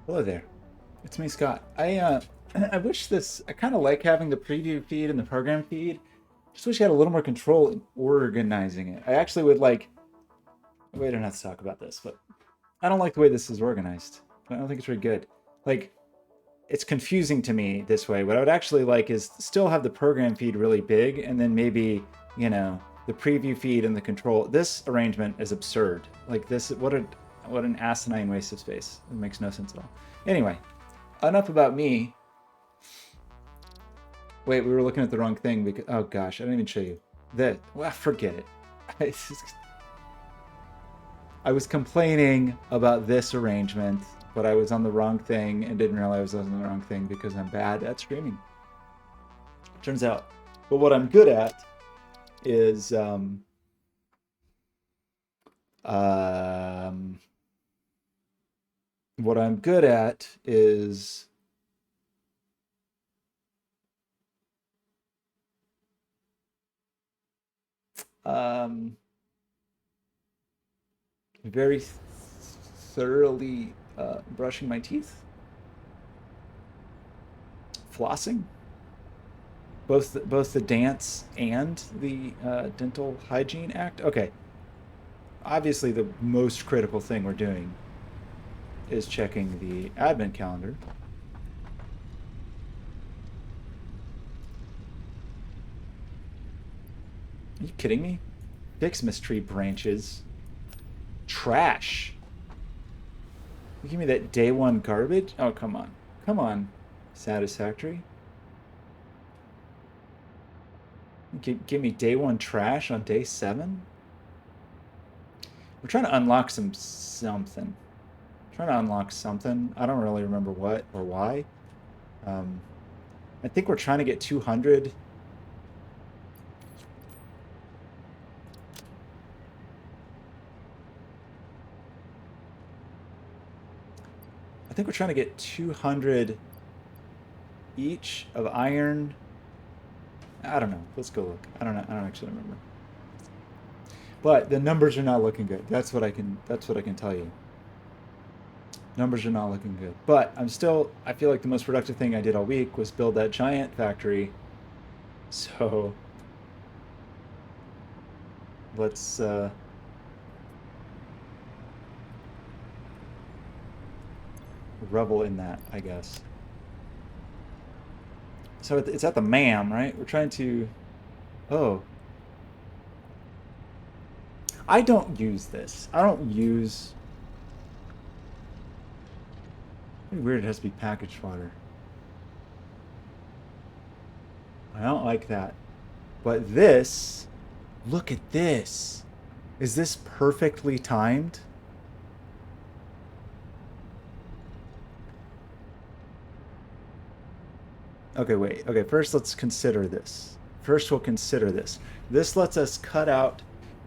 Hello there. It's me, Scott. I wish this. I kind of like having the preview feed and the program feed. Just wish I had a little more control in organizing it. I actually would like. We don't have to talk about this, but I don't like the way this is organized. I don't think it's very good. Like, it's confusing to me this way. What I would actually like is still have the program feed really big, and then maybe the preview feed and the control. This arrangement is absurd. Like this, what an asinine waste of space. It makes no sense at all. Anyway, enough about me. Wait, we were looking at the wrong thing because oh gosh, I didn't even show you. Well, forget it. I was complaining about this arrangement, but I was on the wrong thing and didn't realize I was on the wrong thing because I'm bad at streaming. Turns out. But what I'm good at is what I'm good at is very thoroughly brushing my teeth, flossing, both the dance and the dental hygiene act. Okay, obviously the most critical thing we're doing is checking the advent calendar. Are you kidding me? Xmas tree branches. Trash. You give me that day one garbage? Oh, come on. Come on, Satisfactory. Give me day one trash on day 7? We're trying to unlock something. Trying to unlock something. I don't really remember what or why. I think we're trying to get 200. I think we're trying to get 200 each of iron. I don't know. Let's go look. I don't know. I don't actually remember. But the numbers are not looking good. That's what I can tell you. Numbers are not looking good. But I feel like the most productive thing I did all week was build that giant factory. So let's revel in that, I guess. So it's at the MAM, right? We're trying to. Oh, I don't use this. I don't use. Weird, it has to be packaged water. I don't like that. But this, look at this. Is this perfectly timed? Okay, wait. Okay, first let's consider this. First we'll consider this. This lets us cut out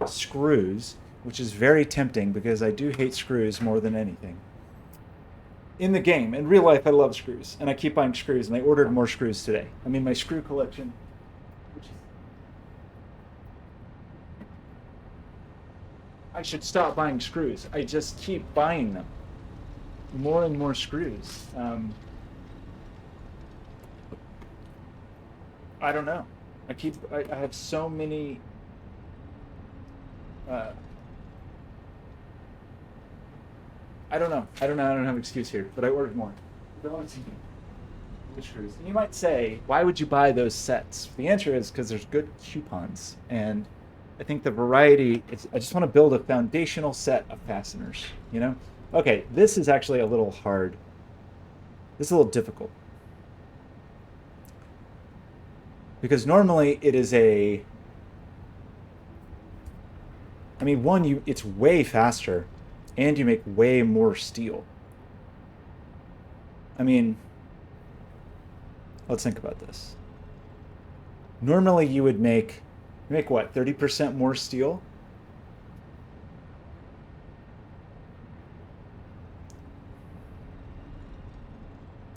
screws, which is very tempting because I do hate screws more than anything. In the game, in real life, I love screws, and I keep buying screws, and I ordered more screws today. I mean, my screw collection, which is... I should stop buying screws. I just keep buying them. More and more screws. I don't know. I have so many. Uh, I don't know. I don't know. I don't have an excuse here, but I ordered more. The screws. And you might say, why would you buy those sets? The answer is because there's good coupons, and I think the variety. I just want to build a foundational set of fasteners. You know. Okay, this is actually a little hard. This is a little difficult. Because normally it is a. I mean, one, it's way faster, and you make way more steel. I mean, let's think about this. Normally you make what, 30% more steel?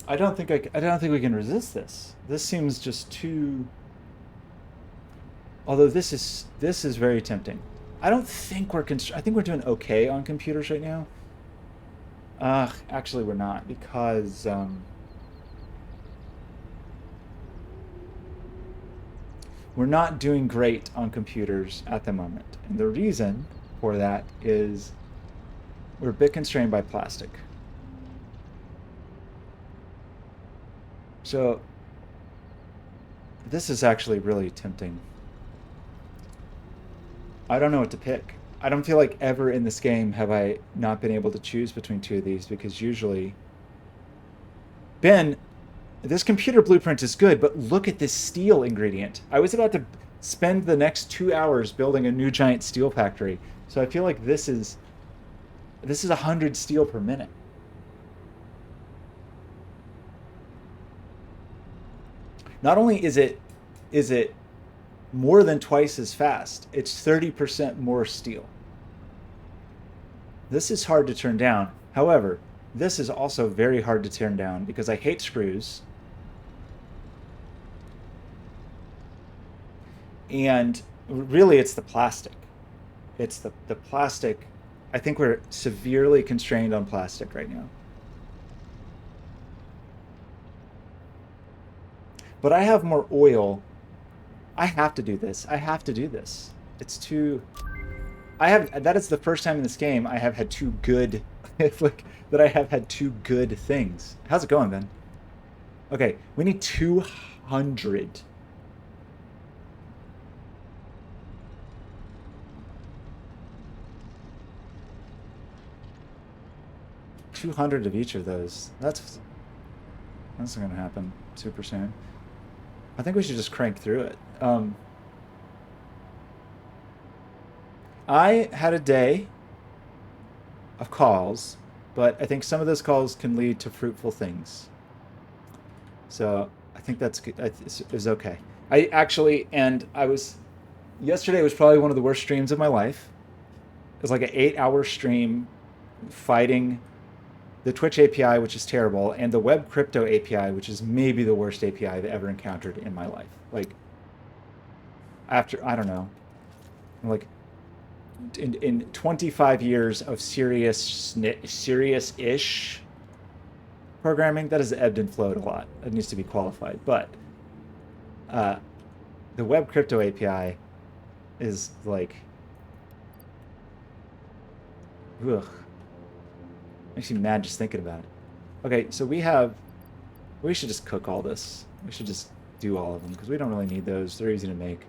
I don't think we can resist this. This seems just too. Although this is very tempting. I don't think I think we're doing okay on computers right now. Actually, we're not because we're not doing great on computers at the moment. And the reason for that is we're a bit constrained by plastic. So this is actually really tempting. I don't know what to pick. I don't feel like ever in this game have I not been able to choose between two of these because usually. Ben, this computer blueprint is good, but look at this steel ingredient. I was about to spend the next 2 hours building a new giant steel factory. So I feel like this is 100 steel per minute. Not only is it more than twice as fast, it's 30% more steel. This is hard to turn down. However, this is also very hard to turn down because I hate screws. And really, it's the plastic. It's the plastic. I think we're severely constrained on plastic right now. But I have more oil. I have to do this. I have to do this. It's too. I have. That is the first time in this game I have had two good. Like that I have had two good things. How's it going, Ben? Okay, we need 200. 200 of each of those. That's not gonna happen super soon. I think we should just crank through it. I had a day of calls, but I think some of those calls can lead to fruitful things. So I think that's good. It's okay. I actually, and I was, yesterday was probably one of the worst streams of my life. It was like an 8 hour stream fighting the Twitch API, which is terrible, and the Web Crypto API, which is maybe the worst API I've ever encountered in my life. Like, after, I don't know, like, in 25 years of serious-ish programming, that has ebbed and flowed a lot. It needs to be qualified. But uh, the Web Crypto API is like, ugh. Makes me mad just thinking about it. Okay, so we should just cook all this. We should just do all of them because we don't really need those. They're easy to make.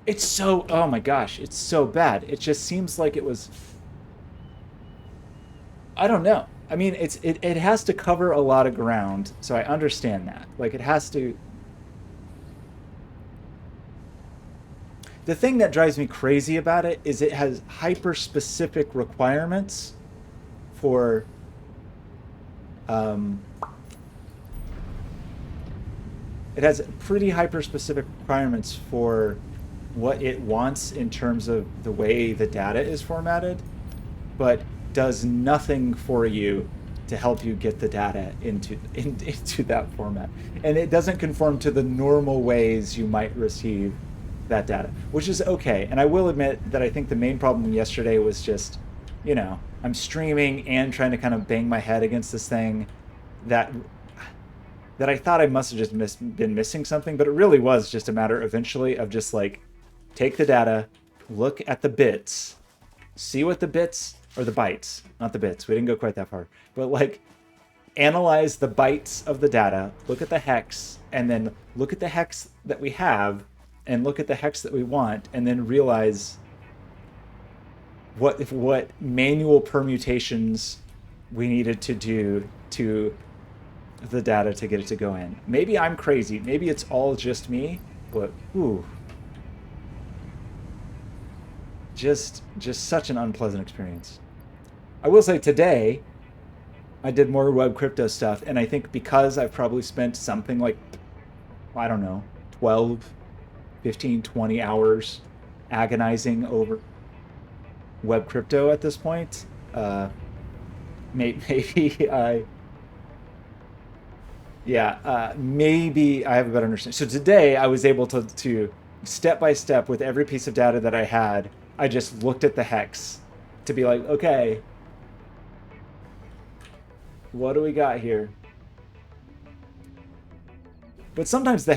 It's so, oh my gosh, it's so bad. It just seems like it was, I don't know. I mean, it has to cover a lot of ground, so I understand that. Like it has to. The thing that drives me crazy about it is it has hyper specific requirements for um, it has pretty hyper specific requirements for what it wants in terms of the way the data is formatted, but does nothing for you to help you get the data into that format. And it doesn't conform to the normal ways you might receive that data, which is okay. And I will admit that I think the main problem yesterday was just, I'm streaming and trying to kind of bang my head against this thing that I thought I must have just been missing something, but it really was just a matter eventually of just like, take the data, look at the bits, see what the bits, or the bytes, not the bits, we didn't go quite that far, but like, analyze the bytes of the data, look at the hex, and then look at the hex that we have, and look at the hex that we want, and then realize what manual permutations we needed to do to the data to get it to go in. Maybe I'm crazy. Maybe it's all just me, but ooh, just such an unpleasant experience. I will say today I did more web crypto stuff, and I think because I've probably spent something like, I don't know, 12, 15, 20 hours agonizing over web crypto at this point, maybe maybe I have a better understanding. So today I was able to step by step with every piece of data that I had, I just looked at the hex to be like, okay, what do we got here? But sometimes the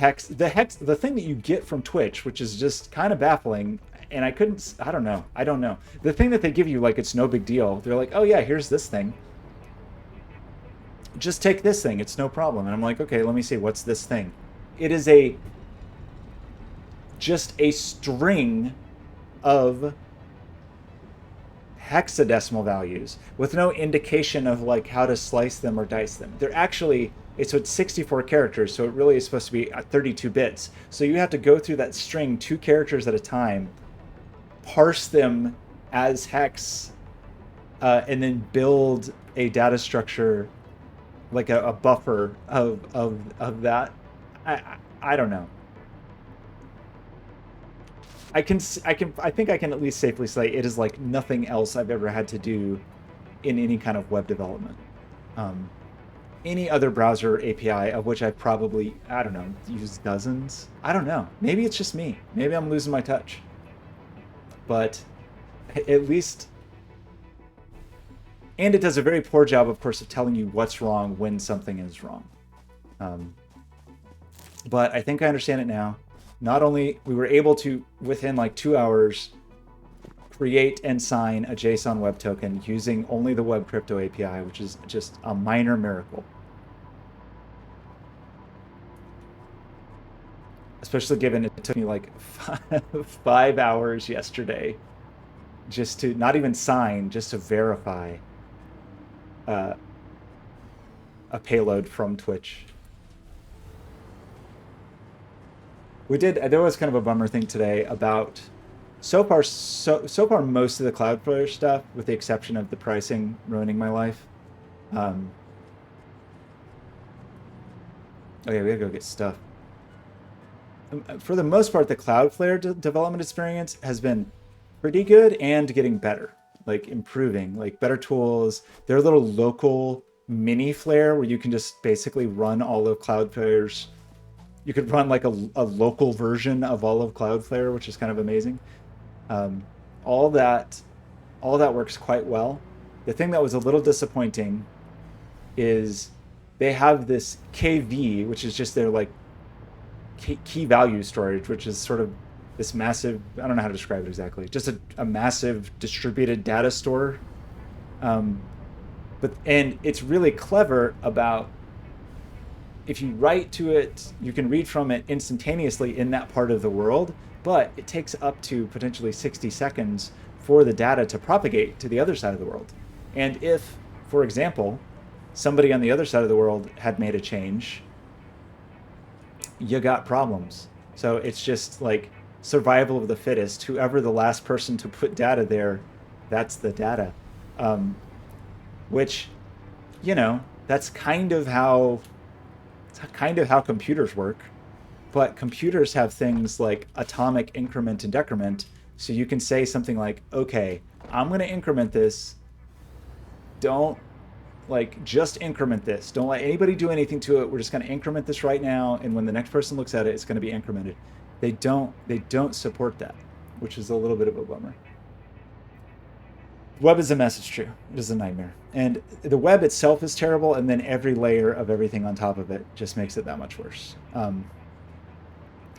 thing that you get from Twitch, which is just kind of baffling, and I don't know. The thing that they give you, like, it's no big deal. They're like, oh yeah, here's this thing. Just take this thing, it's no problem. And I'm like, okay, let me see, what's this thing? It is just a string of hexadecimal values with no indication of like how to slice them or dice them. They're actually, it's 64 characters, so it really is supposed to be 32 bits. So you have to go through that string 2 characters at a time, parse them as hex, and then build a data structure, like a buffer of that. I don't know. I think I can at least safely say it is like nothing else I've ever had to do in any kind of web development. Any other browser API of which I've probably, I don't know, used dozens. I don't know. Maybe it's just me. Maybe I'm losing my touch. But at least, and it does a very poor job, of course, of telling you what's wrong when something is wrong. But I think I understand it now. Not only we were able to, within like 2 hours, create and sign a JSON web token using only the Web Crypto API, which is just a minor miracle. Especially given it took me like 5 hours yesterday just to not even sign, just to verify a payload from Twitch. There was kind of a bummer thing today about so far most of the Cloudflare stuff, with the exception of the pricing ruining my life. Okay, we gotta go get stuff. For the most part, the Cloudflare development experience has been pretty good and getting better, like improving, like better tools. There are little local mini Flare where you can just basically run all of Cloudflare's. You could run like a local version of all of Cloudflare, which is kind of amazing. All that works quite well. The thing that was a little disappointing is they have this KV, which is just their like key value storage, which is sort of this massive, I don't know how to describe it exactly, just a massive distributed data store. And it's really clever about, if you write to it, you can read from it instantaneously in that part of the world, but it takes up to potentially 60 seconds for the data to propagate to the other side of the world. And if, for example, somebody on the other side of the world had made a change, you got problems. So it's just like survival of the fittest. Whoever the last person to put data there, that's the data. Which, that's kind of how computers work. But computers have things like atomic increment and decrement. So you can say something like, okay, I'm going to increment this. Just increment this. Don't let anybody do anything to it. We're just going to increment this right now. And when the next person looks at it, it's going to be incremented. They don't support that, which is a little bit of a bummer. Web is a mess, it's true. It is a nightmare. And the web itself is terrible, and then every layer of everything on top of it just makes it that much worse.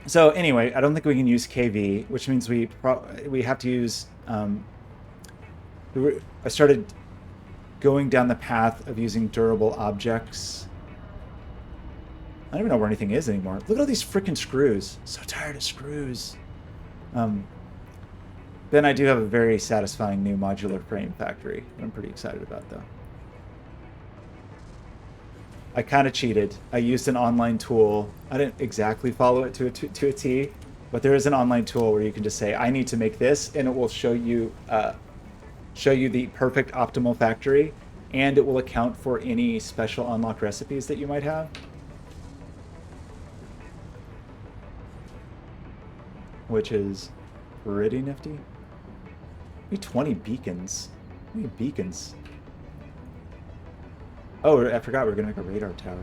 So anyway, I don't think we can use KV, which means we have to use... I started going down the path of using durable objects. I don't even know where anything is anymore. Look at all these freaking screws. So tired of screws. Then I do have a very satisfying new modular frame factory that I'm pretty excited about, though. I kind of cheated. I used an online tool. I didn't exactly follow it to a T, but there is an online tool where you can just say, I need to make this, and it will show you the perfect optimal factory, and it will account for any special unlocked recipes that you might have. Which is pretty nifty. Maybe 20 beacons. How many beacons? Oh, I forgot we were gonna make a radar tower.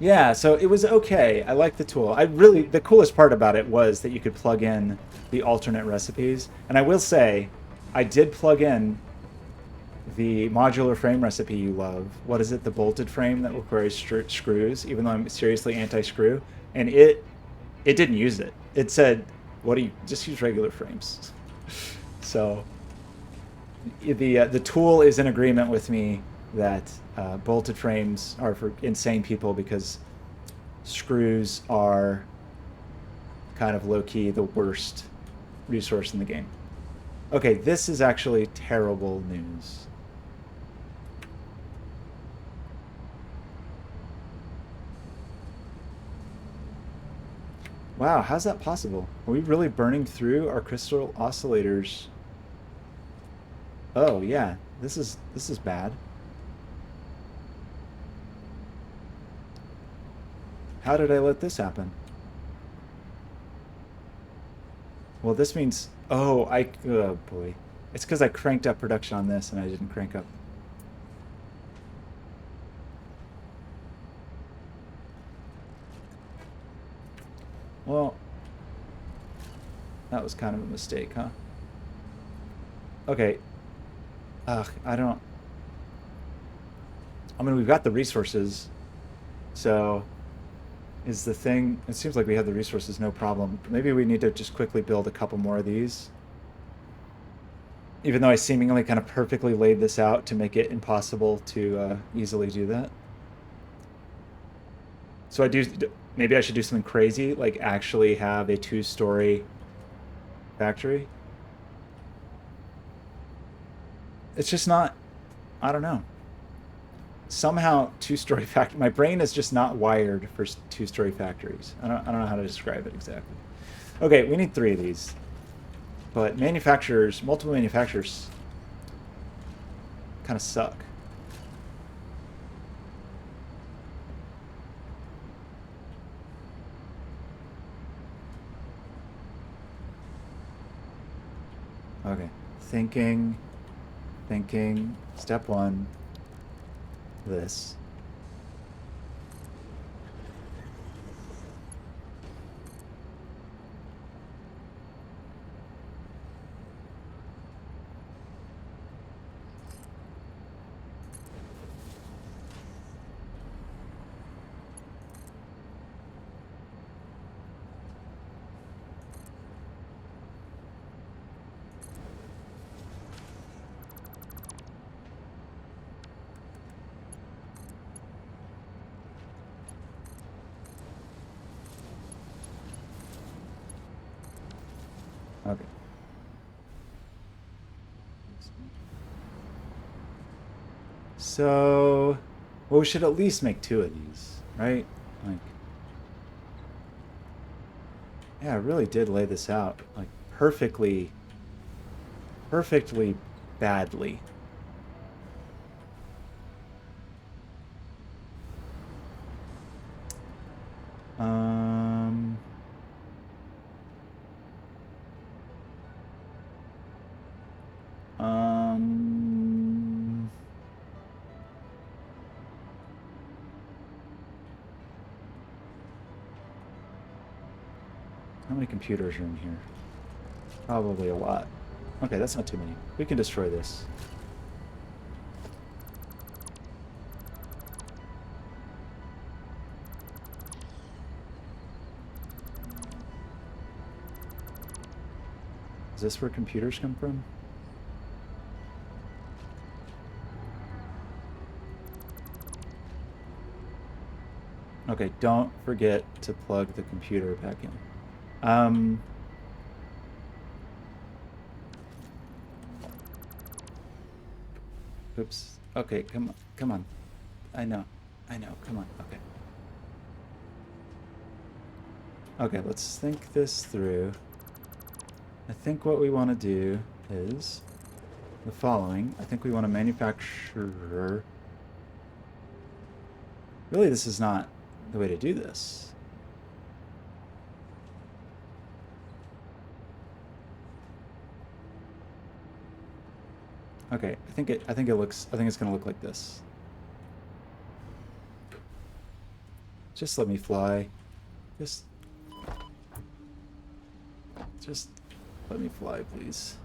Yeah, so it was okay. I like the tool. The coolest part about it was that you could plug in the alternate recipes. And I will say, I did plug in the modular frame recipe you love. What is it? The bolted frame that requires screws, even though I'm seriously anti-screw. And it didn't use it. It said, "What do you just use regular frames?" So the tool is in agreement with me that bolted frames are for insane people because screws are kind of low key the worst resource in the game. Okay, this is actually terrible news. Wow, how's that possible? Are we really burning through our crystal oscillators? Oh yeah, this is bad. How did I let this happen? Well, this means oh boy. It's because I cranked up production on this and I didn't crank up. Well, that was kind of a mistake, huh? Okay. Ugh, I don't. I mean, we've got the resources, so is the thing. It seems like we have the resources, no problem. Maybe we need to just quickly build a couple more of these. Even though I seemingly kind of perfectly laid this out to make it impossible to easily do that. So maybe I should do something crazy, like actually have a two-story factory. It's just not, I don't know. Somehow two-story factory. My brain is just not wired for two-story factories. I don't know how to describe it exactly. Okay, we need three of these. But multiple manufacturers kind of suck. Okay. Thinking, thinking. Step one, this. Okay. So, well, we should at least make two of these, right? Like, yeah, I really did lay this out like perfectly badly. Um, um, how many computers are in here? Probably a lot. Okay, that's not too many. We can destroy this. Is this where computers come from? Okay, don't forget to plug the computer back in. Um, oops. Okay, come on, come on. I know, I know. Come on. Okay. Okay, let's think this through. I think what we want to do is the following. I think we want to manufacture. Really, this is not the way to do this. Okay, I think it's gonna look like this. Just let me fly. Just let me fly, please.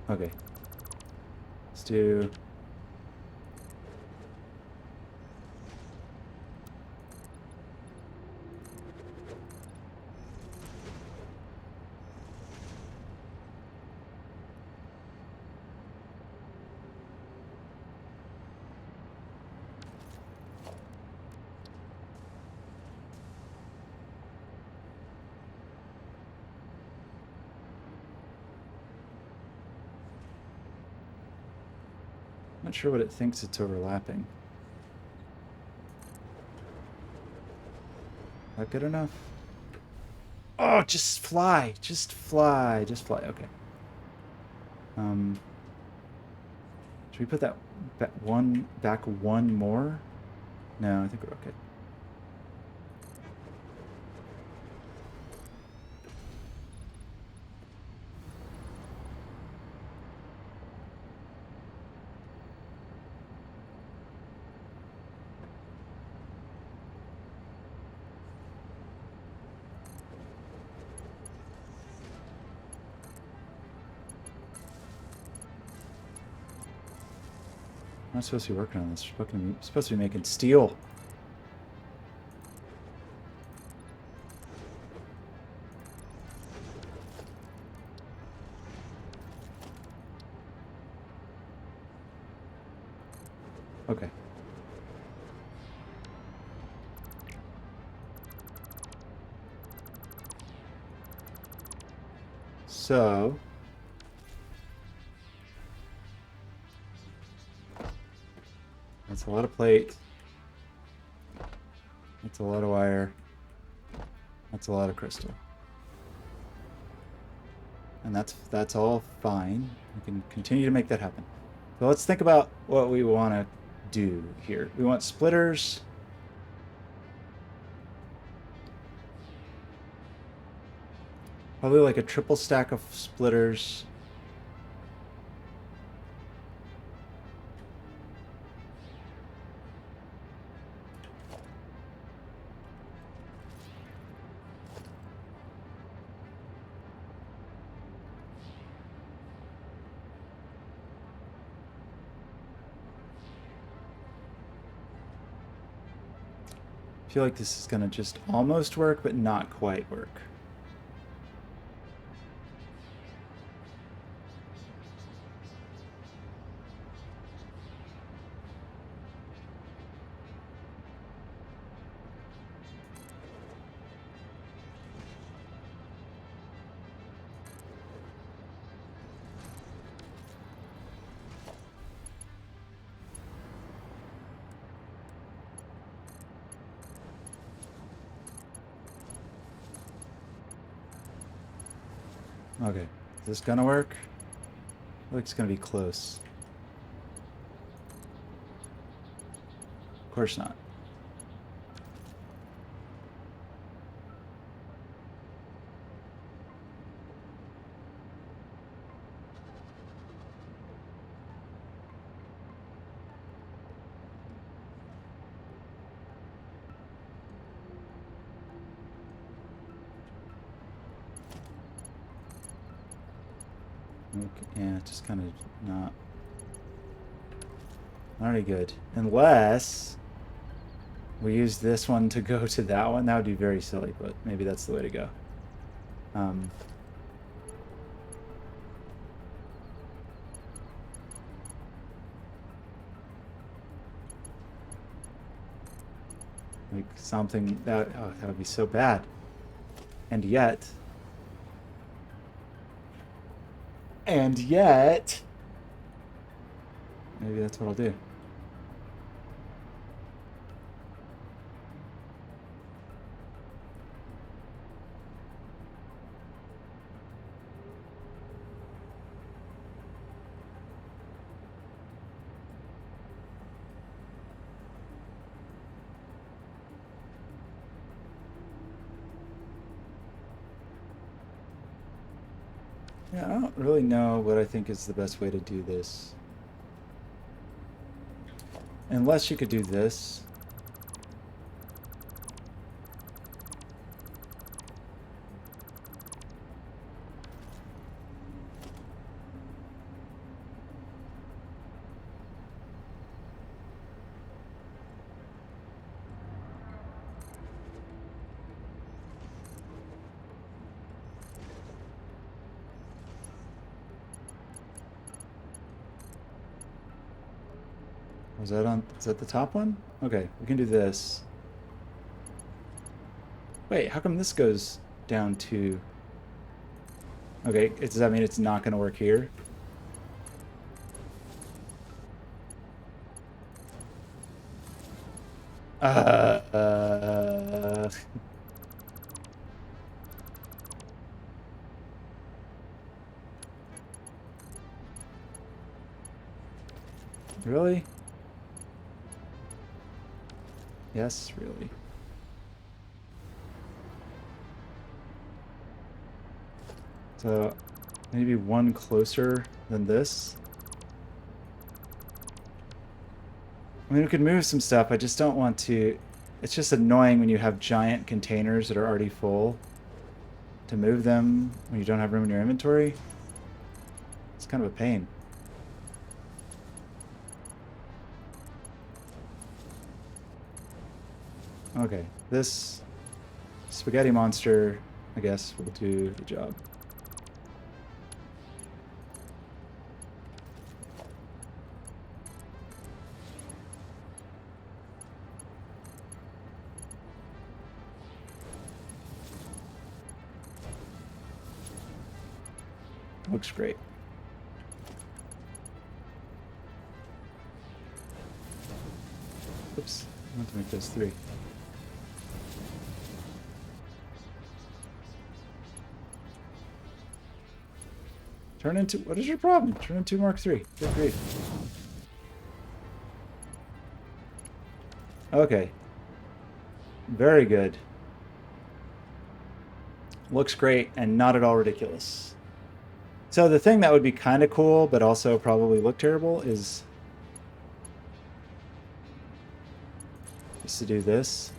Okay. Let's do... Not sure what it thinks it's overlapping. That good enough? Oh, just fly. Just fly. Just fly. Okay. Should we put that back one more? No, I think we're okay. I'm not supposed to be working on this. We're supposed to be making steel. Okay. So... that's a lot of plate. That's a lot of wire. That's a lot of crystal. And that's all fine. We can continue to make that happen. So let's think about what we want to do here. We want splitters. Probably like a triple stack of splitters. I feel like this is going to just almost work, but not quite work. Okay, is this gonna work? Looks gonna be close. Of course not. Okay, yeah, just kind of not very good. Unless we use this one to go to that one. That would be very silly, but maybe that's the way to go. Like something that, oh, that would be so bad. And yet, maybe that's what I'll do. Yeah, I don't really know what I think is the best way to do this. Unless you could do this. Was that on? Is that the top one? Okay, we can do this. Wait, how come this goes down to... Okay, does that mean it's not going to work here? Uh, really? Yes, really. So maybe one closer than this. I mean, we could move some stuff. I just don't want to... It's just annoying when you have giant containers that are already full to move them when you don't have room in your inventory. It's kind of a pain. Okay, this spaghetti monster, I guess, will do the job. Looks great. Oops, I want to make those 3. Turn into... What is your problem? Turn into Mark 3. Good grief. Okay. Very good. Looks great and not at all ridiculous. So the thing that would be kind of cool, but also probably look terrible, is just to do this.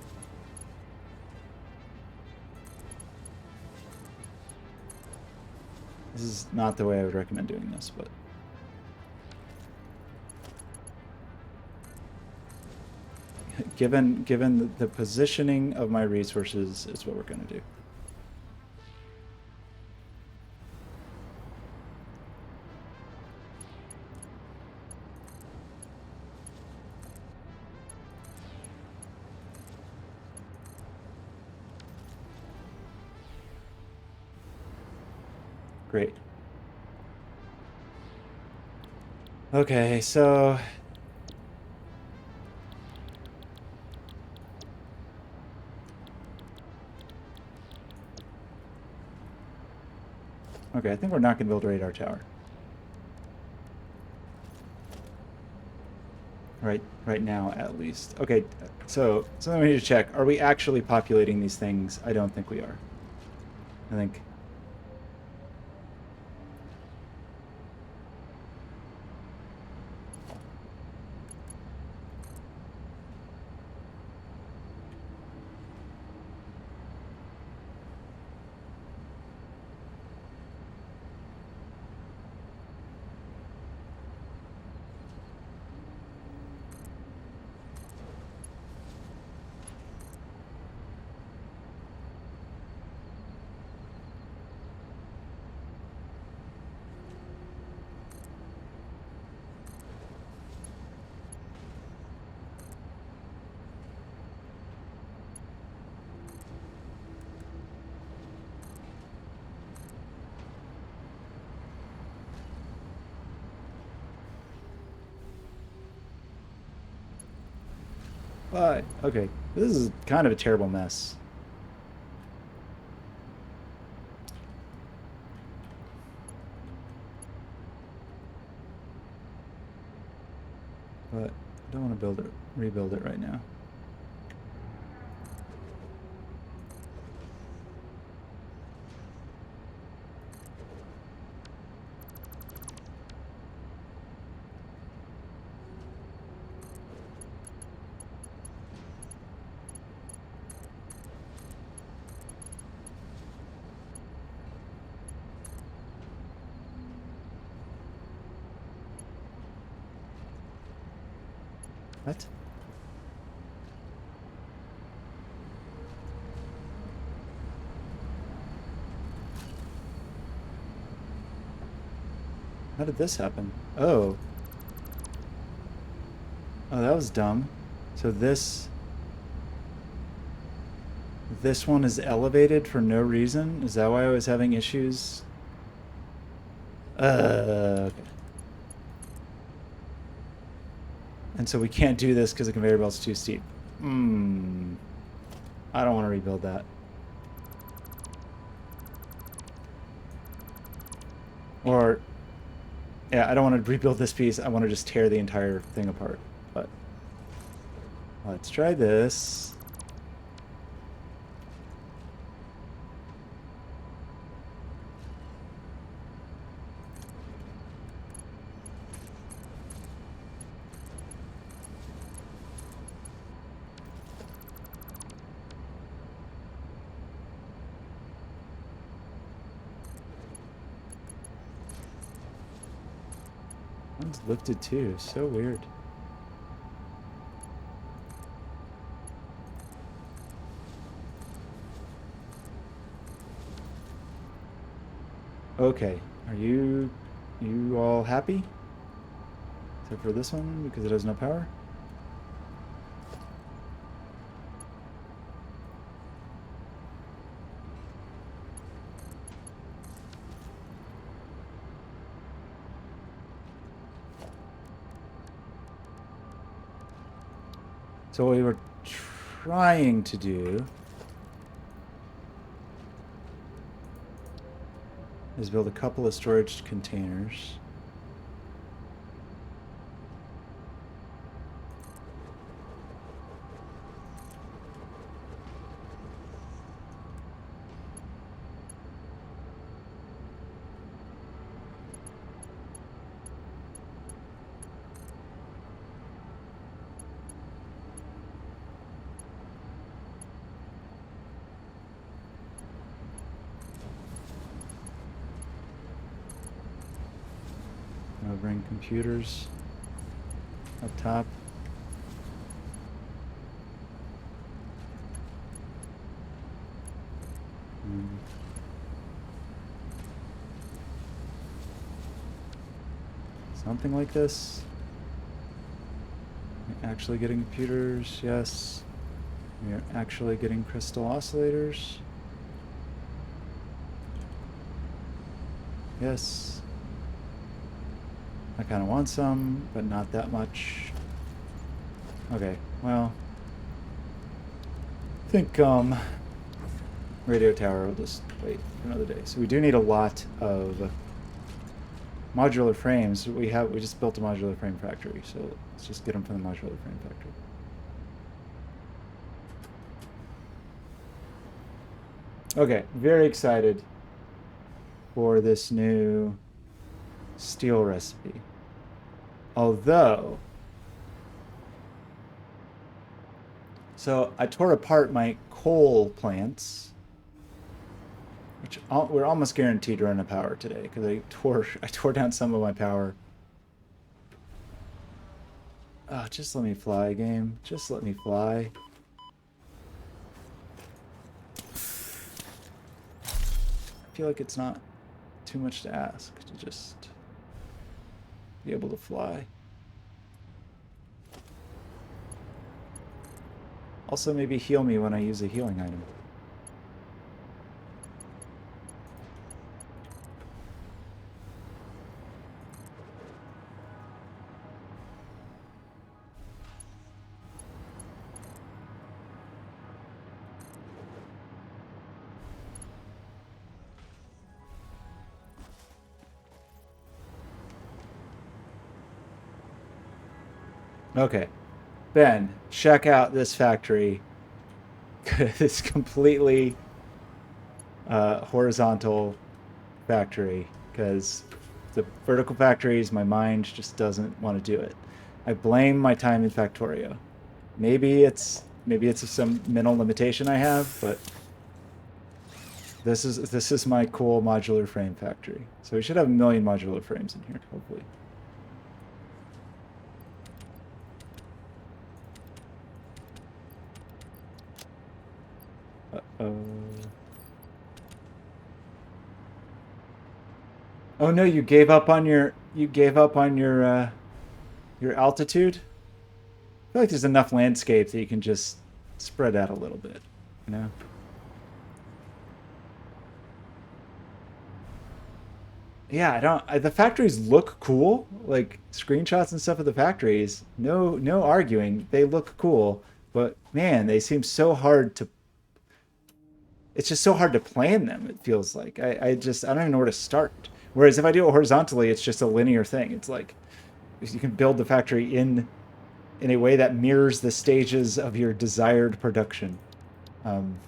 This is not the way I would recommend doing this, but... Given the positioning of my resources, it's what we're going to do. Great. Okay, so... Okay, I think we're not going to build a radar tower. Right now, at least. Okay, so something we need to check. Are we actually populating these things? I don't think we are. I think... But, okay, this is kind of a terrible mess. But I don't want to build it, rebuild it right now. What? How did this happen? Oh. Oh, that was dumb. So this one is elevated for no reason? Is that why I was having issues? Okay. And so we can't do this because the conveyor belt's too steep. Hmm. I don't want to rebuild that. Or, yeah, I don't want to rebuild this piece. I want to just tear the entire thing apart. But let's try this. One's lifted too. So weird. Okay. Are you all happy? Except for this one because it has no power? So what we were trying to do is build a couple of storage containers. I'll bring computers up top. Something like this. We're actually getting computers, yes. We are actually getting crystal oscillators. Yes. I kind of want some, but not that much. Okay, well, I think radio tower will just wait for another day. So we do need a lot of modular frames. We just built a modular frame factory, so let's just get them from the modular frame factory. Okay, very excited for this new steel recipe. Although, so I tore apart my coal plants, which we're almost guaranteed to run out of power today because I tore down some of my power. Oh, just let me fly, game. Just let me fly. I feel like it's not too much to ask to just be able to fly. Also, maybe heal me when I use a healing item. Okay. Ben, check out this factory. This completely horizontal factory, because the vertical factories, my mind just doesn't want to do it. I blame my time in Factorio. Maybe it's some mental limitation I have, but this is my cool modular frame factory. So we should have a million modular frames in here, hopefully. Oh no, you gave up on your altitude? I feel like there's enough landscape that you can just spread out a little bit, you know? Yeah, the factories look cool, like screenshots and stuff of the factories. No arguing. They look cool, but man, they seem so hard to it's just so hard to plan them, it feels like. I don't even know where to start. Whereas if I do it horizontally, it's just a linear thing. It's like you can build the factory in a way that mirrors the stages of your desired production. Um,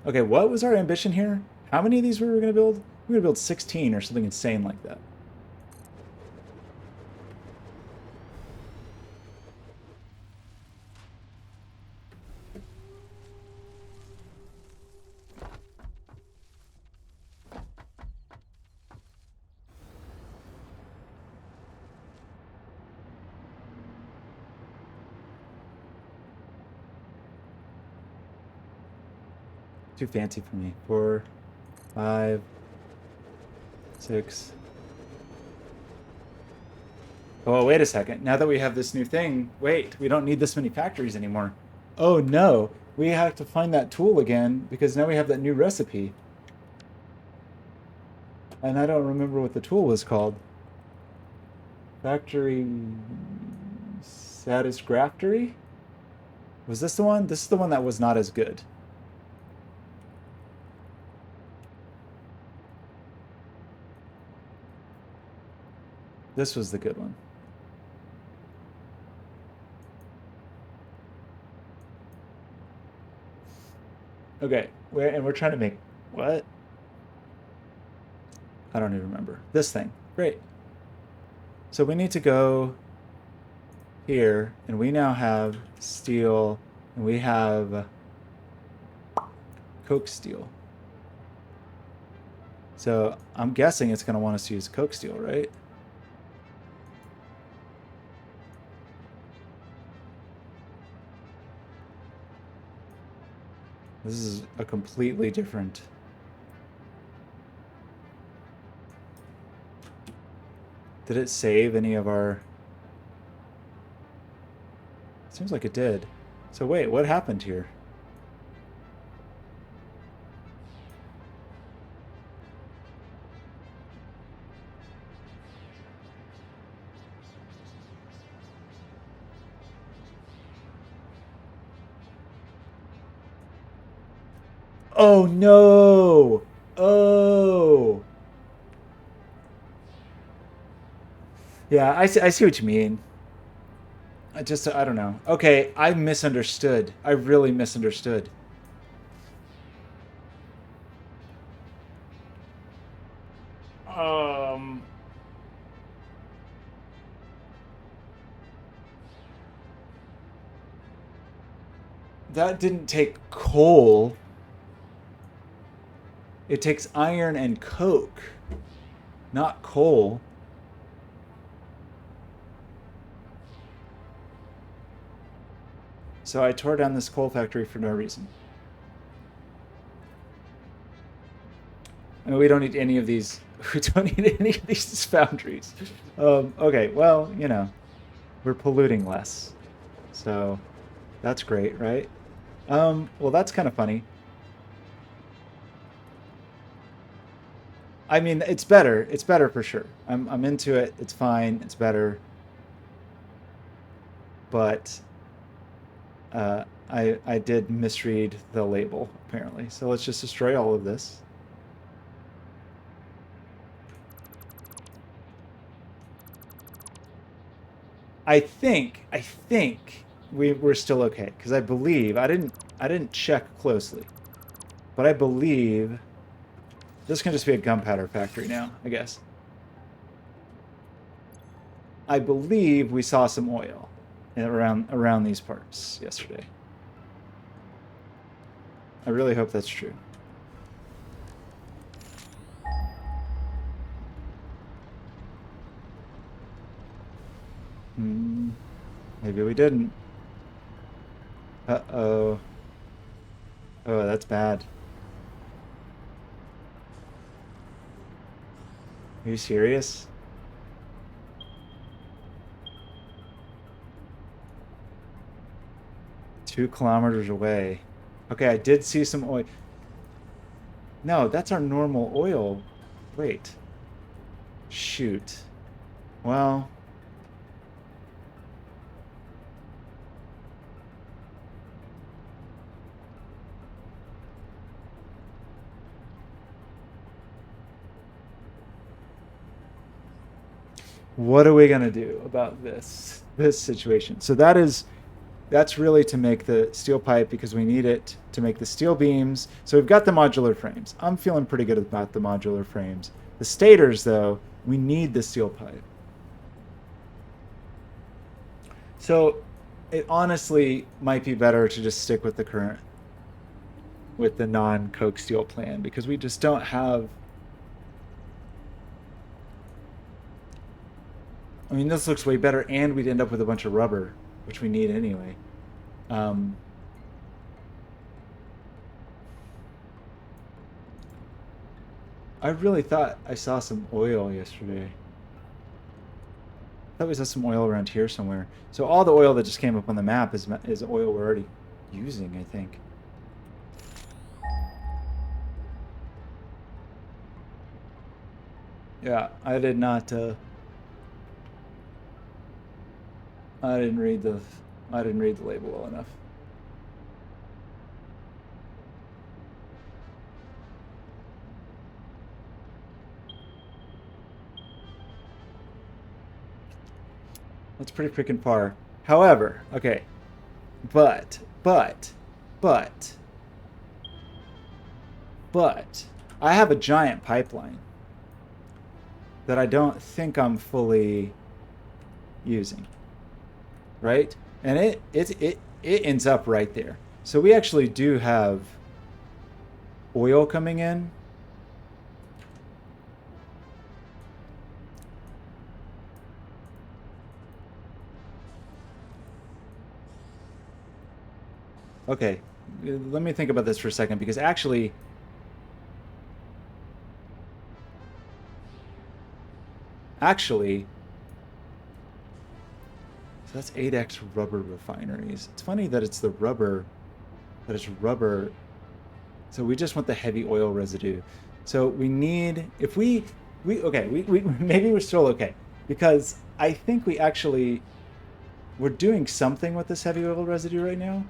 okay, what was our ambition here? How many of these were we going to build? We're going to build 16 or something insane like that. Too fancy for me. 4, 5, 6. Oh, wait a second. Now that we have this new thing, wait, we don't need this many factories anymore. Oh no, we have to find that tool again because now we have that new recipe. And I don't remember what the tool was called. Factory Satisfactory? Was this the one? This is the one that was not as good. This was the good one. Okay, we're trying to make what? I don't even remember. This thing. Great. So we need to go here, and we now have steel, and we have coke steel. So I'm guessing it's going to want us to use coke steel, right? This is a completely different... Did it save any of our... Seems like it did. So wait, what happened here? Oh no! Oh! Yeah, I see what you mean. I don't know. Okay, I misunderstood. I really misunderstood. Um, that didn't take coal. It takes iron and coke, not coal. So I tore down this coal factory for no reason. I mean, we don't need any of these. We don't need any of these foundries. Okay, well, you know, we're polluting less. So that's great, right? Well, that's kind of funny. I mean, it's better. It's better for sure. I'm into it. It's fine. It's better. But I did misread the label apparently. So let's just destroy all of this. I think we're still okay because I believe I didn't check closely, but I believe this can just be a gunpowder factory now, I guess. I believe we saw some oil around these parts yesterday. I really hope that's true. Maybe we didn't. Uh-oh. Oh, that's bad. Are you serious? 2 kilometers away. Okay, I did see some oil. No, that's our normal oil. Wait. Shoot. Well, what are we gonna do about this situation? So that's really to make the steel pipe because we need it to make the steel beams. So we've got the modular frames. I'm feeling pretty good about the modular frames. The stators, though, we need the steel pipe. So it honestly might be better to just stick with the current, with the non-coke steel plan because we just don't have. I mean, this looks way better, and we'd end up with a bunch of rubber, which we need anyway. Um, I really thought I saw some oil yesterday. I thought we saw some oil around here somewhere. So all the oil that just came up on the map is oil we're already using, I think. Yeah, I did not. I didn't read the. I didn't read the label well enough. That's pretty freaking far. However, okay, but, but, but, but, I have a giant pipeline that I don't think I'm fully using, right? And it ends up right there. So we actually do have oil coming in. Okay, let me think about this for a second because actually, so that's 8x rubber refineries. It's funny that it's the rubber, that it's rubber. So we just want the heavy oil residue. So we need, if okay, maybe we're still okay because I think we're doing something with this heavy oil residue right now.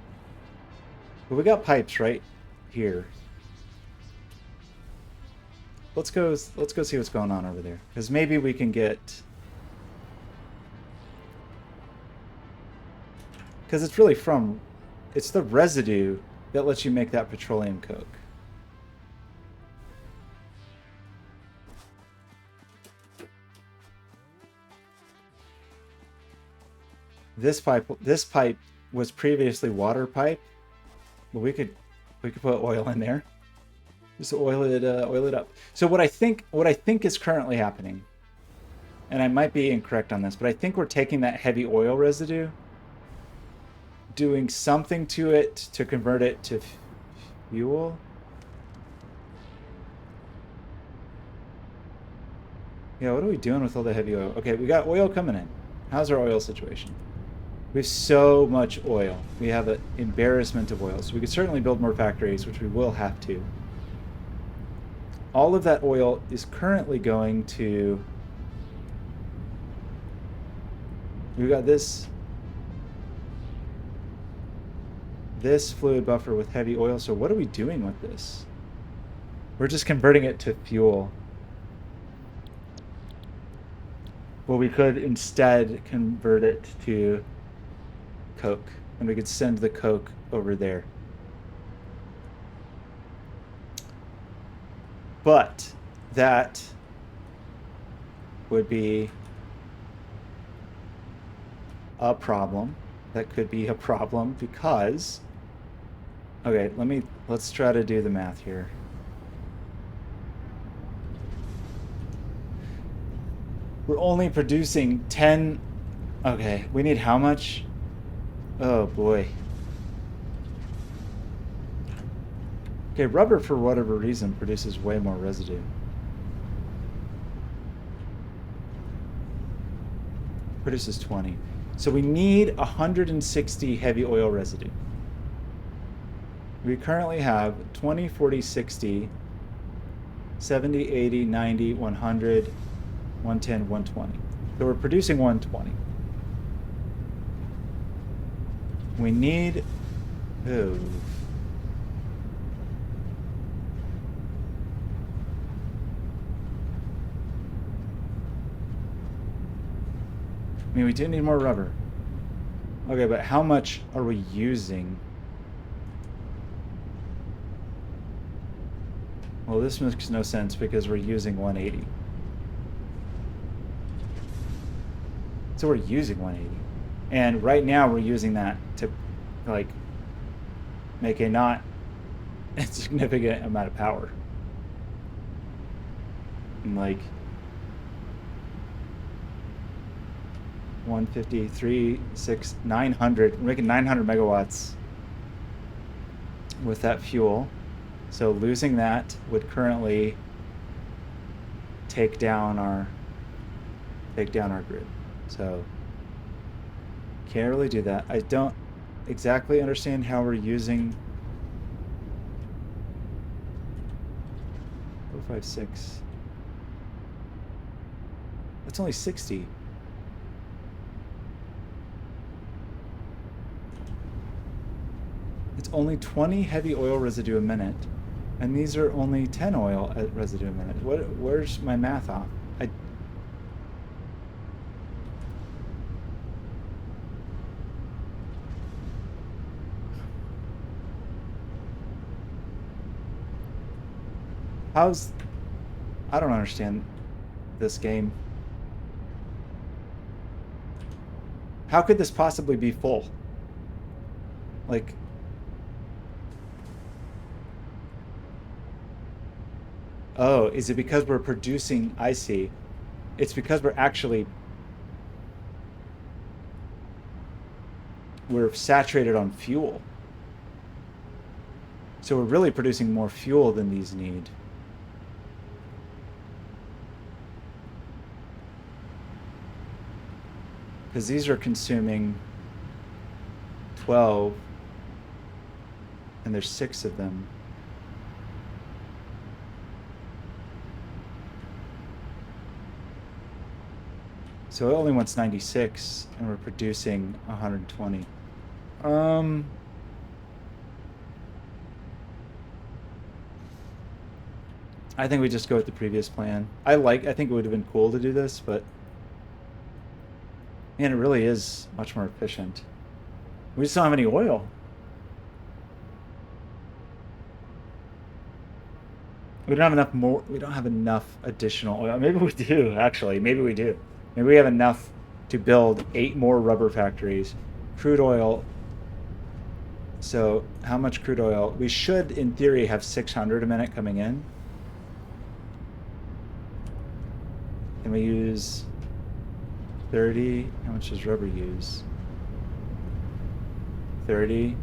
But we got pipes right here. Let's go see what's going on over there because maybe we can get, because it's the residue that lets you make that petroleum coke. This pipe was previously water pipe, but we could put oil in there. Just oil it up. So what I think is currently happening, and I might be incorrect on this, but I think we're taking that heavy oil residue, doing something to it to convert it to fuel. Yeah, what are we doing with all the heavy oil? Okay, we got oil coming in. How's our oil situation? We have so much oil. We have an embarrassment of oil. So we could certainly build more factories, which we will have to. All of that oil is currently going to... We've got this fluid buffer with heavy oil. So what are we doing with this? We're just converting it to fuel. Well, we could instead convert it to coke, and we could send the coke over there. But that would be a problem. That could be a problem because, okay, let's try to do the math here. We're only producing 10. Okay, we need how much? Oh boy. Okay, rubber, for whatever reason, produces way more residue. Produces 20. So we need 160 heavy oil residue. We currently have 20, 40, 60, 70, 80, 90, 100, 110, 120. So we're producing 120. We need... Oh. I mean, we do need more rubber. Okay, but how much are we using? Well, this makes no sense because we're using 180. So we're using 180. And right now we're using that to, like, make a not insignificant amount of power. And like 150, 3, 6, 900. We're making 900 megawatts with that fuel. So losing that would currently take down our grid. So can't really do that. I don't exactly understand how we're using 056. That's only 60. It's only 20 heavy oil residue a minute, and these are only 10 oil residue a minute. Where's my math off? I don't understand this game. How could this possibly be full? Like, oh, is it because we're producing, I see. It's because we're saturated on fuel. So we're really producing more fuel than these need. Because these are consuming 12, and there's 6 of them. So it only wants 96, and we're producing 120. I think we just go with the previous plan. I think it would have been cool to do this, but man, it really is much more efficient. We just don't have any oil. We don't have enough additional oil. Maybe we do, actually. Maybe we do. Maybe we have enough to build 8 more rubber factories. Crude oil. So how much crude oil? We should, in theory, have 600 a minute coming in. And we use 30. How much does rubber use? 30.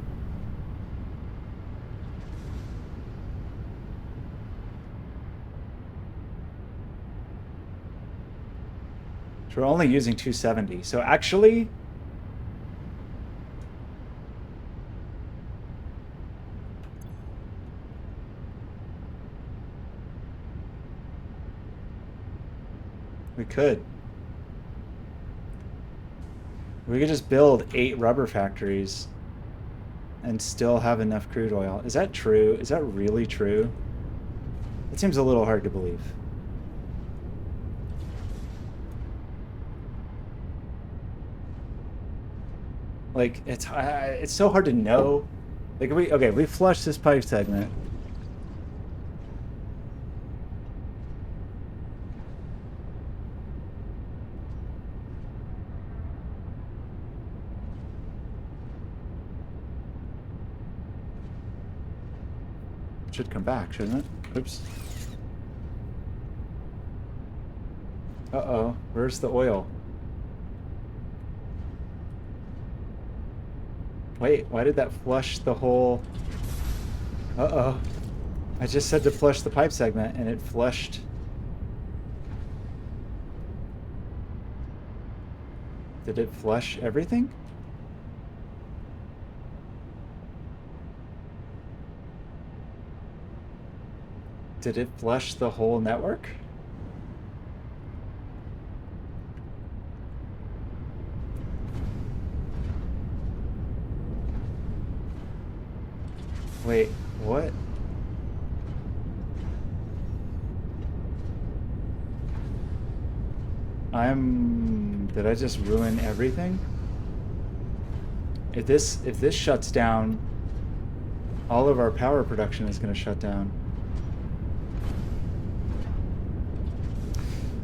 So we're only using 270. So actually, we could. We could just build 8 rubber factories and still have enough crude oil. Is that true? Is that really true? It seems a little hard to believe. Like, it's so hard to know. Like, we flush this pipe segment. Should come back, shouldn't it? Oops. Uh-oh. Where's the oil? Wait, why did that flush the whole... Uh-oh. I just said to flush the pipe segment, and it flushed. Did it flush everything? Did it flush the whole network? Wait, what? Did I just ruin everything? If this shuts down, all of our power production is going to shut down.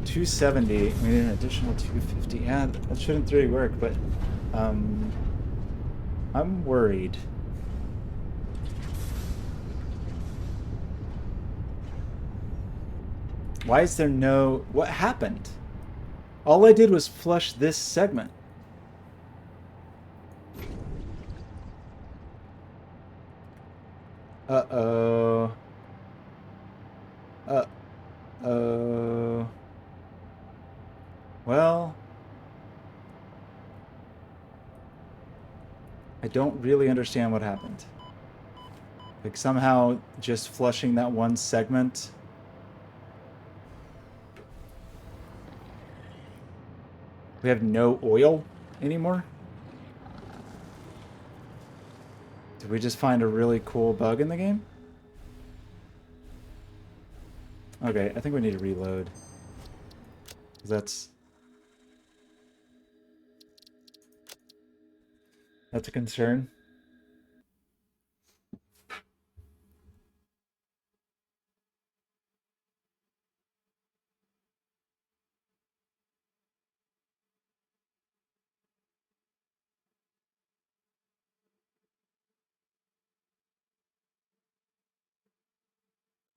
270. We need an additional 250. Yeah, that shouldn't really work, but I'm worried. Why is there no... What happened? All I did was flush this segment. Uh-oh. Uh-oh. Well... I don't really understand what happened. Like, somehow just flushing that one segment... We have no oil anymore? Did we just find a really cool bug in the game? Okay, I think we need to reload. That's a concern.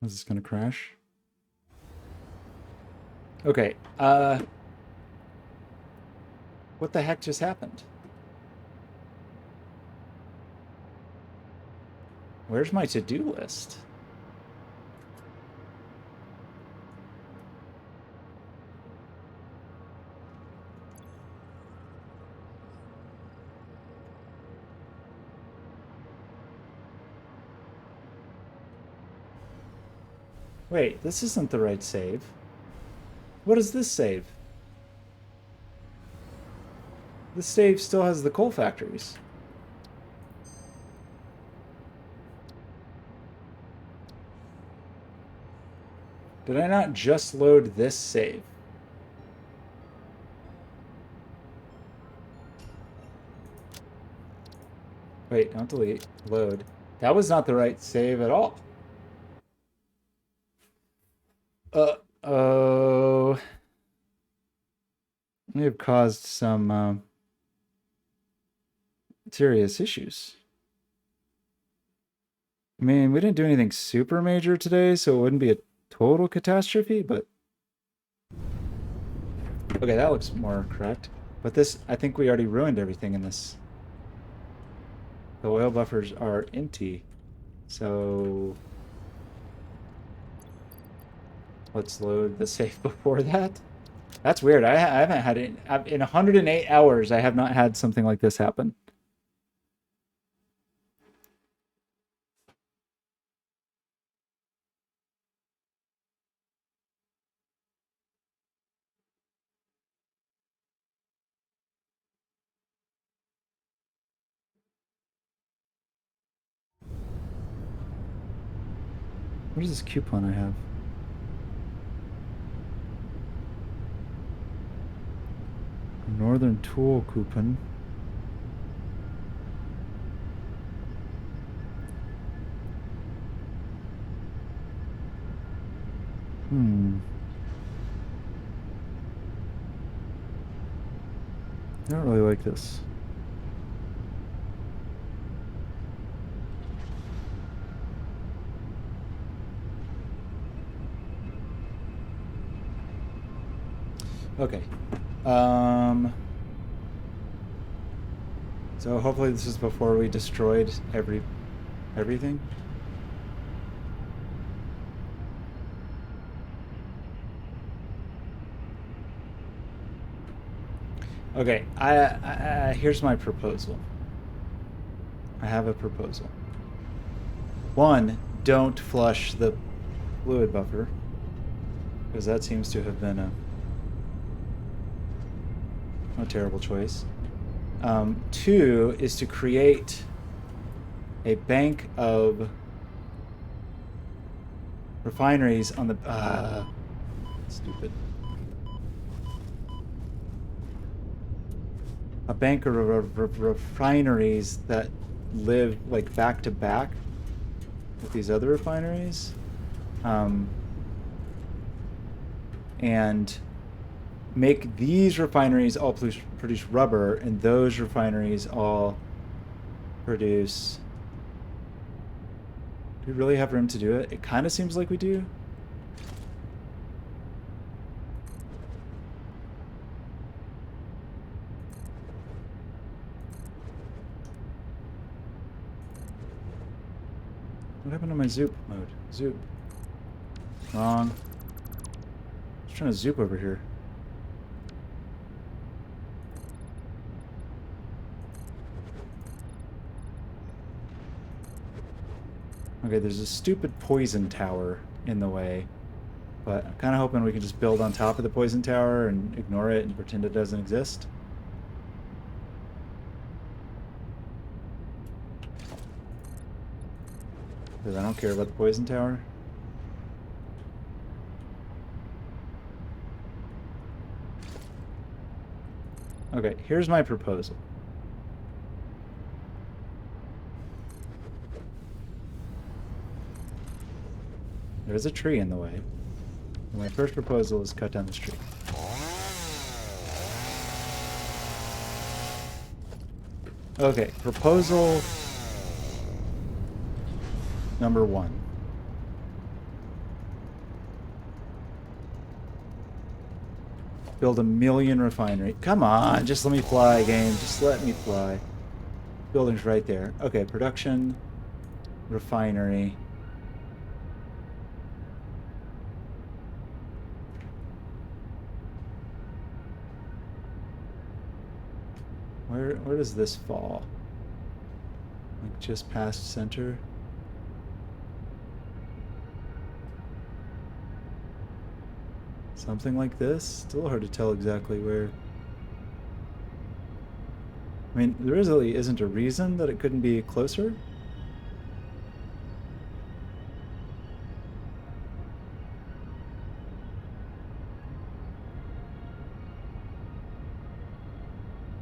Is this gonna crash? Okay, what the heck just happened? Where's my to-do list? Wait, this isn't the right save. What does this save? This save still has the coal factories. Did I not just load this save? Wait, don't delete. Load. That was not the right save at all. Uh-oh. We have caused some serious issues. I mean, we didn't do anything super major today, so it wouldn't be a total catastrophe, but... Okay, that looks more correct. But this, I think we already ruined everything in this. The oil buffers are empty, so... Let's load the safe before that. That's weird. I haven't had it... In 108 hours, I have not had something like this happen. What is this coupon I have? Northern Tool coupon. I don't really like this. Okay. So hopefully this is before we destroyed everything. Okay, here's my proposal. I have a proposal. One, don't flush the fluid buffer, because that seems to have been a terrible choice. Two is to create a bank of refineries on the stupid. A bank of refineries that live like back to back with these other refineries, and make these refineries all produce rubber, and those refineries all produce. Do we really have room to do it? It kind of seems like we do. What happened to my zoop mode? Zoop. Wrong. I was trying to zoop over here. Okay, there's a stupid poison tower in the way, but I'm kind of hoping we can just build on top of the poison tower and ignore it and pretend it doesn't exist. Because I don't care about the poison tower. Okay, here's my proposal. There's a tree in the way. And my first proposal is cut down this tree. Okay, proposal number 1. Build 1,000,000 refinery. Come on, just let me fly, game. Just let me fly. Building's right there. Okay, production, refinery. Where does this fall? Like just past center? Something like this? Still hard to tell exactly where. I mean, there really isn't a reason that it couldn't be closer.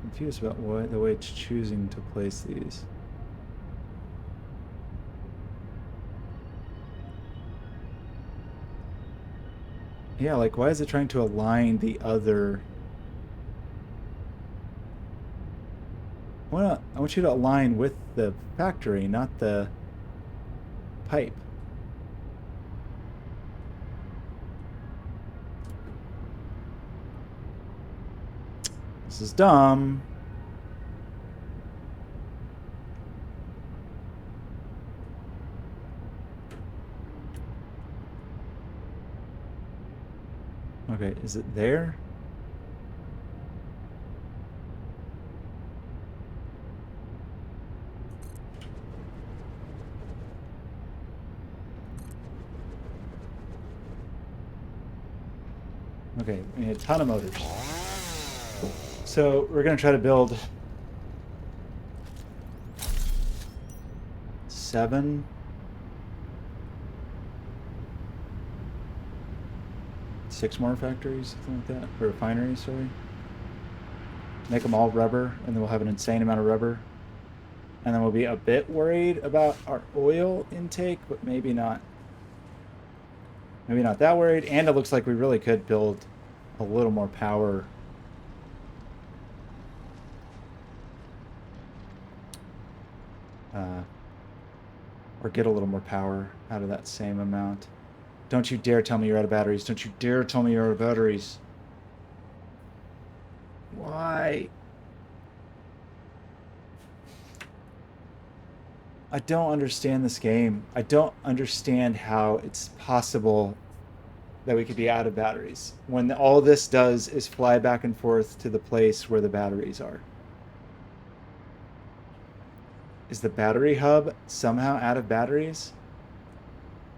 Confused about the way it's choosing to place these. Yeah, like why is it trying to align the other? I want you to align with the factory, not the pipe. This is dumb. Okay, is it there? Okay, we need a ton of motors. So we're gonna try to build 7. Six more factories, something like that, or refineries, sorry. Make them all rubber, and then we'll have an insane amount of rubber. And then we'll be a bit worried about our oil intake, but maybe not. Maybe not that worried. And it looks like we really could build a little more power. Or get a little more power out of that same amount. Don't you dare tell me you're out of batteries. Don't you dare tell me you're out of batteries. Why? I don't understand this game. I don't understand how it's possible that we could be out of batteries when all this does is fly back and forth to the place where the batteries are. Is the battery hub somehow out of batteries?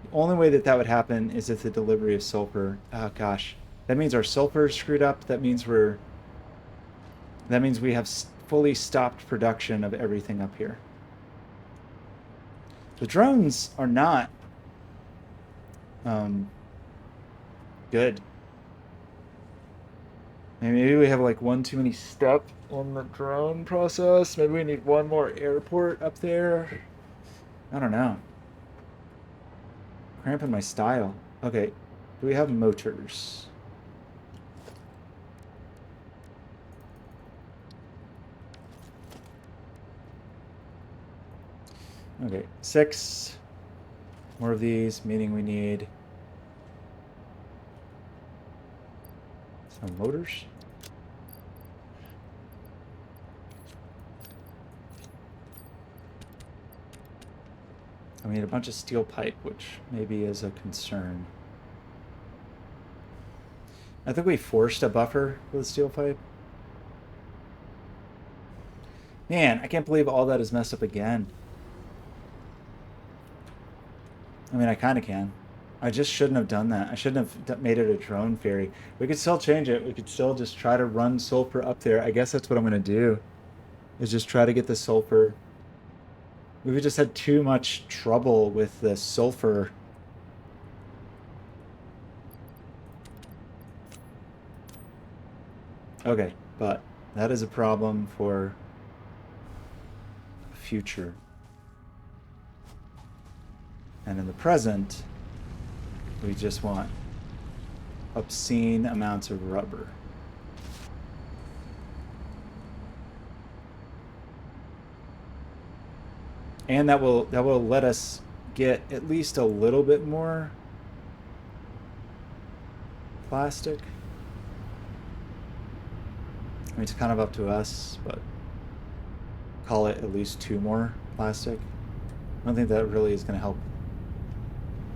The only way that that would happen is if the delivery of sulfur. Oh gosh, that means our sulfur is screwed up. That means we have fully stopped production of everything up here. The drones are not good. Maybe we have like one too many step on the drone process. Maybe we need one more airport up there. I don't know. Cramping my style. Okay, do we have motors? Okay, 6 more of these, meaning we need some motors. I mean, a bunch of steel pipe, which maybe is a concern. I think we forced a buffer with steel pipe. Man, I can't believe all that is messed up again. I mean, I kind of can. I just shouldn't have done that. I shouldn't have made it a drone ferry. We could still change it. We could still just try to run sulfur up there. I guess that's what I'm going to do, is just try to get the sulfur. We've just had too much trouble with the sulfur. Okay, but that is a problem for future. And in the present, we just want obscene amounts of rubber. And that will let us get at least a little bit more plastic. I mean, it's kind of up to us, but call it at least 2 more plastic. I don't think that really is going to help.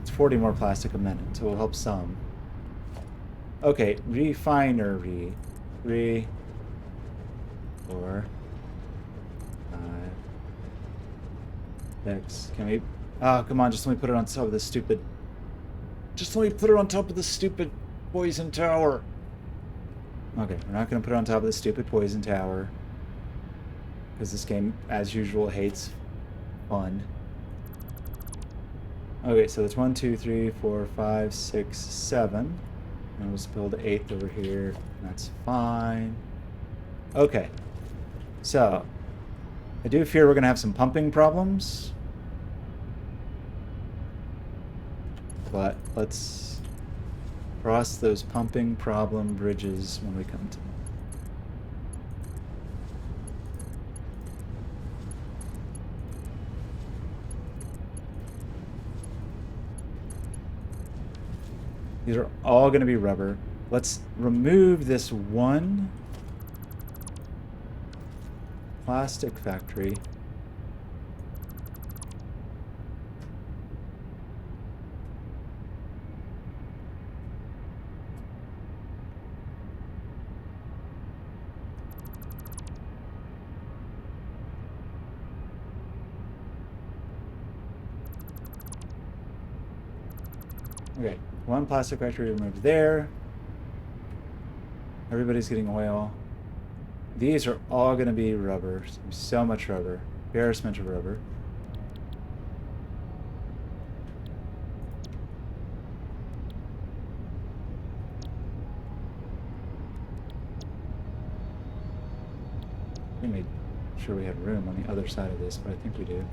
It's 40 more plastic a minute, so it'll help some. Okay, refinery. 3, 4, 5, 6. Can we... Oh, come on, just let me put it on top of this stupid... Just let me put it on top of the stupid poison tower. Okay, we're not going to put it on top of the stupid poison tower, because this game, as usual, hates fun. Okay, so it's 1, 2, 3, 4, 5, 6, 7. And we'll just build 8 over here. That's fine. Okay. So, I do fear we're going to have some pumping problems. But let's cross those pumping problem bridges when we come to them. These are all going to be rubber. Let's remove this one plastic factory. Okay, one plastic factory removed there. Everybody's getting oil. These are all going to be rubber. So much rubber. Embarrassment of rubber. We made sure we had room on the other side of this, but I think we do.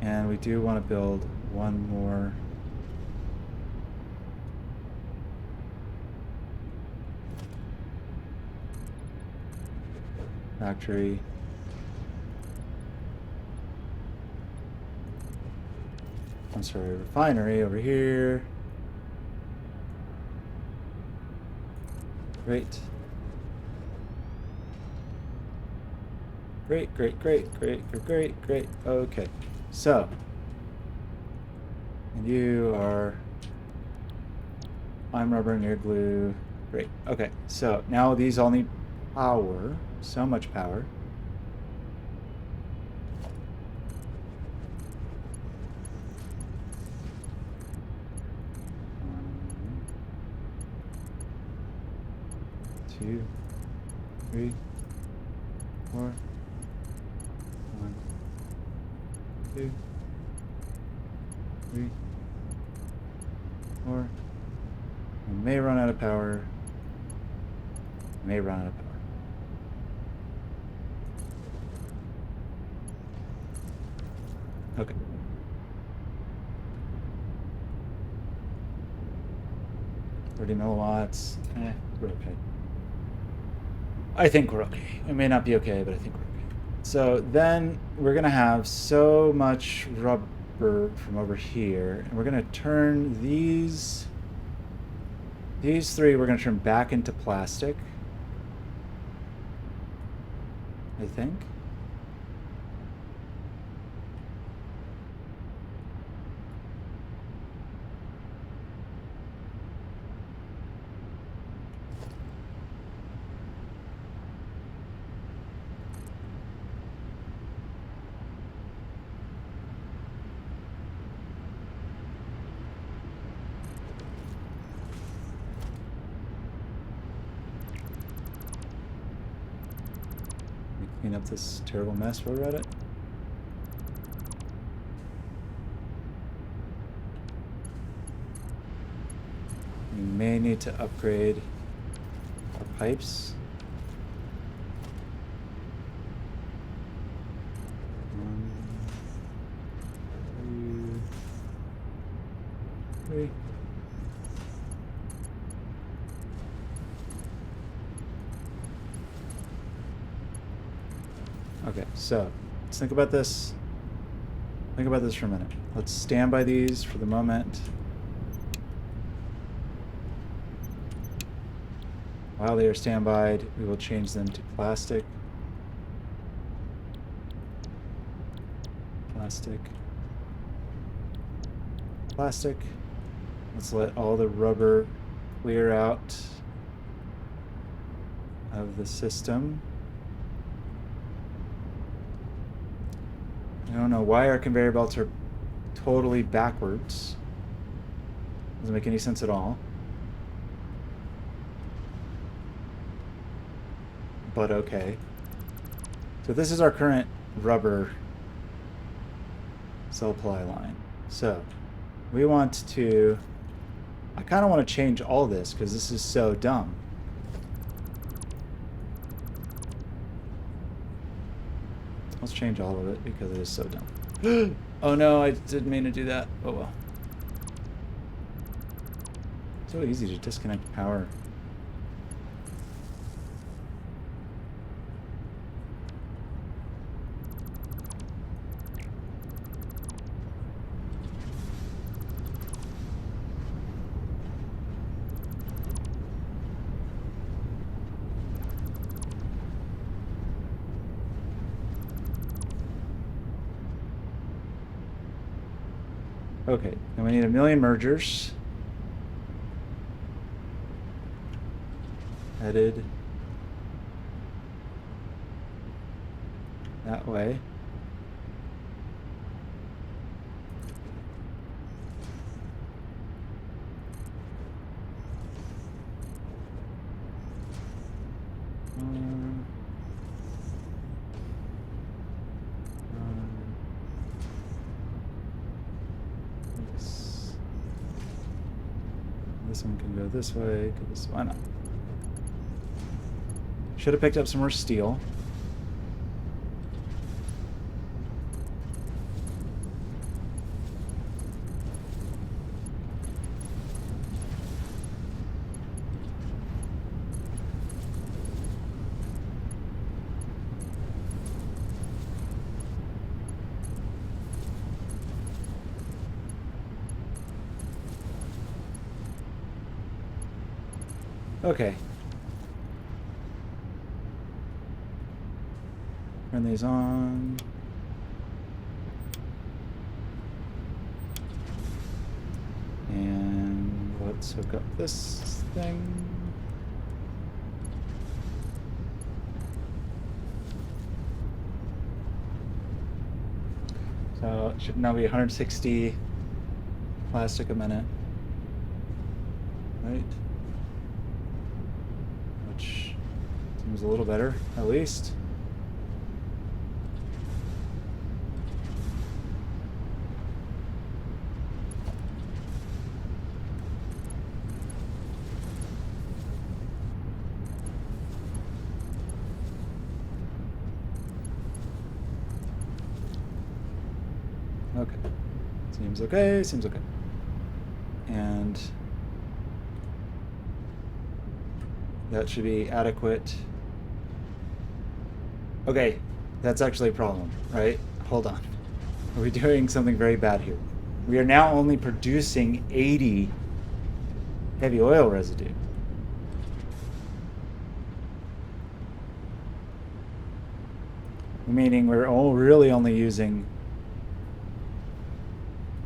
And we do want to build one more factory. I'm sorry, refinery over here. Great. Great, great, great, great, great, great, great. Okay. So. And you are... I'm rubber and you're glue. Great. Okay. So now these all need power. So much power. Two, three, four, one, two, three, four. We may run out of power. We may run out of power. Okay. $30 milliwatts. We're okay. I think we're okay. We may not be okay, but I think we're okay. So then we're going to have so much rubber from over here. And we're going to turn these three, we're going to turn back into plastic. I think. Clean up this terrible mess while we're at it. We may need to upgrade our pipes. 1, 2, 3. Okay, so let's think about this. Think about this for a minute. Let's stand by these for the moment. While they are standby, we will change them to plastic. Plastic. Plastic. Let's let all the rubber clear out of the system. I don't know why our conveyor belts are totally backwards. Doesn't make any sense at all. But okay. So this is our current rubber supply line. So we want to... I kind of want to change all this because this is so dumb. Let's change all of it because it is so dumb. Oh no, I didn't mean to do that. Oh well. So easy to disconnect power. Okay, and we need 1,000,000 mergers. Headed that way. This one can go this way, why not? Should have picked up some more steel. Okay. Turn these on. And let's hook up this thing. So it should now be 160 plastic a minute. Right? Which seems a little better, at least. Okay. Seems okay, seems okay. And that should be adequate. Okay, that's actually a problem, right? Hold on. Are we doing something very bad here? We are now only producing 80 heavy oil residue. Meaning we're really only using...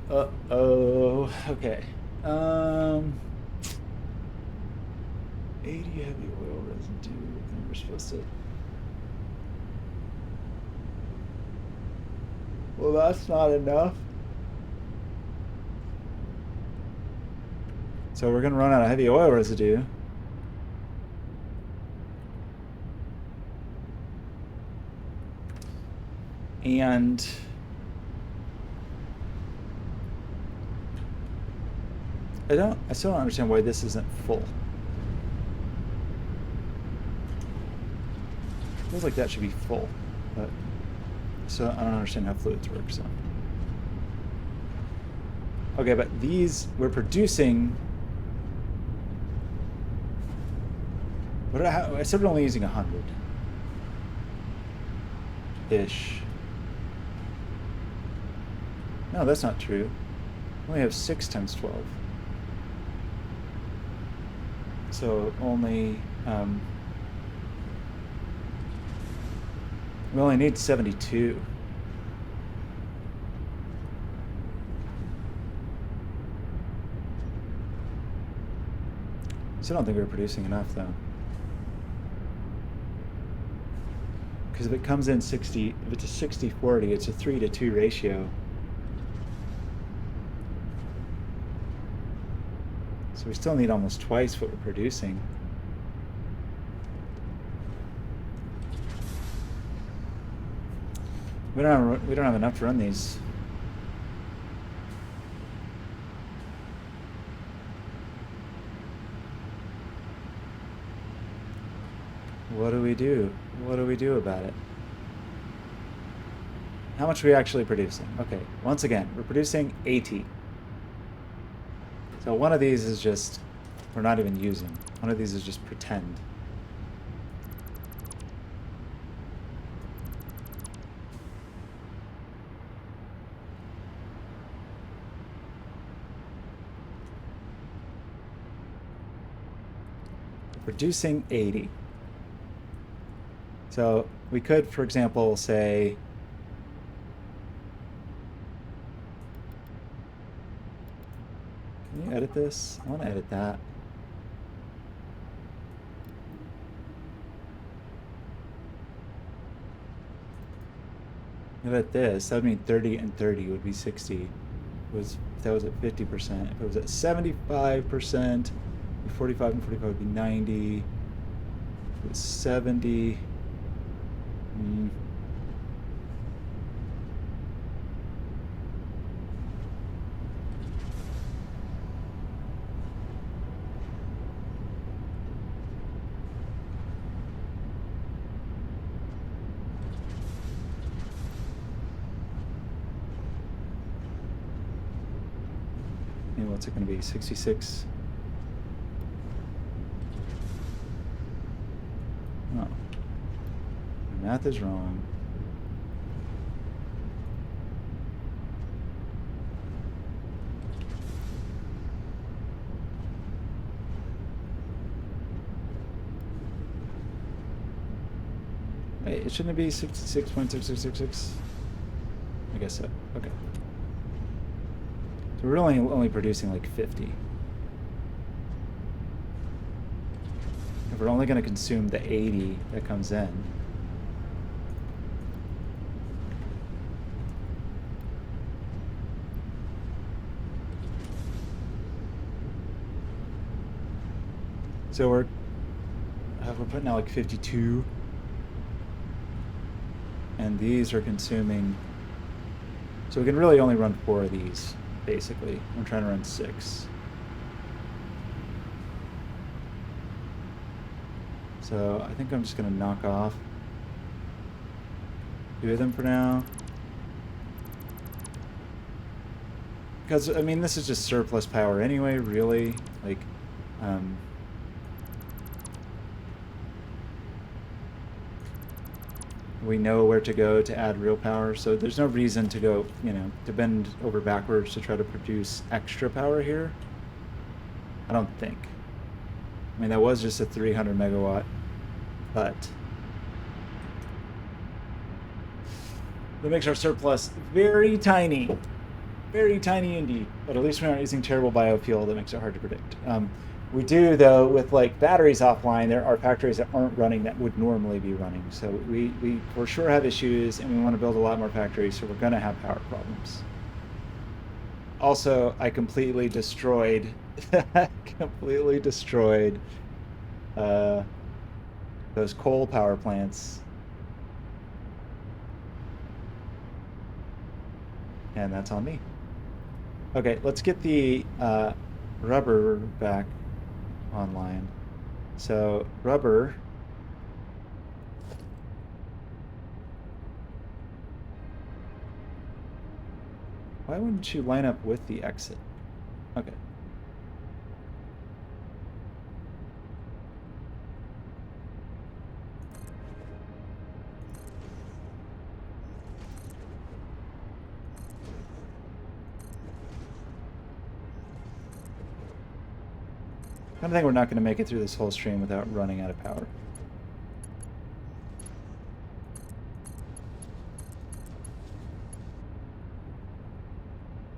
Uh-oh. Okay. 80 heavy oil residue. And we're supposed to... Well, that's not enough. So we're going to run out of heavy oil residue. And... I still don't understand why this isn't full. Feels like that should be full, but so I don't understand how fluids work. So okay, but these we're producing. What I said we're only using 100 ish. No, that's not true. We only have 6 times 12. So only we only need 72. So I don't think we're producing enough though. Because if it comes in 60, if it's a 60-40, it's a 3-to-2 ratio. So we still need almost twice what we're producing. We don't have enough to run these. What do we do? What do we do about it? How much are we actually producing? Okay, once again, we're producing 80. So one of these is just, we're not even using. One of these is just pretend. We're producing 80. So we could, for example, say, can you edit this? I want to edit that. Edit this. That would mean 30 and 30 would be 60. If that was at 50%. If it was at 75%, 45 and 45 would be 90. If it was 70. And what's it going to be? 66. Oh. My math is wrong. Wait, shouldn't it be 66.6666? I guess so. Okay. So we're really only producing like 50. If we're only going to consume the 80 that comes in. So we're putting out like 52. And these are consuming. So we can really only run 4 of these, basically. I'm trying to run 6. So I think I'm just going to knock off 2 of them for now. Because, I mean, this is just surplus power anyway, really. Like, we know where to go to add real power, so there's no reason to go, you know, to bend over backwards to try to produce extra power here. I don't think. I mean, that was just a 300 megawatt, but that makes our surplus very tiny. Very tiny indeed, but at least we aren't using terrible biofuel that makes it hard to predict. We do, though, with like batteries offline, there are factories that aren't running that would normally be running. So we for sure have issues, and we want to build a lot more factories, so we're going to have power problems. Also, I completely destroyed those coal power plants. And that's on me. Okay, let's get the rubber back online. So rubber. Why wouldn't you line up with the exit? Okay. I think we're not going to make it through this whole stream without running out of power.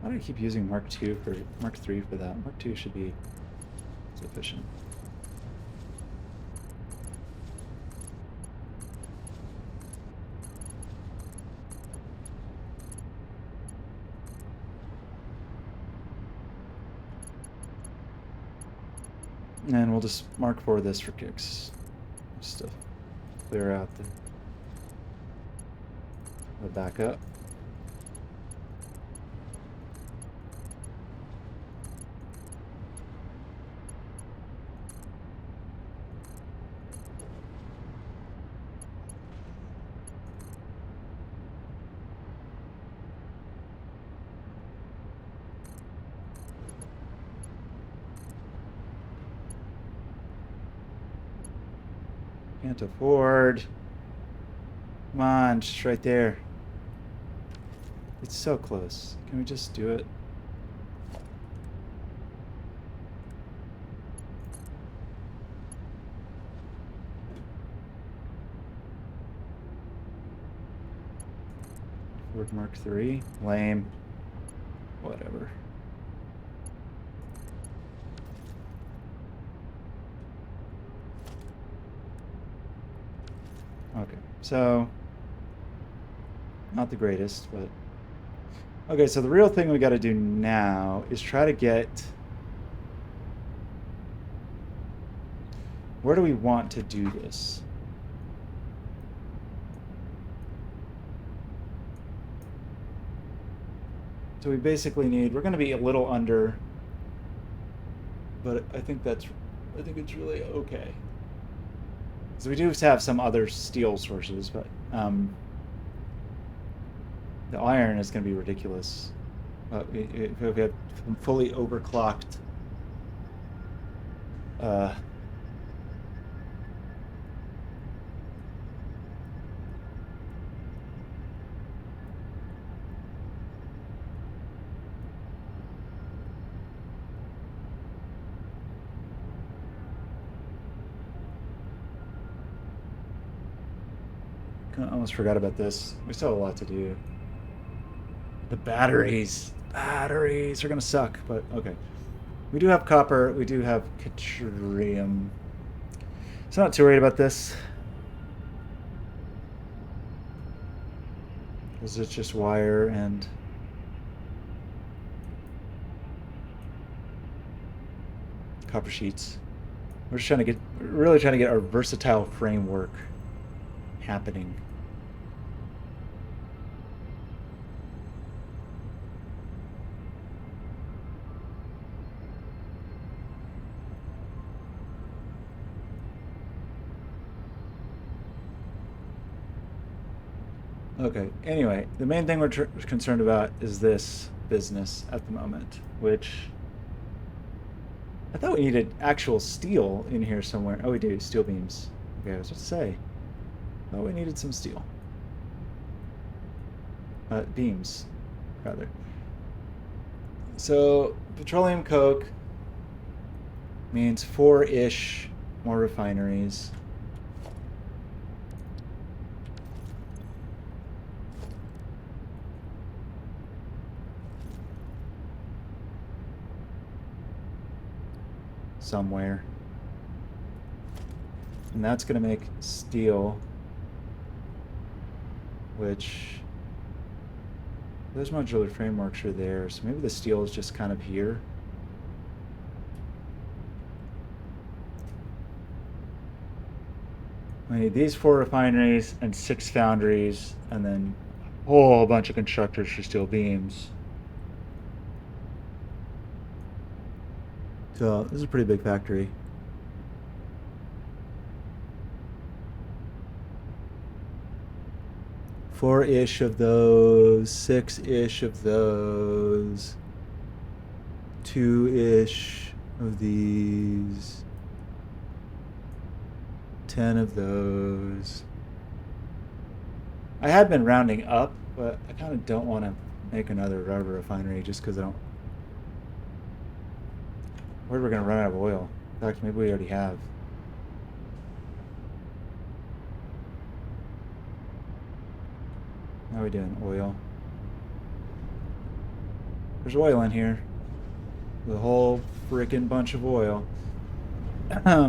Why do I keep using Mark II for Mark III for that? Mark II should be sufficient. And we'll just mark for this for kicks. Just to clear out the backup. Can't afford. Come on, just right there. It's so close. Can we just do it? Ford Mark III? Lame. Whatever. Okay, so not the greatest, but okay, so the real thing we got to do now is try to get, where do we want to do this? So we basically need, we're going to be a little under, but I think it's really okay. So we do have some other steel sources, but the iron is going to be ridiculous. If we have fully overclocked I almost forgot about this. We still have a lot to do. The batteries. Batteries are gonna suck, but okay. We do have copper. We do have yttrium. So not too worried about this. Because it's just wire and copper sheets. We're just trying to get, really trying to get our versatile framework happening. Okay, anyway, the main thing we're concerned about is this business at the moment, which I thought we needed actual steel in here somewhere. Oh, we do, steel beams. Okay, I was about to say. Oh, we needed some steel. Beams, rather. So, petroleum coke means 4-ish more refineries. Somewhere. And that's going to make steel, which those modular frameworks are there, so maybe the steel is just kind of here. We need these 4 refineries and 6 foundries, and then a whole bunch of constructors for steel beams. So this is a pretty big factory. Four-ish of those, 6-ish of those, 2-ish of these, 10 of those. I had been rounding up, but I kind of don't want to make another rubber refinery just because I don't. Where are we going to run out of oil? In fact, maybe we already have. How are we doing? Oil. There's oil in here. The whole freaking bunch of oil.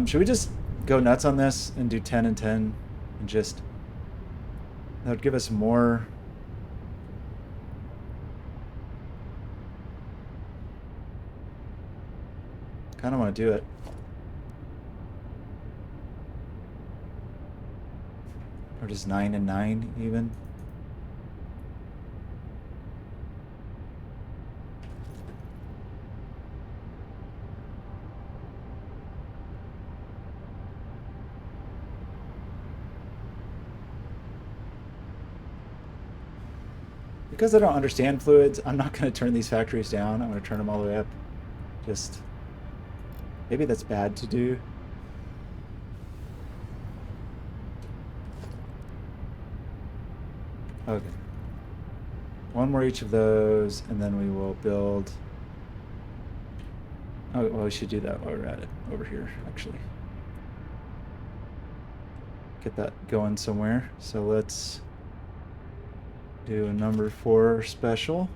Should we just go nuts on this and do 10 and 10 and just... That would give us more... Kind of want to do it. Or just 9 and 9 even. Because I don't understand fluids, I'm not going to turn these factories down. I'm going to turn them all the way up. Just... Maybe that's bad to do. Okay. One more each of those, and then we will build... Oh, well, we should do that while we're at it. Over here, actually. Get that going somewhere. So let's do a number 4 special.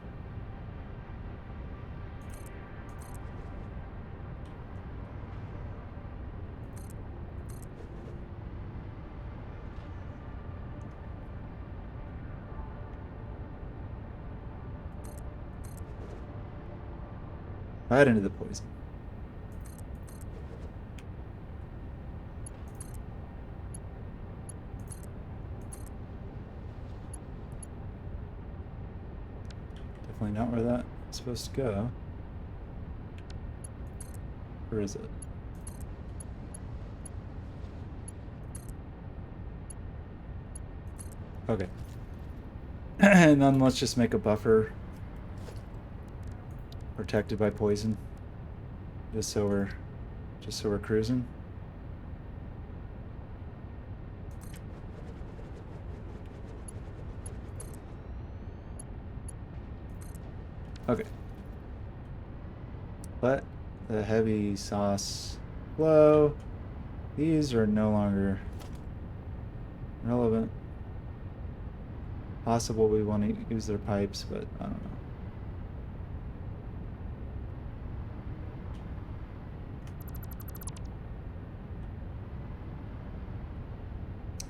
Right into the poison. Definitely not where that's supposed to go. Where is it? Okay. And then let's just make a buffer protected by poison. Just so we're cruising. Okay. Let the heavy sauce flow. These are no longer relevant. Possible we want to use their pipes, but I don't know.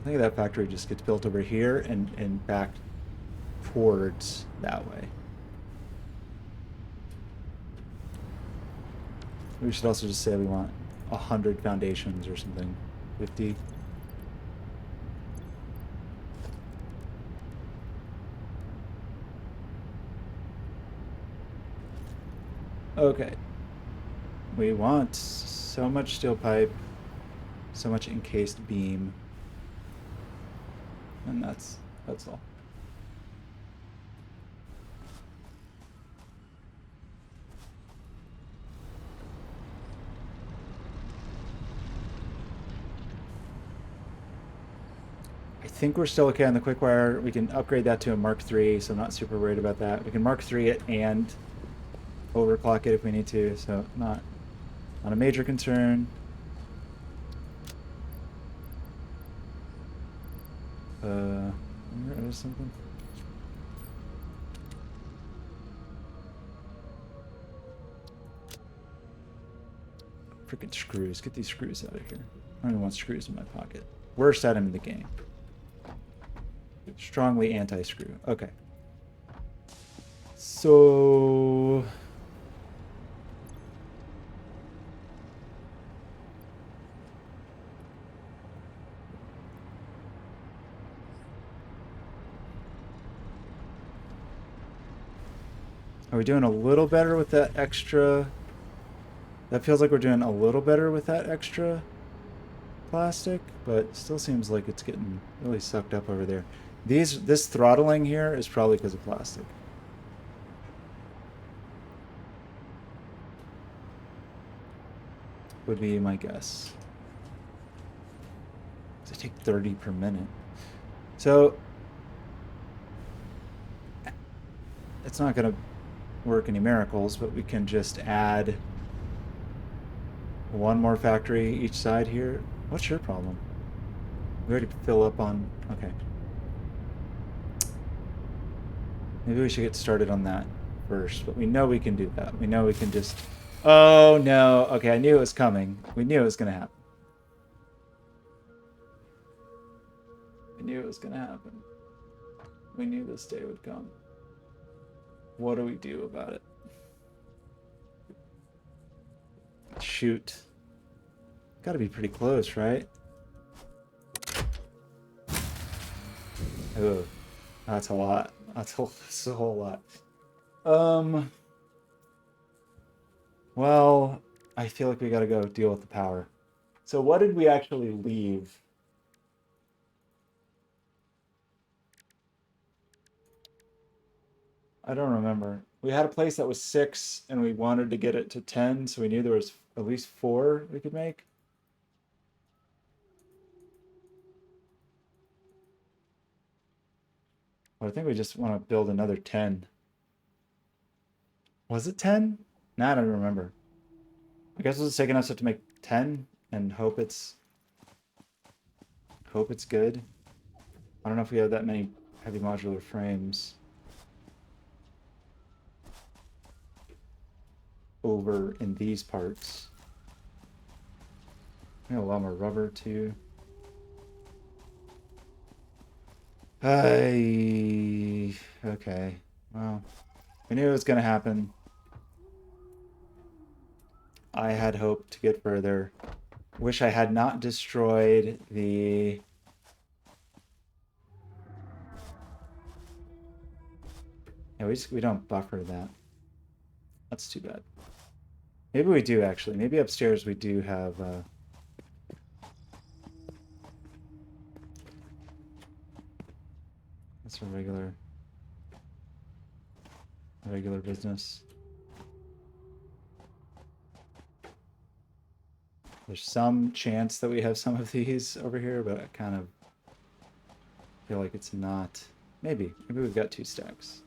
I think that factory just gets built over here and back towards that way. We should also just say we want 100 foundations or something. 50. Okay. We want so much steel pipe, so much encased beam, and that's all. I think we're still okay on the quick wire. We can upgrade that to a Mark III, so I'm not super worried about that. We can Mark III it and overclock it if we need to, so not a major concern. There is something. Freaking screws. Get these screws out of here. I don't even want screws in my pocket. Worst item in the game. Strongly anti-screw. Okay. So... Are we doing a little better with that extra... That feels like we're doing a little better with that extra plastic, but still seems like it's getting really sucked up over there. This throttling here is probably because of plastic. Would be my guess. Does it take 30 per minute? So it's not going to work any miracles, but we can just add one more factory each side here. What's your problem? We already fill up on... Okay. Maybe we should get started on that first, but we know we can do that. We know we can just... Oh, no. Okay, I knew it was coming. We knew it was going to happen. I knew it was going to happen. We knew this day would come. What do we do about it? Shoot. Gotta be pretty close, right? Oh, that's a lot. That's a whole lot. Well, I feel like we gotta go deal with the power. So what did we actually leave? I don't remember. We had a place that was 6 and we wanted to get it to 10, so we knew there was at least 4 we could make. But I think we just want to build another 10. Was it 10? Nah, I don't remember. I guess it was taking us to make 10 and hope it's good. I don't know if we have that many heavy modular frames over in these parts. We have a lot more rubber too. Okay. Well, we knew it was gonna happen. I had hoped to get further. Wish I had not destroyed the... Yeah, we don't buffer that. That's too bad. Maybe we do, actually. Maybe upstairs we do have... That's a regular business. There's some chance that we have some of these over here, but I kind of feel like it's not. Maybe we've got 2 stacks.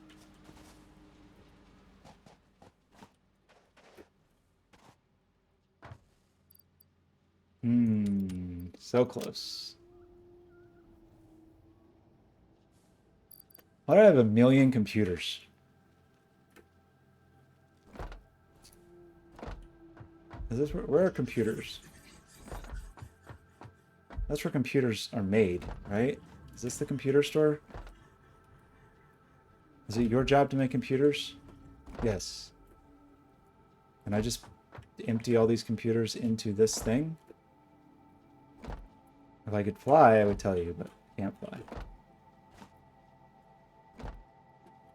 So close. Why do I have 1,000,000 computers? Is this where are computers? That's where computers are made, right? Is this the computer store? Is it your job to make computers? Yes. Can I just empty all these computers into this thing? If I could fly, I would tell you, but I can't fly.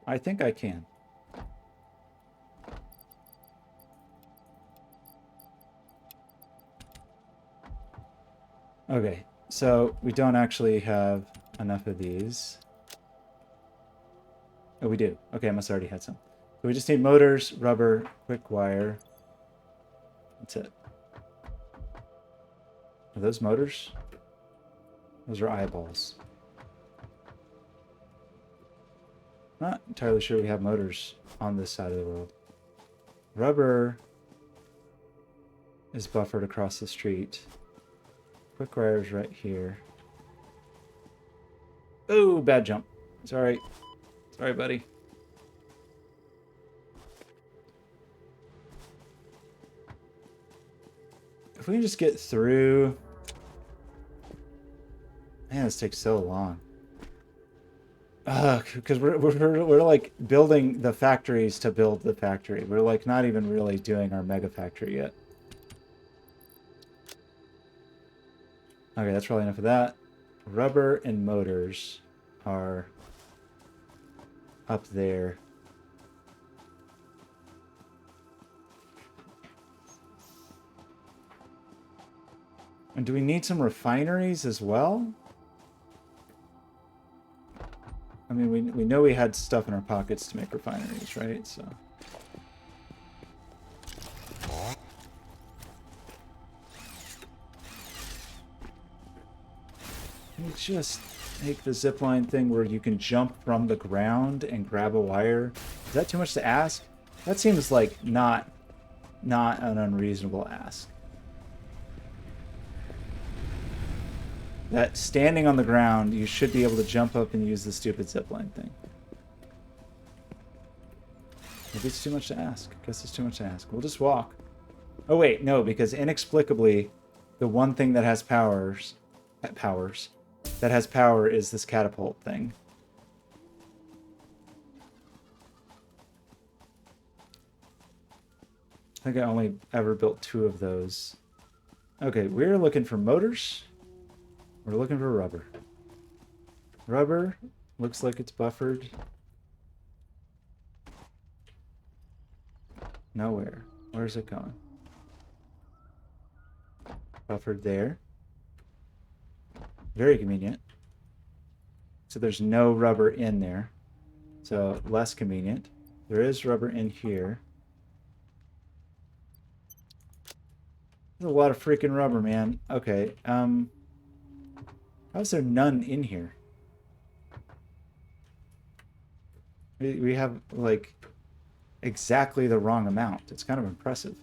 I think I can. Okay, so we don't actually have enough of these. Oh, we do. Okay, I must have already had some. So we just need motors, rubber, quick wire. That's it. Are those motors? Those are eyeballs. Not entirely sure we have motors on this side of the world. Rubber is buffered across the street. Quick wire is right here. Oh, bad jump. Sorry. Sorry, buddy. If we can just get through... Man, this takes so long. Because we're like building the factories to build the factory. We're like not even really doing our mega factory yet. Okay, that's probably enough of that. Rubber and motors are up there. And do we need some refineries as well? I mean, we know we had stuff in our pockets to make refineries, right? So. Can you just make the zipline thing where you can jump from the ground and grab a wire? Is that too much to ask? That seems like not an unreasonable ask. That standing on the ground, you should be able to jump up and use the stupid zipline thing. Maybe it's too much to ask. I guess it's too much to ask. We'll just walk. Oh wait, no, because inexplicably, the one thing that has power is this catapult thing. I think I only ever built 2 of those. Okay, we're looking for motors. We're looking for rubber. Rubber looks like it's buffered. Nowhere. Where's it going? Buffered there. Very convenient. So there's no rubber in there. So less convenient. There is rubber in here. There's a lot of freaking rubber, man. Okay, how is there none in here? We have, like, exactly the wrong amount. It's kind of impressive.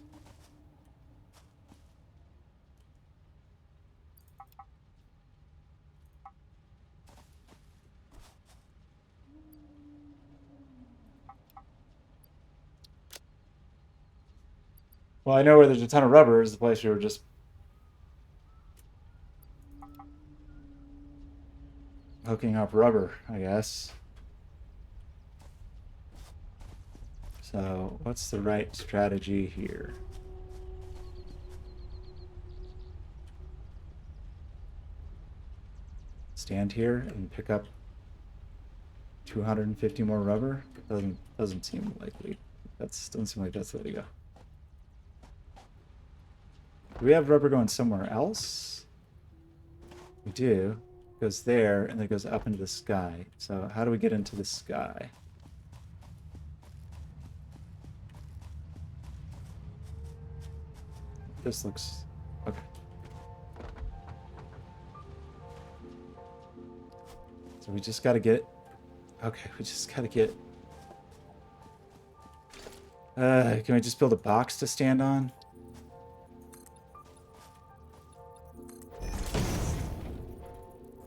Well, I know where there's a ton of rubber is the place we were just... hooking up rubber, I guess. So, what's the right strategy here? Stand here and pick up 250 more rubber? Doesn't seem likely. Doesn't seem like that's the way to go. Do we have rubber going somewhere else? We do. It goes there, and then it goes up into the sky. So how do we get into the sky? This looks... okay. So we just gotta get... okay, we just gotta get... can we just build a box to stand on?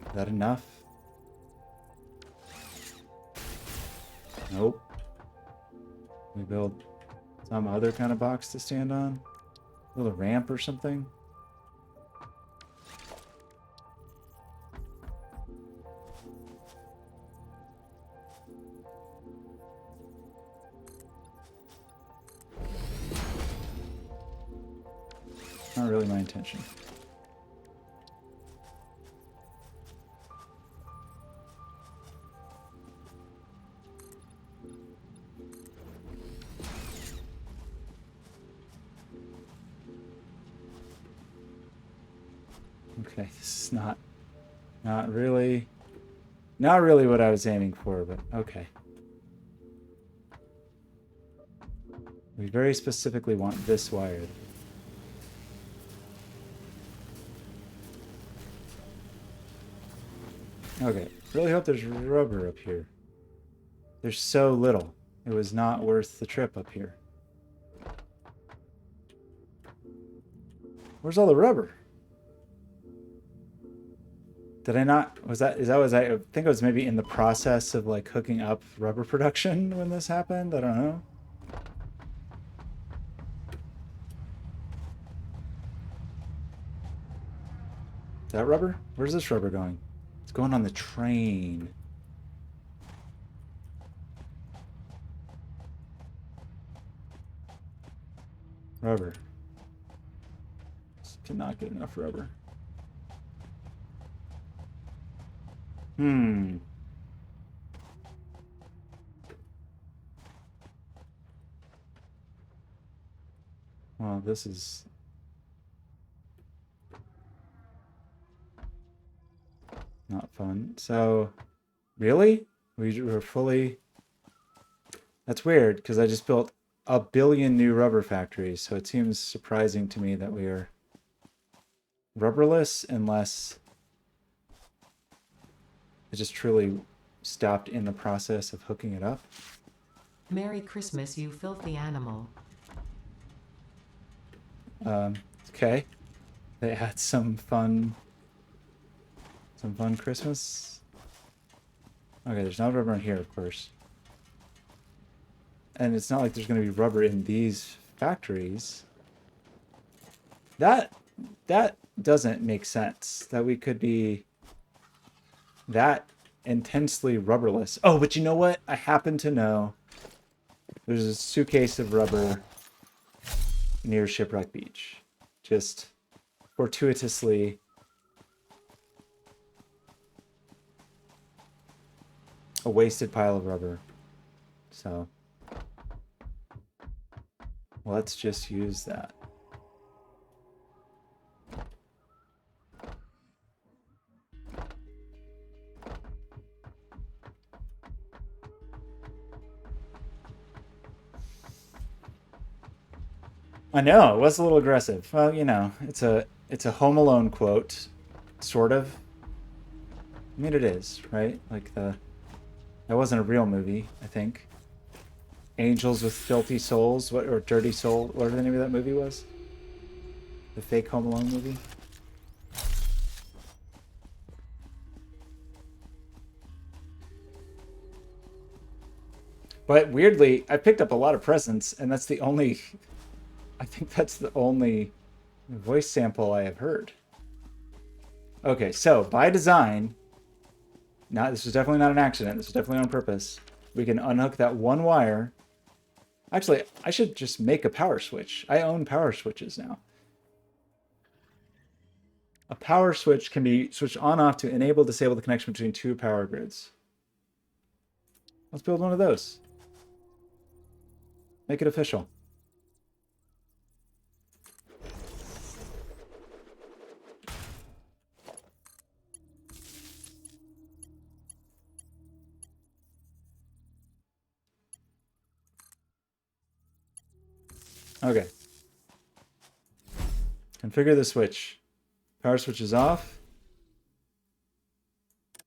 Is that enough? Nope. We build some other kind of box to stand on. Build a ramp or something. Not really my intention. Okay, this is not really what I was aiming for, but okay. We very specifically want this wired. Okay, really hope there's rubber up here. There's so little. It was not worth the trip up here. Where's all the rubber? Did I not? Was I think I was maybe in the process of like hooking up rubber production when this happened? I don't know. Is that rubber? Where's this rubber going? It's going on the train. Rubber. Just cannot get enough rubber. Well, this is not fun. So, really? We were fully... That's weird, because I just built a billion new rubber factories, so it seems surprising to me that we are rubberless unless it just truly stopped in the process of hooking it up. Merry Christmas, you filthy animal. Okay. They had some fun Christmas. Okay, there's no rubber in here, of course. And it's not like there's going to be rubber in these factories. That doesn't make sense. That we could be that intensely rubberless. Oh, but you know what? I happen to know there's a suitcase of rubber near Shipwreck Beach. Just fortuitously. A wasted pile of rubber. So let's just use that. I know, it was a little aggressive. Well, you know, it's a Home Alone quote, sort of. I mean, it is, right? Like that wasn't a real movie, I think. Angels with Filthy Souls, or Dirty Soul, whatever the name of that movie was. The fake Home Alone movie. But weirdly, I picked up a lot of presents, and that's the only... I think that's the only voice sample I have heard. Okay, so by design, this was definitely not an accident. This was definitely on purpose. We can unhook that one wire. Actually, I should just make a power switch. I own power switches now. A power switch can be switched on off to enable disable the connection between two power grids. Let's build one of those. Make it official. Okay. Configure the switch. Power switch is off.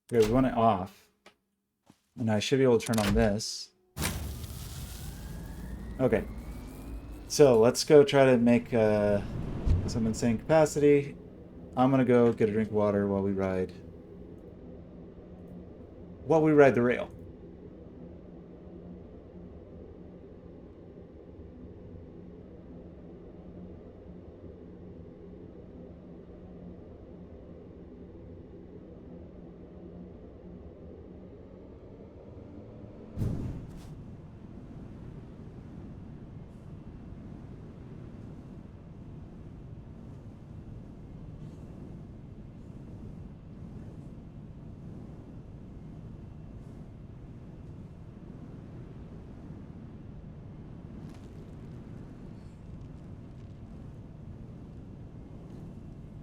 Okay, we want it off. And I should be able to turn on this. Okay. So let's go try to make some insane capacity. I'm gonna go get a drink of water while we ride the rail.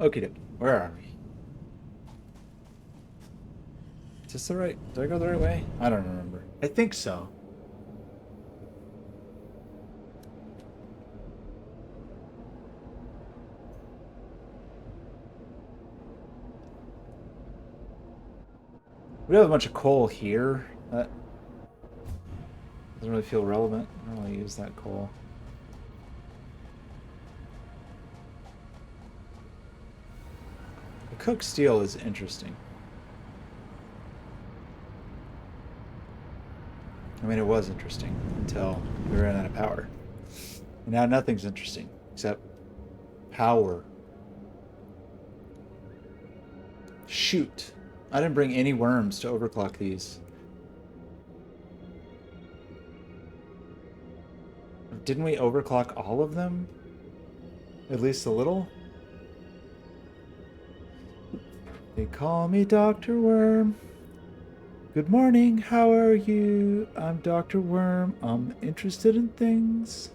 Okie dokie. Where are we? Is this the right? Did I go the right way? I don't remember. I think so. We have a bunch of coal here. That doesn't really feel relevant. I don't really use that coal. The cooked steel is interesting. I mean, it was interesting until we ran out of power. And now nothing's interesting except power. Shoot. I didn't bring any worms to overclock these. Didn't we overclock all of them? At least a little? They call me Dr. Worm. Good morning, how are you? I'm Dr. Worm. I'm interested in things.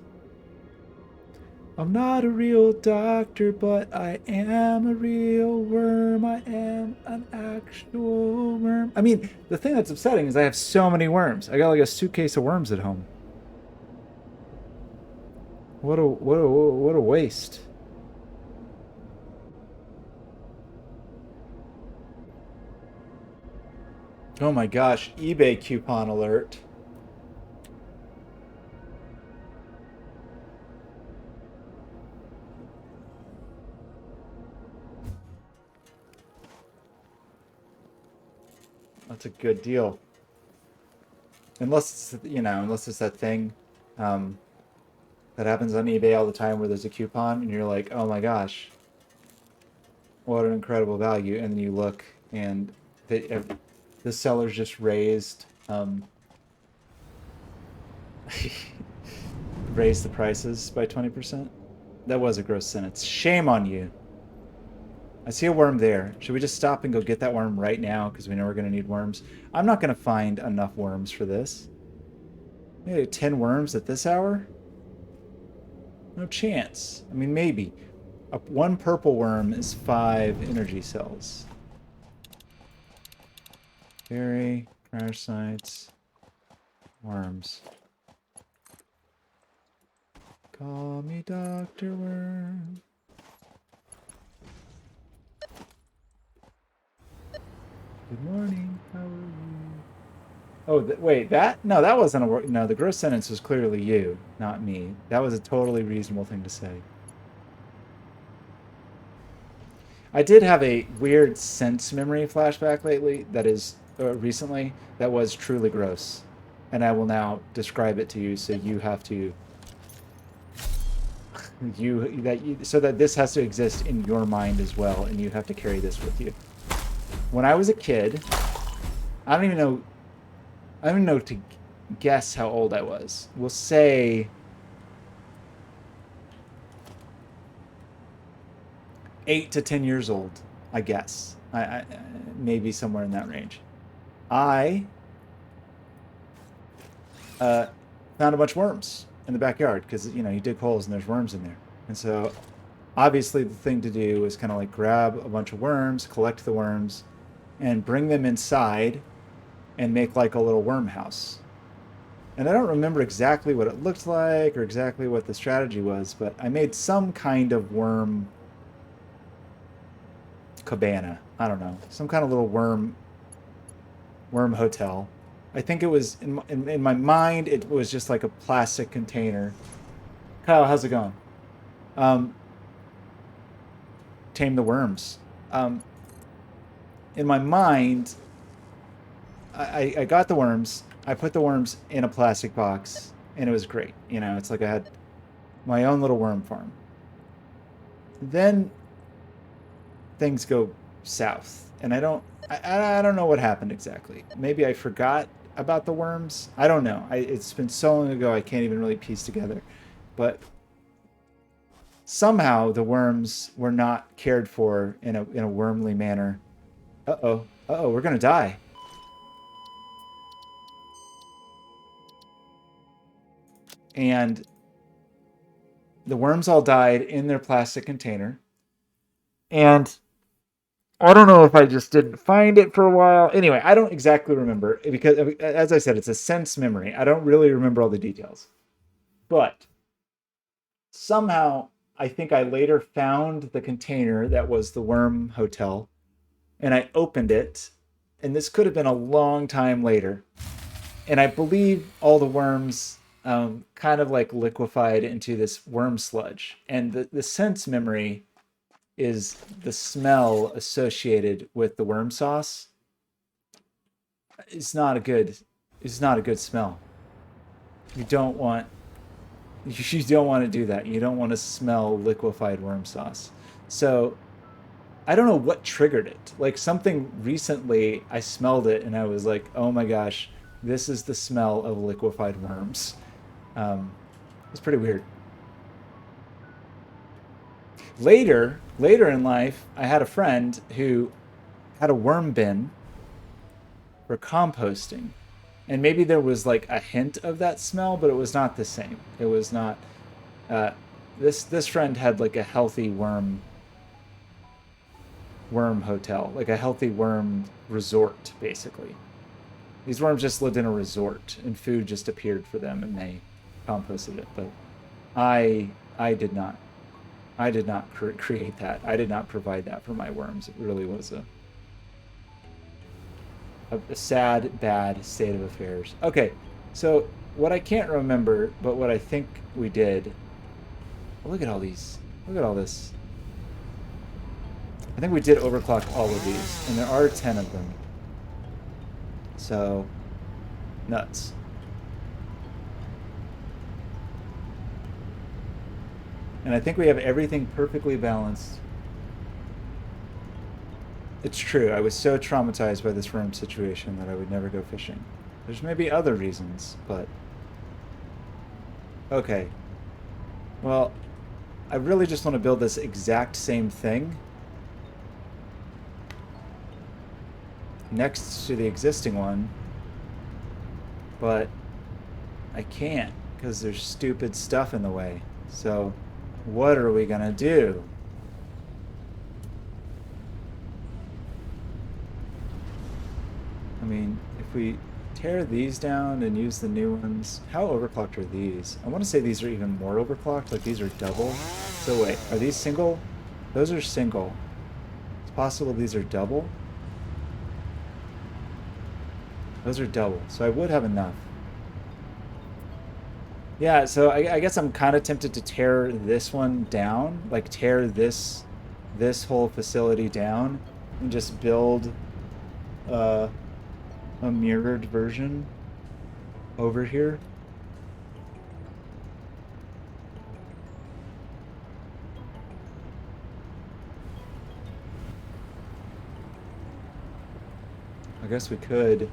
I'm not a real doctor, but I am a real worm. I am an actual worm. I mean, the thing that's upsetting is I have so many worms. I got like a suitcase of worms at home. What a waste. Oh my gosh, eBay coupon alert. That's a good deal. Unless it's, unless it's that thing that happens on eBay all the time where there's a coupon and you're like, oh my gosh, what an incredible value. And then you look and the seller's just raised raised the prices by 20%. That was a gross sentence. Shame on you. I see a worm there. Should we just stop and go get that worm right now? Because we know we're going to need worms. I'm not going to find enough worms for this. Maybe 10 worms at this hour? No chance. I mean, maybe. One purple worm is 5 energy cells. Berry, parasites, worms. Call me Dr. Worm. Good morning, how are you? Oh, wait, that? No, that wasn't a word. No, the gross sentence was clearly you, not me. That was a totally reasonable thing to say. I did have a weird sense memory flashback lately, that is, recently, that was truly gross. And I will now describe it to you, so you have to, so that this has to exist in your mind as well, and you have to carry this with you. When I was a kid, I don't even know to guess how old I was. We'll say 8 to 10 years old, I guess. I maybe somewhere in that range. I found a bunch of worms in the backyard because you dig holes and there's worms in there. And so obviously the thing to do is kind of like grab a bunch of worms, collect the worms, and bring them inside and make like a little worm house. And I don't remember exactly what it looked like or exactly what the strategy was, but I made some kind of worm cabana. I don't know, some kind of little worm hotel. I think it was in my mind. It was just like a plastic container. Kyle, how's it going? Um, Tame the worms. In my mind, I got the worms. I put the worms in a plastic box, and it was great. It's like I had my own little worm farm. Then things go south, and I don't know what happened exactly. Maybe I forgot about the worms. I don't know. It's been so long ago I can't even really piece together. But somehow the worms were not cared for in a wormly manner. Uh-oh. Uh-oh, we're gonna die. And the worms all died in their plastic container. And I don't know if I just didn't find it for a while. Anyway, I don't exactly remember because, as I said, it's a sense memory. I don't really remember all the details. But somehow, I think I later found the container that was the worm hotel, and I opened it. And this could have been a long time later. And I believe all the worms kind of like liquefied into this worm sludge. And the sense memory is the smell associated with the worm sauce. It's not a good. It's not a good smell. You don't want. You don't want to do that. You don't want to smell liquefied worm sauce. So I don't know what triggered it. Like something recently, I smelled it and I was like, "Oh my gosh, this is the smell of liquefied worms." It's pretty weird. Later in life, I had a friend who had a worm bin for composting. And maybe there was like a hint of that smell, but it was not the same. It was not uh this friend had like a healthy worm hotel, like a healthy worm resort basically. These worms just lived in a resort and food just appeared for them and they composted it, but I I did not. I did not create that. I did not provide that for my worms. It really was a sad, bad state of affairs. Okay, so what I can't remember, but what I think we did. Oh, look at all these. Look at all this. I think we did overclock all of these, and there are 10 of them. So, nuts. And I think we have everything perfectly balanced. It's true. I was so traumatized by this worm situation that I would never go fishing. There's maybe other reasons, but okay. Well, I really just want to build this exact same thing next to the existing one, but I can't because there's stupid stuff in the way. So, what are we gonna do? I mean, if we tear these down and use the new ones, how overclocked are these? I want to say these are even more overclocked, like these are double. So wait, are these single? Those are single. It's possible these are double. Those are double, so I would have enough. Yeah, so I guess I'm kind of tempted to tear this one down, like tear this whole facility down and just build uh, a mirrored version over here. I guess we could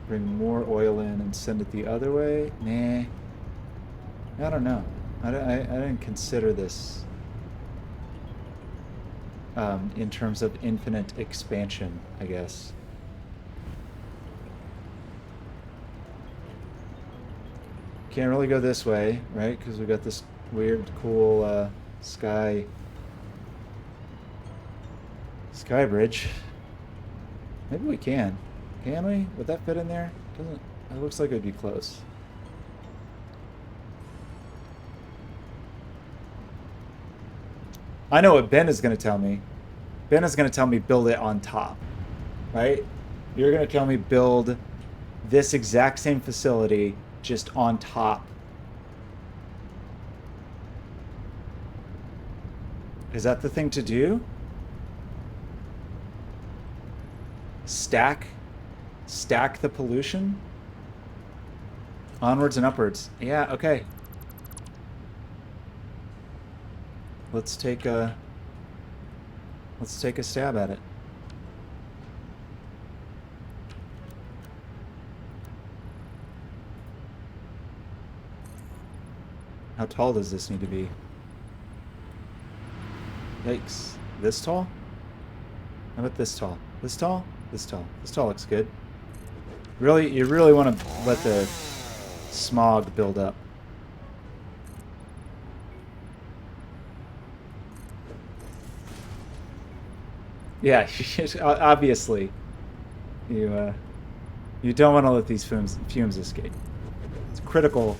bring more oil in and send it the other way. Nah, I don't know. I didn't consider this in terms of infinite expansion, I guess. Can't really go this way, right? Because we got this weird, cool sky bridge. Maybe we can. Can we? Would that fit in there? Doesn't. It looks like it'd be close. I know what Ben is going to tell me. Ben is going to tell me build it on top, right? You're going to tell me build this exact same facility just on top. Is that the thing to do? Stack the pollution? Onwards and upwards. Yeah, okay. Let's take a stab at it. How tall does this need to be? Yikes. This tall? How about this tall? This tall? This tall. This tall looks good. Really, you really want to let the smog build up. Yeah, obviously you you don't want to let these fumes escape. It's critical.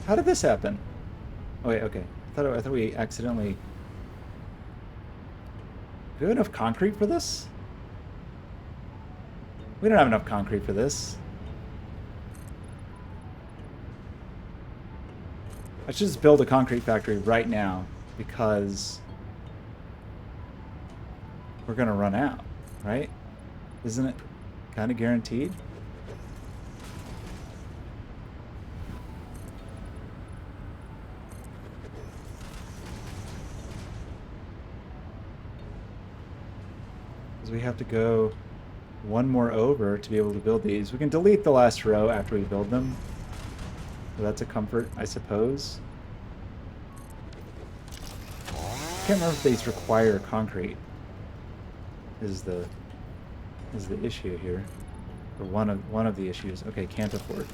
How did this happen? Oh wait, okay. I thought we accidentally. Do we have enough concrete for this? We don't have enough concrete for this. I should just build a concrete factory right now because we're gonna run out, right? Isn't it kind of guaranteed? Because we have to go one more over to be able to build these. We can delete the last row after we build them. So that's a comfort, I suppose. I can't remember if these require concrete. Is the issue here, or one of the issues? Okay, can't afford.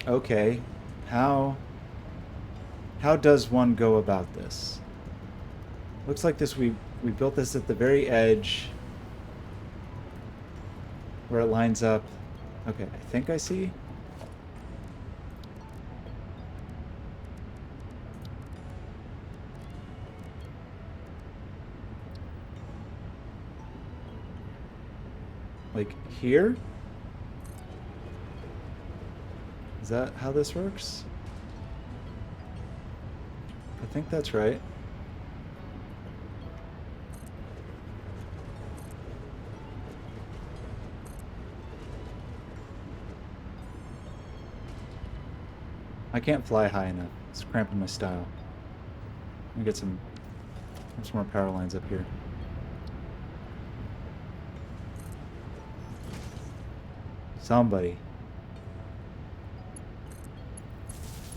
Okay, how does one go about this? Looks like this we built this at the very edge where it lines up. Okay, I think I see. Like here? Is that how this works? I think that's right. I can't fly high enough. It's cramping my style. Let me get some more power lines up here. Somebody.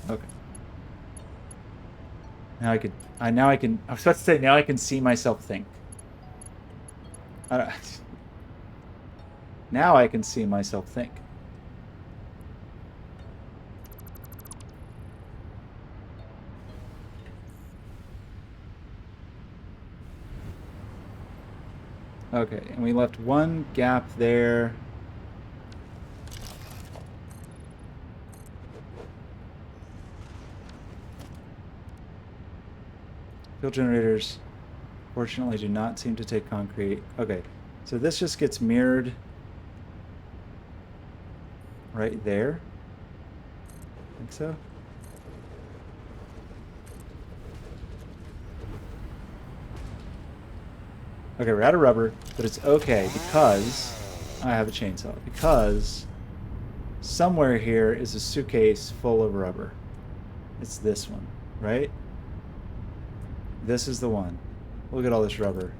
Okay. Now I can I was about to say now I can see myself think. I don't, now I can see myself think. Okay, and we left one gap there. Fuel generators, fortunately, do not seem to take concrete. Okay, so this just gets mirrored right there. I think so. Okay, we're out of rubber, but it's okay because I have a chainsaw. Because somewhere here is a suitcase full of rubber. It's this one, right? This is the one. Look at all this rubber.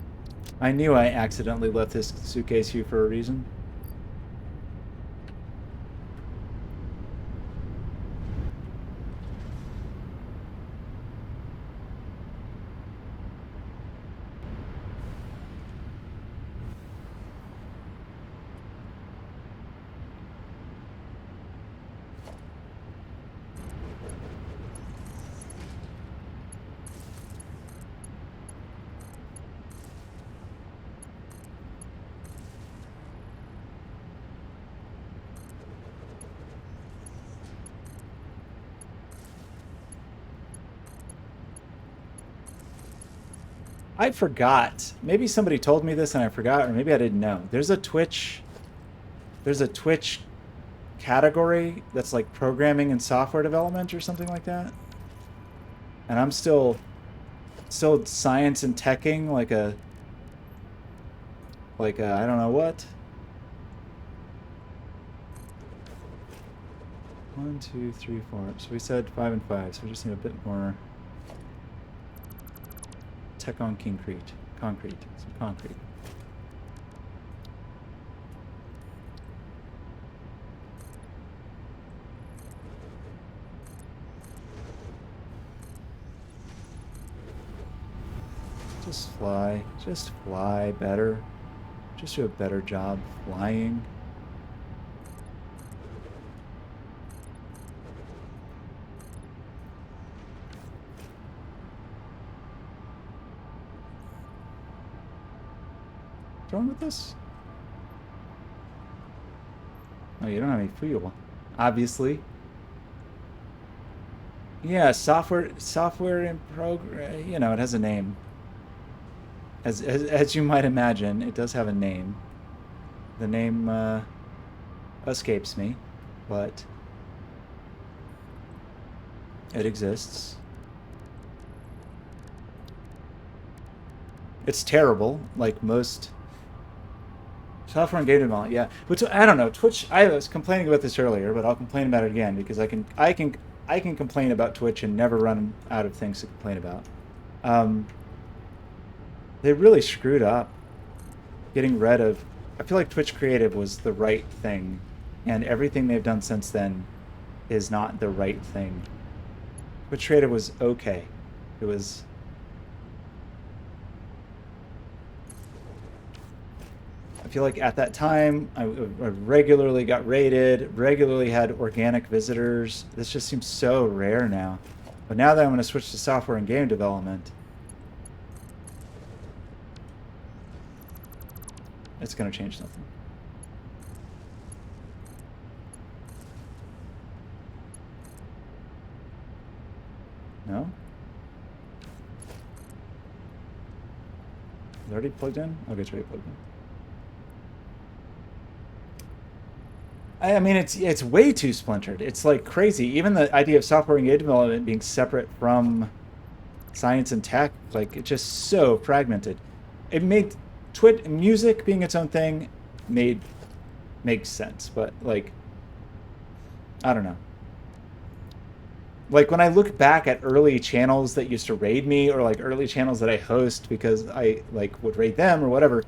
I knew I accidentally left this suitcase here for a reason. I forgot. Maybe somebody told me this and I forgot, or maybe I didn't know. There's a Twitch category that's like programming and software development or something like that. And I'm still science and teching like a I don't know what. 1, 2, 3, 4. So we said 5 and 5. So we just need a bit more tech on concrete. Some concrete. Just fly better. Just do a better job flying. wrong with this? Oh, you don't have any fuel. Obviously. Yeah, software in progress. You know, it has a name. As you might imagine, it does have a name. The name escapes me, but it exists. It's terrible, like most software and game development. Yeah, but I don't know. Twitch. I was complaining about this earlier, but I'll complain about it again because I can complain about Twitch and never run out of things to complain about. Um, they really screwed up getting rid of. I feel like Twitch Creative was the right thing, and everything they've done since then is not the right thing. Twitch Creative was okay. It was. I feel like at that time, I regularly got rated, regularly had organic visitors. This just seems so rare now. But now that I'm going to switch to software and game development, it's going to change nothing. No? Is it already plugged in? Okay, it's already plugged in. I mean, it's way too splintered. It's like crazy. Even the idea of software and game development being separate from science and tech, like it's just so fragmented. It made music being its own thing makes sense, but like I don't know. Like when I look back at early channels that used to raid me or like early channels that I host because I like would raid them or whatever,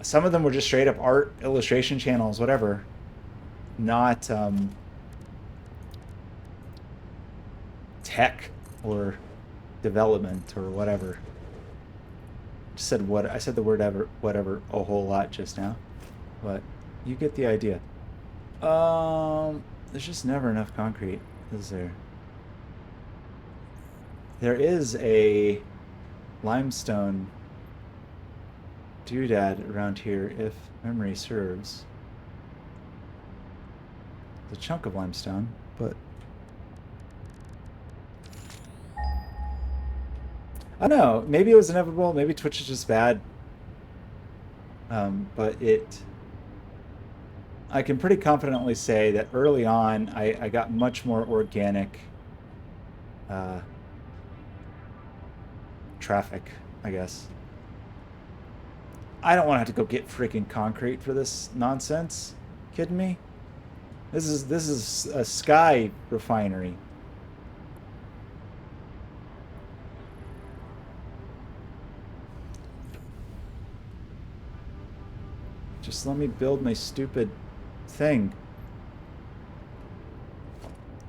some of them were just straight up art, illustration channels, whatever. Not tech or development or whatever. I said the word whatever a whole lot just now, but you get the idea. There's just never enough concrete, is there? There is a limestone doodad around here, if memory serves. It's a chunk of limestone, but I don't know. Maybe it was inevitable. Maybe Twitch is just bad. But I can pretty confidently say that early on, I got much more organic traffic, I guess. I don't want to have to go get freaking concrete for this nonsense. Kidding me? This is a sky refinery. Just let me build my stupid thing.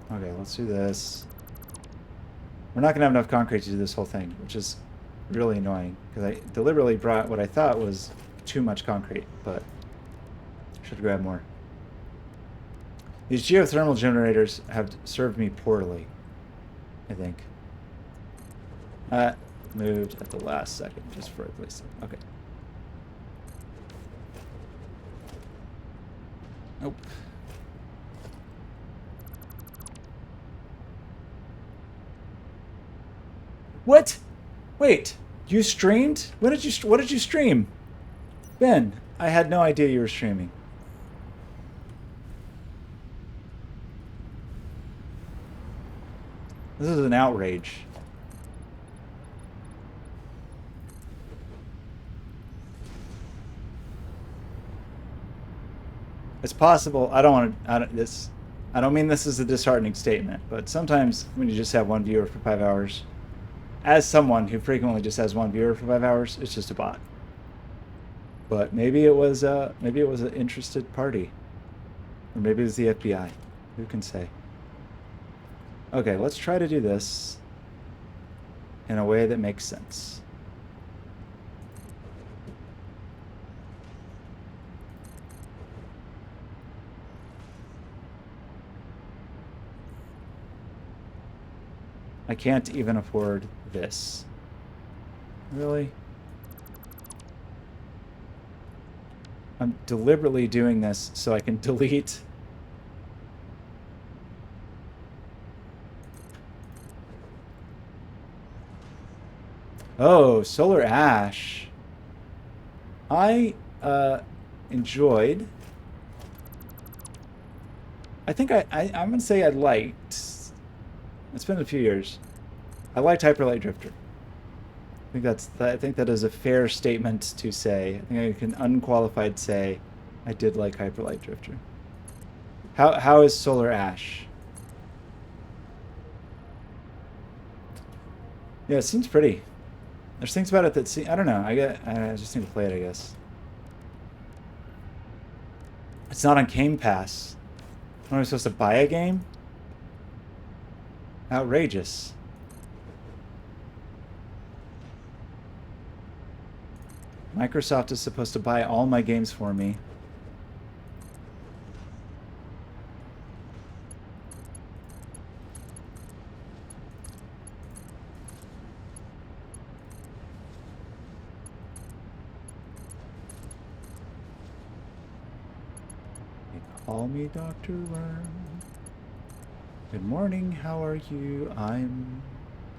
Okay, let's do this. We're not gonna have enough concrete to do this whole thing, which is really annoying because I deliberately brought what I thought was too much concrete, but should grab more. These geothermal generators have served me poorly, I think. Moved at the last second just for a place. Okay. Nope. What? Wait, you streamed? What did you stream? Ben, I had no idea you were streaming. This is an outrage. It's possible. I don't mean this is a disheartening statement, but sometimes when you just have one viewer for 5 hours, as someone who frequently just has one viewer for 5 hours, it's just a bot. But maybe it was an interested party, or maybe it was the FBI. Who can say? Okay, let's try to do this in a way that makes sense. I can't even afford this. Really? I'm deliberately doing this so I can delete. Oh, solar ash. I enjoyed. I think I'm gonna say I liked. It's been a few years. I liked Hyperlight Drifter. I think that is a fair statement to say. I think I can unqualified say I did like Hyperlight Drifter. How is Solar Ash? Yeah, it seems pretty. There's things about it that seem, I don't know. I just need to play it, I guess. It's not on Game Pass. Am I supposed to buy a game? Outrageous. Microsoft is supposed to buy all my games for me. They call me Dr. Worm. Good morning, how are you? I'm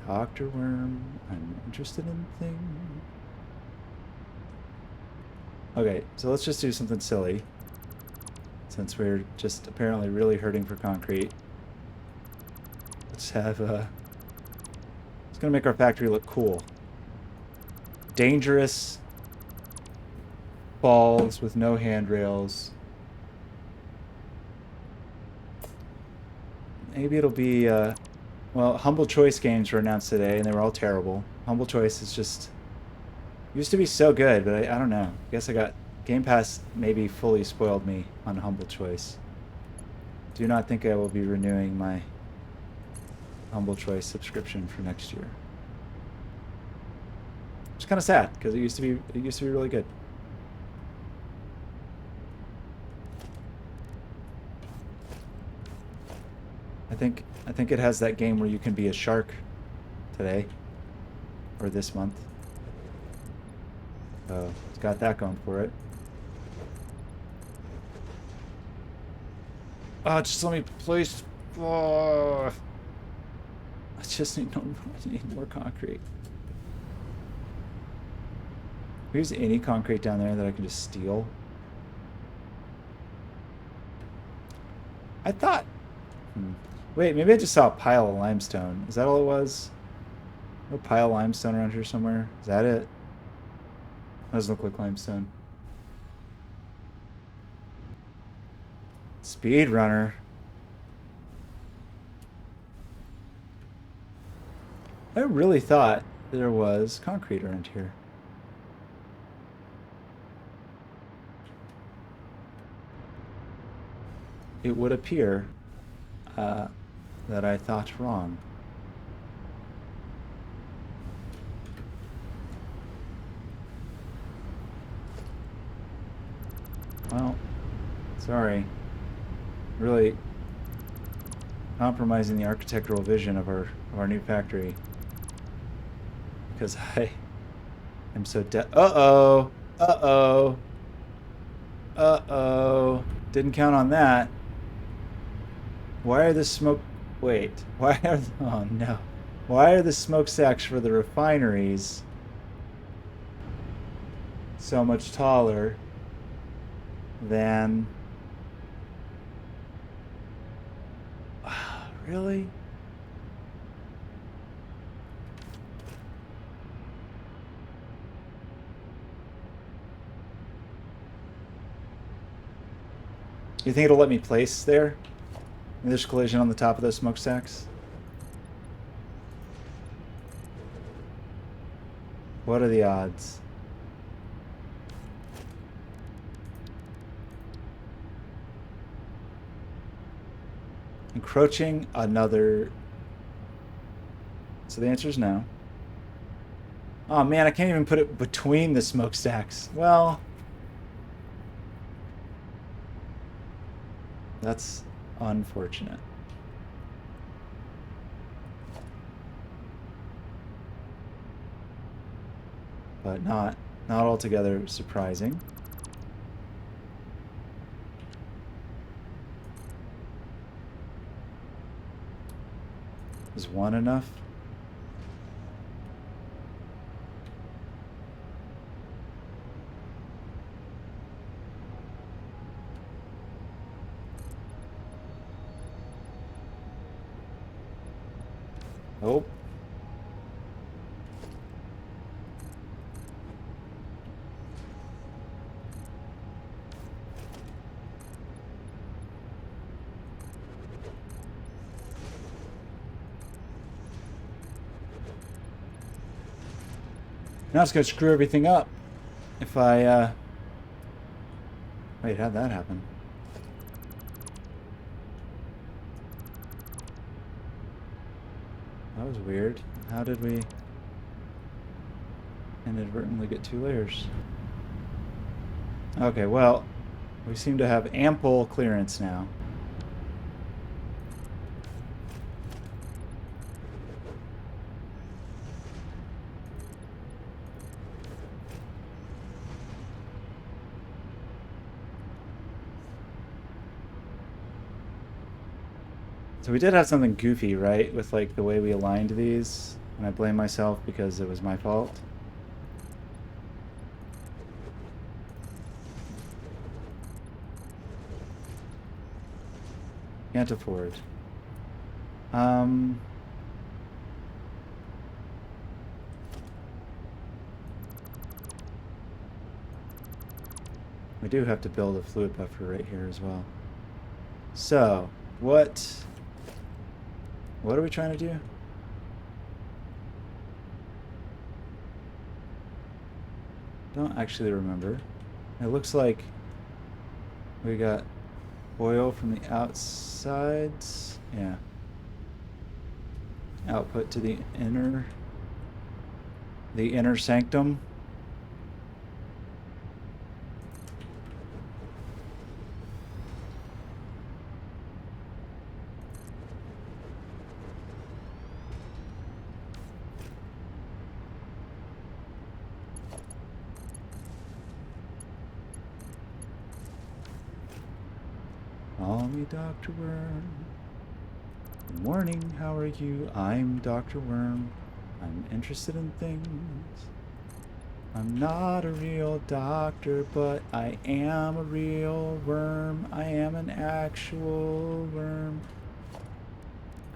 Dr. Worm. I'm interested in things. Okay, so let's just do something silly. Since we're just apparently really hurting for concrete. Let's have it's gonna make our factory look cool. Dangerous balls with no handrails. Maybe it'll be well, Humble Choice games were announced today and they were all terrible. Humble Choice is just used to be so good, but I don't know. I guess I got Game Pass maybe fully spoiled me on Humble Choice. Do not think I will be renewing my Humble Choice subscription for next year. It's kind of sad because it used to be really good. I think it has that game where you can be a shark today or this month. So it's got that going for it. Oh, just let me place. Oh, I just need more concrete. Here's any concrete down there that I can just steal. I thought. Wait, maybe I just saw a pile of limestone. Is that all it was? No pile of limestone around here somewhere? Is that it? Doesn't look like limestone. Speedrunner. I really thought there was concrete around here. It would appear that I thought wrong. Well, sorry. Really compromising the architectural vision of our new factory. Because I am so Uh-oh! Uh-oh! Uh-oh! Didn't count on that. Why are the smoke... Wait. Why are... Oh, no. Why are the smokestacks for the refineries so much taller than... Really? You think it'll let me place there? And there's collision on the top of those smokestacks? What are the odds? Encroaching another... So the answer is no. Oh man, I can't even put it between the smokestacks. Well... That's unfortunate. But not altogether surprising. Is one enough? Oh. Now it's gonna screw everything up. If I, Wait, how'd that happen? That was weird. How did we inadvertently get 2 layers? Okay, well, we seem to have ample clearance now. So we did have something goofy, right? With like the way we aligned these. And I blame myself because it was my fault. Can't afford. We do have to build a fluid buffer right here as well. So, what are we trying to do? Don't actually remember. It looks like we got oil from the outsides. Yeah. Output to the inner sanctum. Call me Dr. Worm. Good morning, how are you? I'm Dr. Worm. I'm interested in things. I'm not a real doctor, but I am a real worm. I am an actual worm.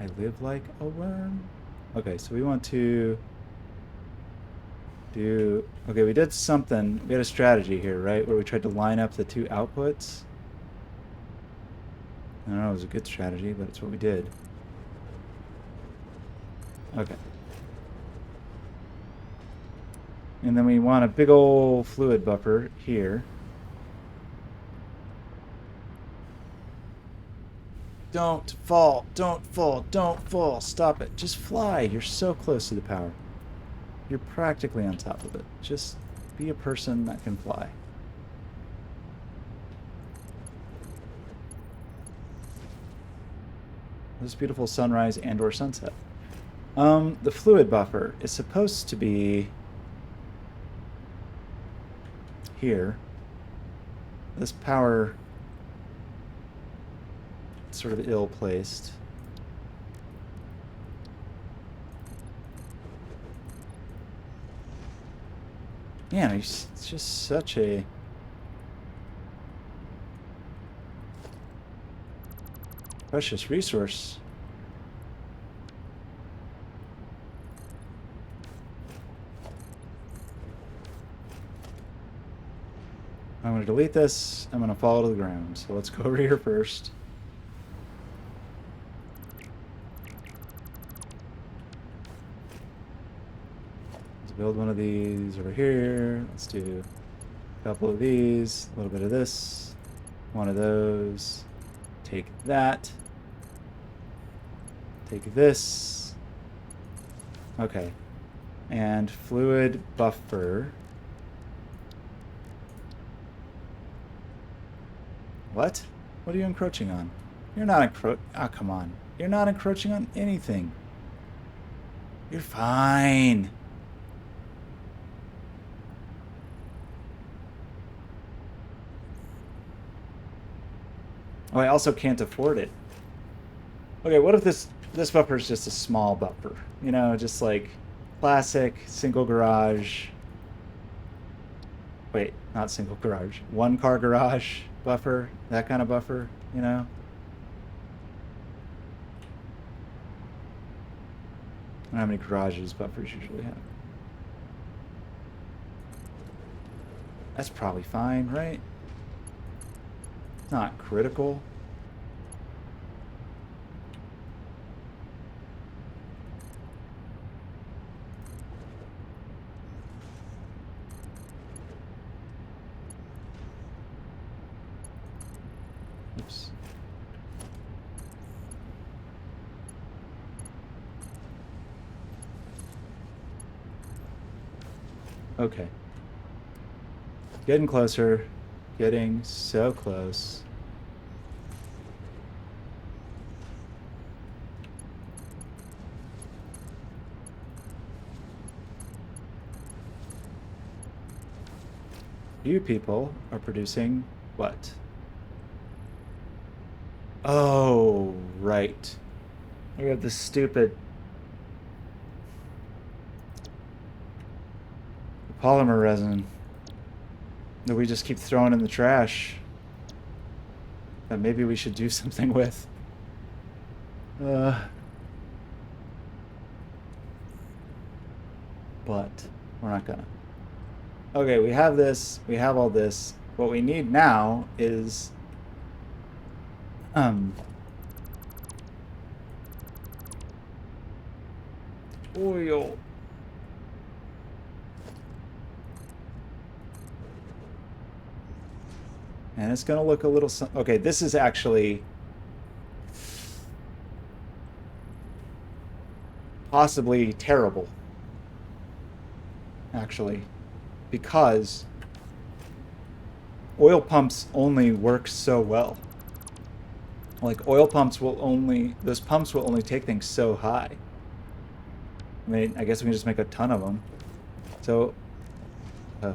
I live like a worm. Okay, so we want to do... Okay, we did something. We had a strategy here, right? Where we tried to line up the 2 outputs. I don't know if it was a good strategy, but it's what we did. Okay. And then we want a big old fluid buffer here. Don't fall, don't fall, don't fall. Stop it. Just fly. You're so close to the power. You're practically on top of it. Just be a person that can fly. This beautiful sunrise and or sunset. The fluid buffer is supposed to be here. This power is sort of ill-placed. Man, it's just such a... precious resource. I'm going to delete this. I'm going to fall to the ground. So let's go over here first. Let's build one of these over here. Let's do a couple of these. A little bit of this. One of those. Take that. Take this. Okay. And fluid buffer. What? What are you encroaching on? You're not oh, come on. You're not encroaching on anything. You're fine. Oh, I also can't afford it. Okay, what if this this buffer is just a small buffer. You know, just like classic single garage. Wait, not single garage. One car garage buffer. That kind of buffer, you know? I don't know how many garages buffers usually have. That's probably fine, right? Not critical. Oops. Okay. Getting closer. Getting so close. You people are producing what? Oh, right. We have this stupid polymer resin that we just keep throwing in the trash that maybe we should do something with. But we're not gonna. Okay, we have this. We have all this. What we need now is oil. And it's gonna look a little. Okay, this is actually possibly terrible. Actually, because oil pumps only work so well. Like oil pumps will only, those pumps will only take things so high. I mean, I guess we can just make a ton of them. So, I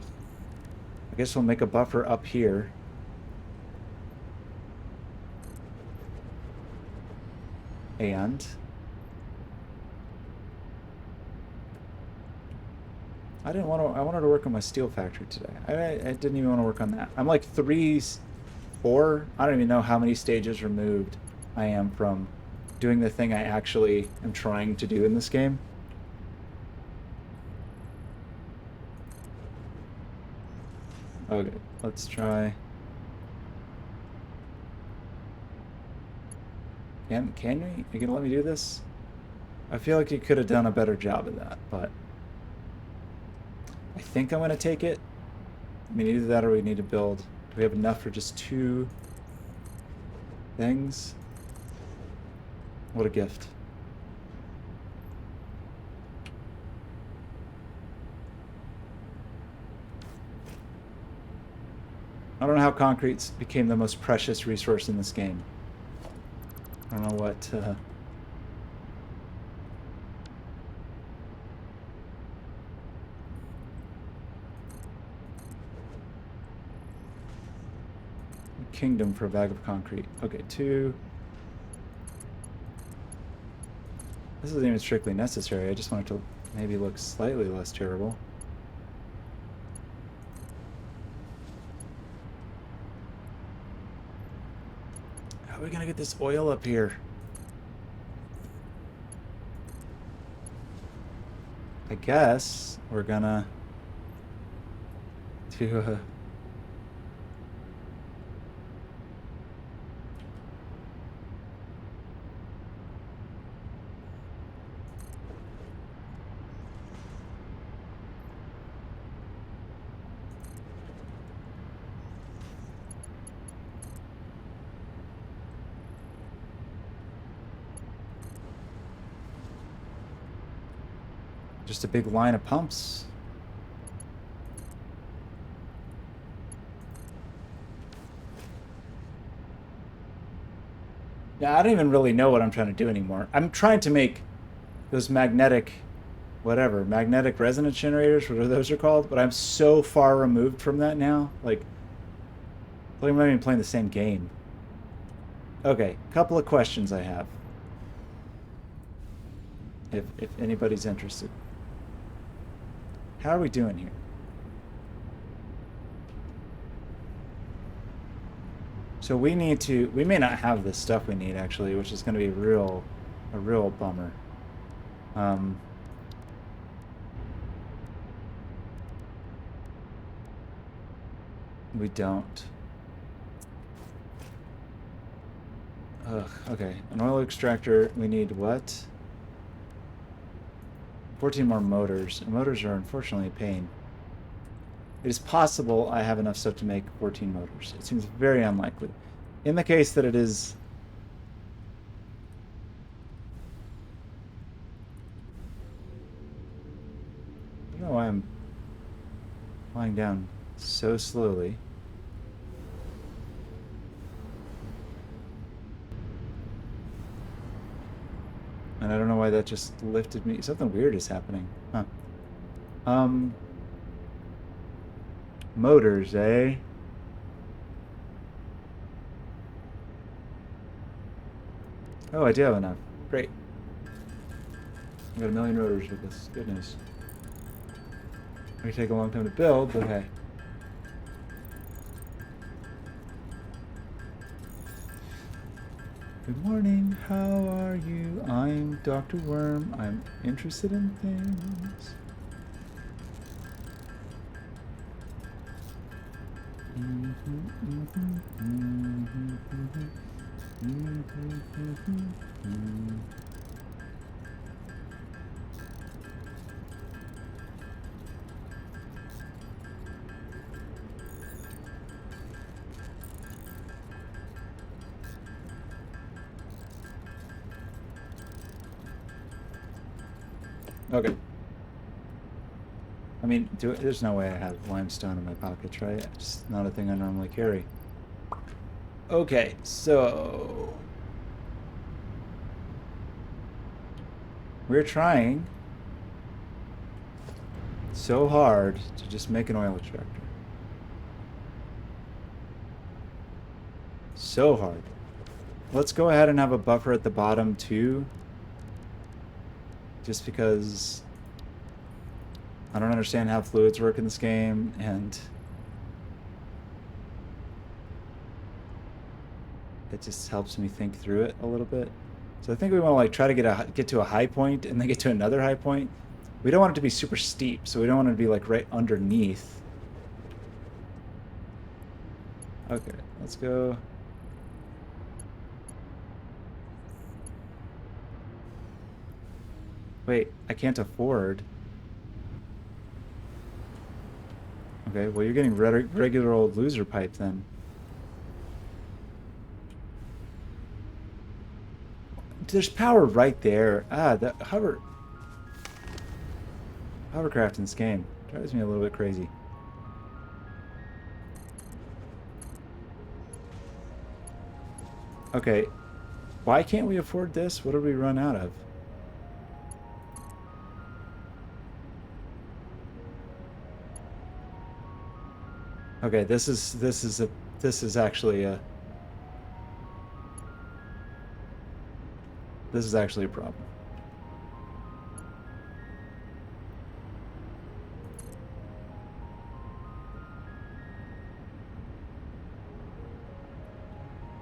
guess we'll make a buffer up here. And I didn't want to. I wanted to work on my steel factory today. I didn't even want to work on that. I'm like 4. I don't even know how many stages removed I am from doing the thing I actually am trying to do in this game. Okay, let's try. Can we? Are you gonna let me do this? I feel like you could have done a better job of that, but I think I'm gonna take it. I mean, either that or we need to build. Do we have enough for just 2 things? What a gift. I don't know how concrete became the most precious resource in this game. I don't know what... Kingdom for a bag of concrete. Okay, 2. This isn't even strictly necessary. I just want it to maybe look slightly less terrible. How are we gonna get this oil up here? I guess we're gonna do just a big line of pumps. Yeah, I don't even really know what I'm trying to do anymore. I'm trying to make those magnetic, whatever, magnetic resonance generators, whatever those are called, but I'm so far removed from that now. Like I'm not even playing the same game. Okay, couple of questions I have. if anybody's interested. How are we doing here? So we need to, we may not have the stuff we need actually, which is going to be a real bummer. We don't. Ugh, okay. An oil extractor, we need what? 14 more motors. And motors are unfortunately a pain. It is possible I have enough stuff to make 14 motors. It seems very unlikely. In the case that it is... I don't know why I'm flying down so slowly. And I don't know why that just lifted me. Something weird is happening. Huh. Motors, eh? Oh, I do have enough. Great. I got 1 million motors with this. Good news. It may take a long time to build, but hey. Good morning, how are you? I'm Dr. Worm. I'm interested in things. Okay. I mean, there's no way I have limestone in my pockets, right? It's not a thing I normally carry. Okay, so... we're trying so hard to just make an oil extractor. So hard. Let's go ahead and have a buffer at the bottom too. Just because I don't understand how fluids work in this game, and it just helps me think through it a little bit. So I think we want to like try to get to a high point and then get to another high point. We don't want it to be super steep, so we don't want it to be like right underneath. Okay, let's go. Wait, I can't afford. Okay, well you're getting regular old loser pipe then. There's power right there. Ah, that hovercraft in this game drives me a little bit crazy. Okay, why can't we afford this? What did we run out of? Okay, this is actually a problem.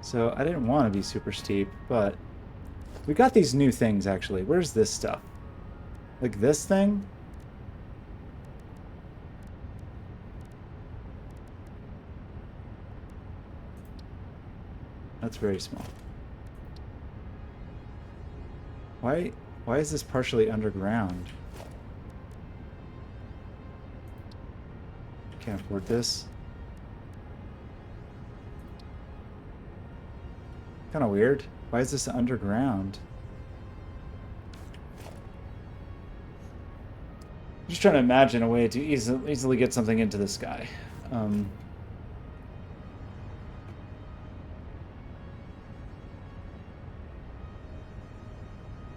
So I didn't want to be super steep, but we got these new things actually. Where's this stuff? Like this thing? That's very small. Why is this partially underground? Can't afford this. Kind of weird. Why is this underground? I'm just trying to imagine a way to easily get something into the sky.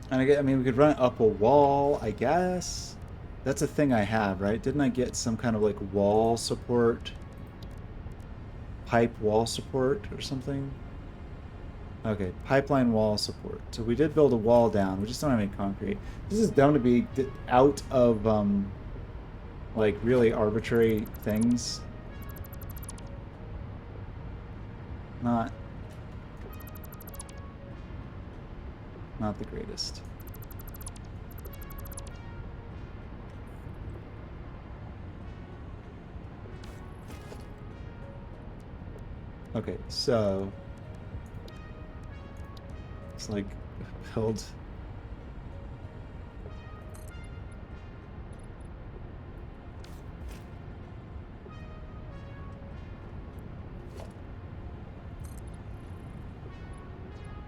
And I mean, we could run it up a wall, I guess. That's a thing I have, right? Didn't I get some kind of like wall support? Pipe wall support or something? Okay, pipeline wall support. So we did build a wall down. We just don't have any concrete. This is dumb to be out of like really arbitrary things. Not the greatest. Okay, so it's like build.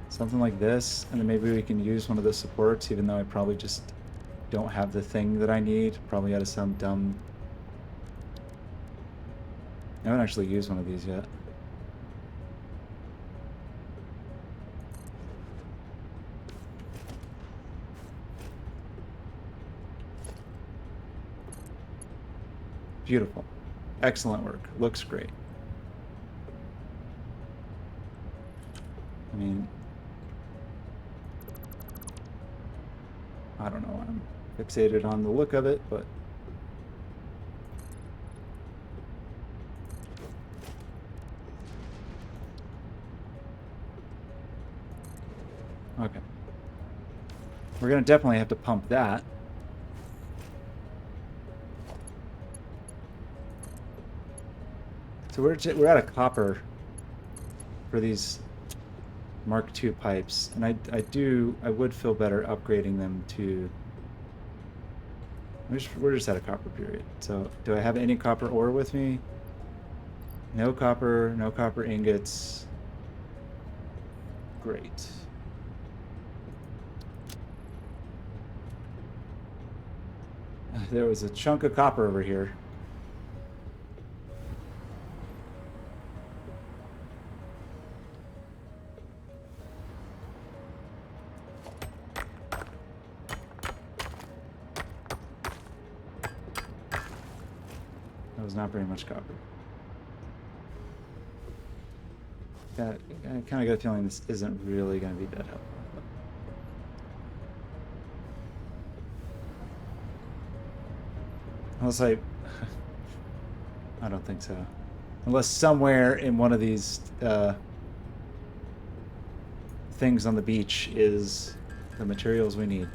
Something like this, and then maybe we can use one of the supports, even though I probably just don't have the thing that I need. Probably out of some dumb... I haven't actually used one of these yet. Beautiful. Excellent work. Looks great. I mean, I don't know. I'm fixated on the look of it, but okay. We're gonna definitely have to pump that. So we're out of copper for these Mark II pipes, and I would feel better upgrading them to... We're just at a copper period. So do I have any copper ore with me? No copper ingots. Great. There was a chunk of copper over here. That was not very much copper. I kind of got a feeling this isn't really going to be that helpful. Unless I don't think so. Unless somewhere in one of these things on the beach is the materials we need.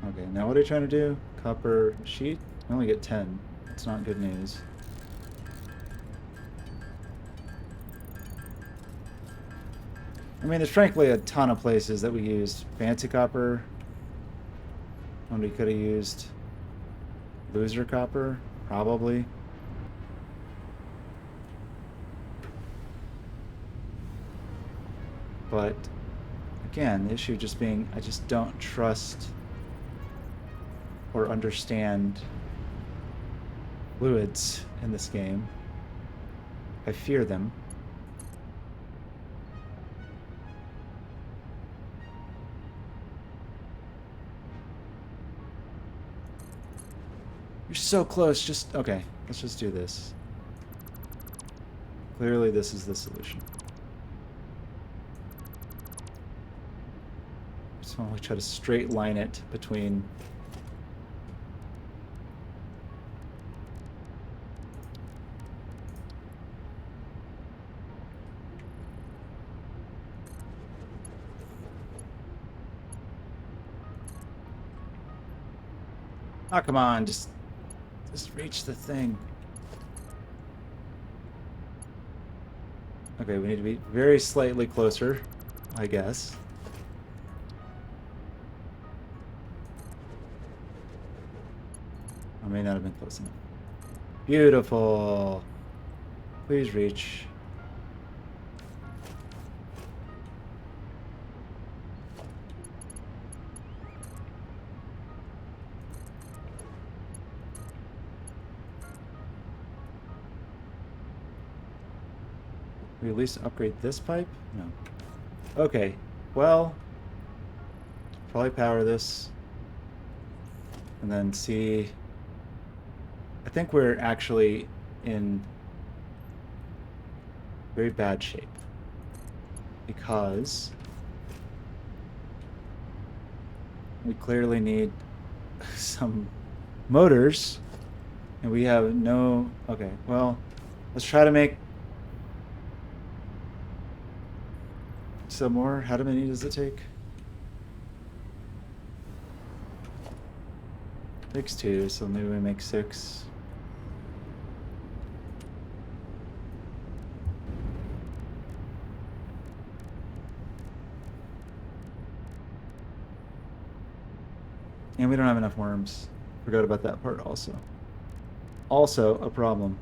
Okay, now what are you trying to do? Copper sheet? I only get 10. It's not good news. I mean, there's frankly a ton of places that we used fancy copper when we could have used loser copper, probably. But again, the issue just being I just don't trust or understand fluids in this game. I fear them. You're so close. Just okay, let's just do this. Clearly this is the solution. Just want to try to straight line it between oh, come on, just reach the thing. Okay, we need to be very slightly closer, I guess. I may not have been close enough. Beautiful. Please reach. We at least upgrade this pipe? No. Okay. Well, probably power this. And then see. I think we're actually in very bad shape. Because we clearly need some motors. And we have no... Okay, well, let's try to make some more. How many does it take? Takes 2, so maybe we make 6. And we don't have enough worms. Forgot about that part also. Also a problem.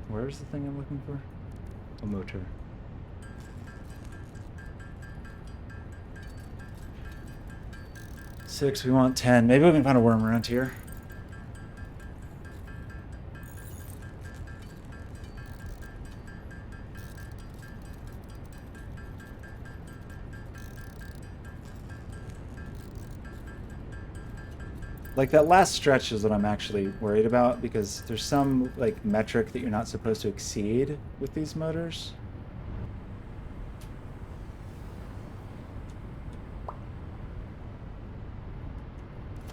Where's the thing I'm looking for? A motor. Six, we want 10. Maybe we can find a worm around here. Like that last stretch is what I'm actually worried about because there's some like metric that you're not supposed to exceed with these motors.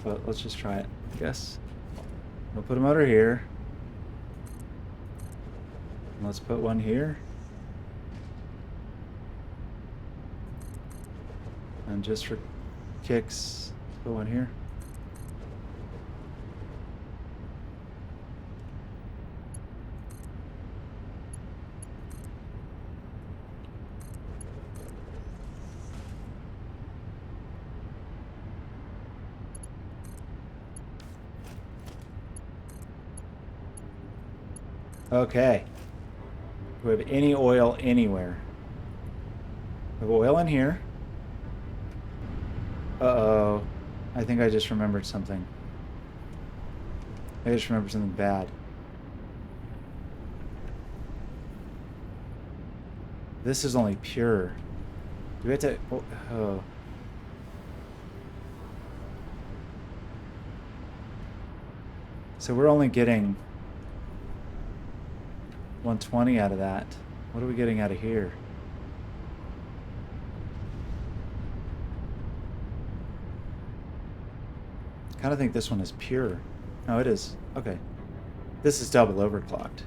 But let's just try it, I guess. We'll put a motor here. And let's put one here. And just for kicks, put one here. Okay. Do we have any oil anywhere? We have oil in here. Uh-oh. I think I just remembered something. I just remembered something bad. This is only pure. Do we have to... Oh. So we're only getting 120 out of that. What are we getting out of here? I kind of think this one is pure. No, it is. Okay. This is double overclocked.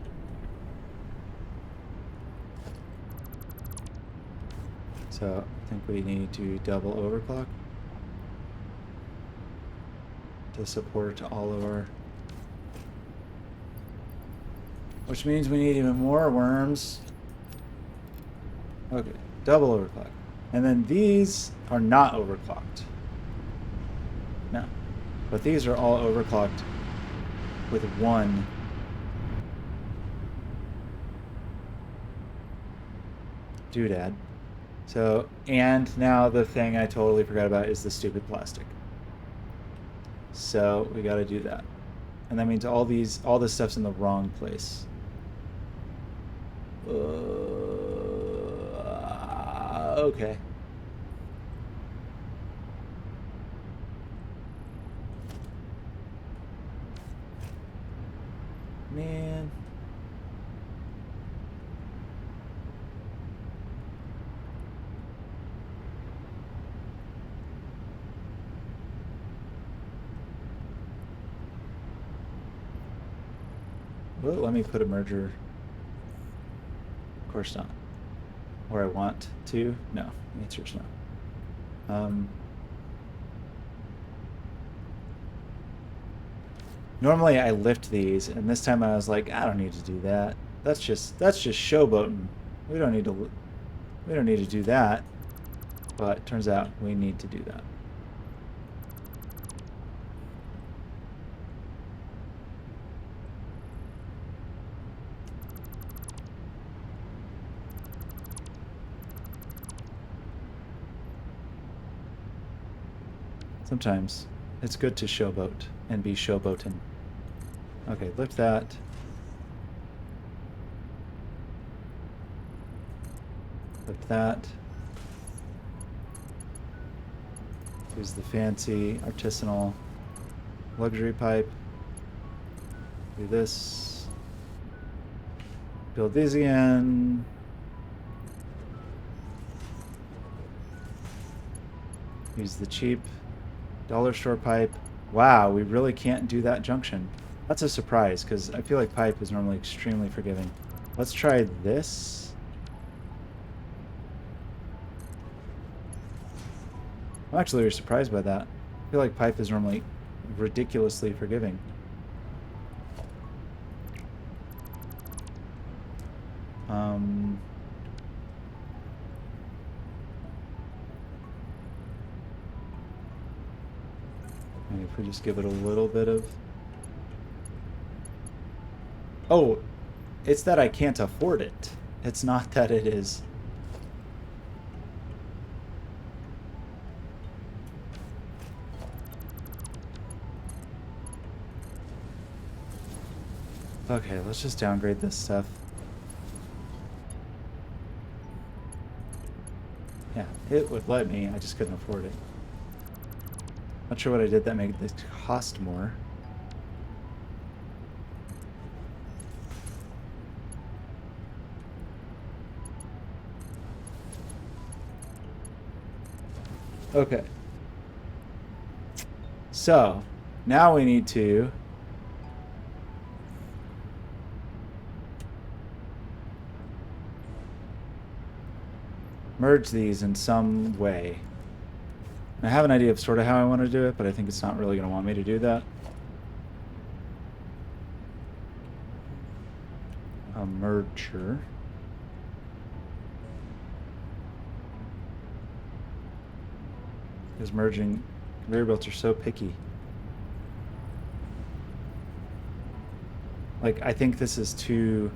So I think we need to double overclock to support all of our... Which means we need even more worms. Okay, double overclock. And then these are not overclocked. No. But these are all overclocked with one. Doodad. So, and now the thing I totally forgot about is the stupid plastic. So we gotta do that. And that means all this stuff's in the wrong place. Okay. Man. Will it let me put a merger? Of course not. Or I want to? No. The answer is no. Normally I lift these, and this time I was like, I don't need to do that. That's just showboating. We don't need to do that. But it turns out we need to do that. Sometimes it's good to showboat and be showboaten. Okay, lift that. Lift that. Here's the fancy artisanal luxury pipe. Do this. Build these again. Use the cheap dollar store pipe. Wow, we really can't do that junction. That's a surprise, because I feel like pipe is normally extremely forgiving. Let's try this. I'm actually very surprised by that. I feel like pipe is normally ridiculously forgiving. Maybe if we just give it a little bit of... Oh, it's that I can't afford it. It's not that it is... Okay, let's just downgrade this stuff. Yeah, it would let me, I just couldn't afford it. Not sure what I did that made this cost more. Okay. So, now we need to merge these in some way. I have an idea of sort of how I want to do it, but I think it's not really going to want me to do that. A merger. Because merging conveyor belts are so picky. Like, I think this is too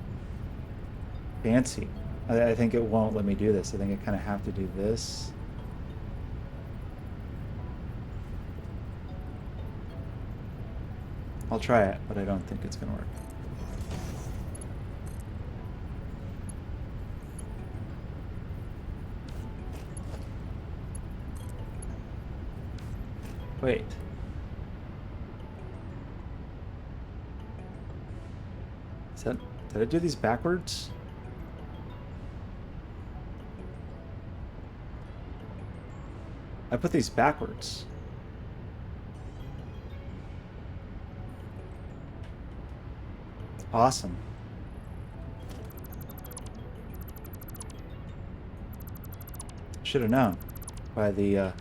fancy. I think it won't let me do this. I think I kind of have to do this. I'll try it, but I don't think it's going to work. Wait. Is that... Did I do these backwards? I put these backwards. Awesome. Should have known by the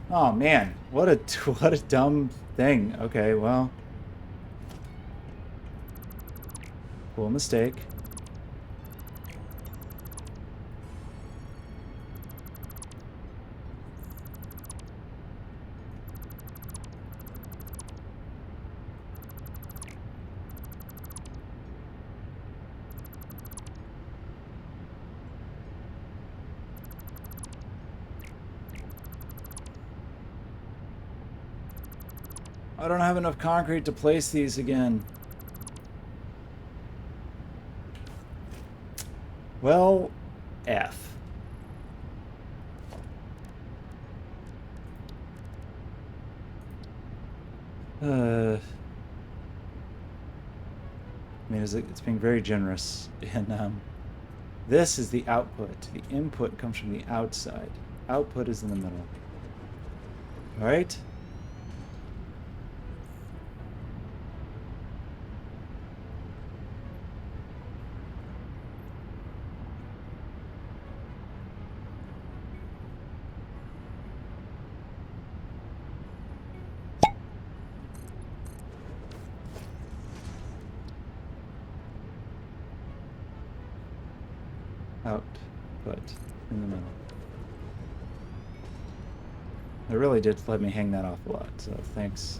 oh man, what a what a dumb thing. Okay, well, cool mistake. I don't have enough concrete to place these again. Well, F. I mean, it's being very generous. And this is the output. The input comes from the outside. Output is in the middle. All right. Output in the middle. It really did let me hang that off a lot, so thanks.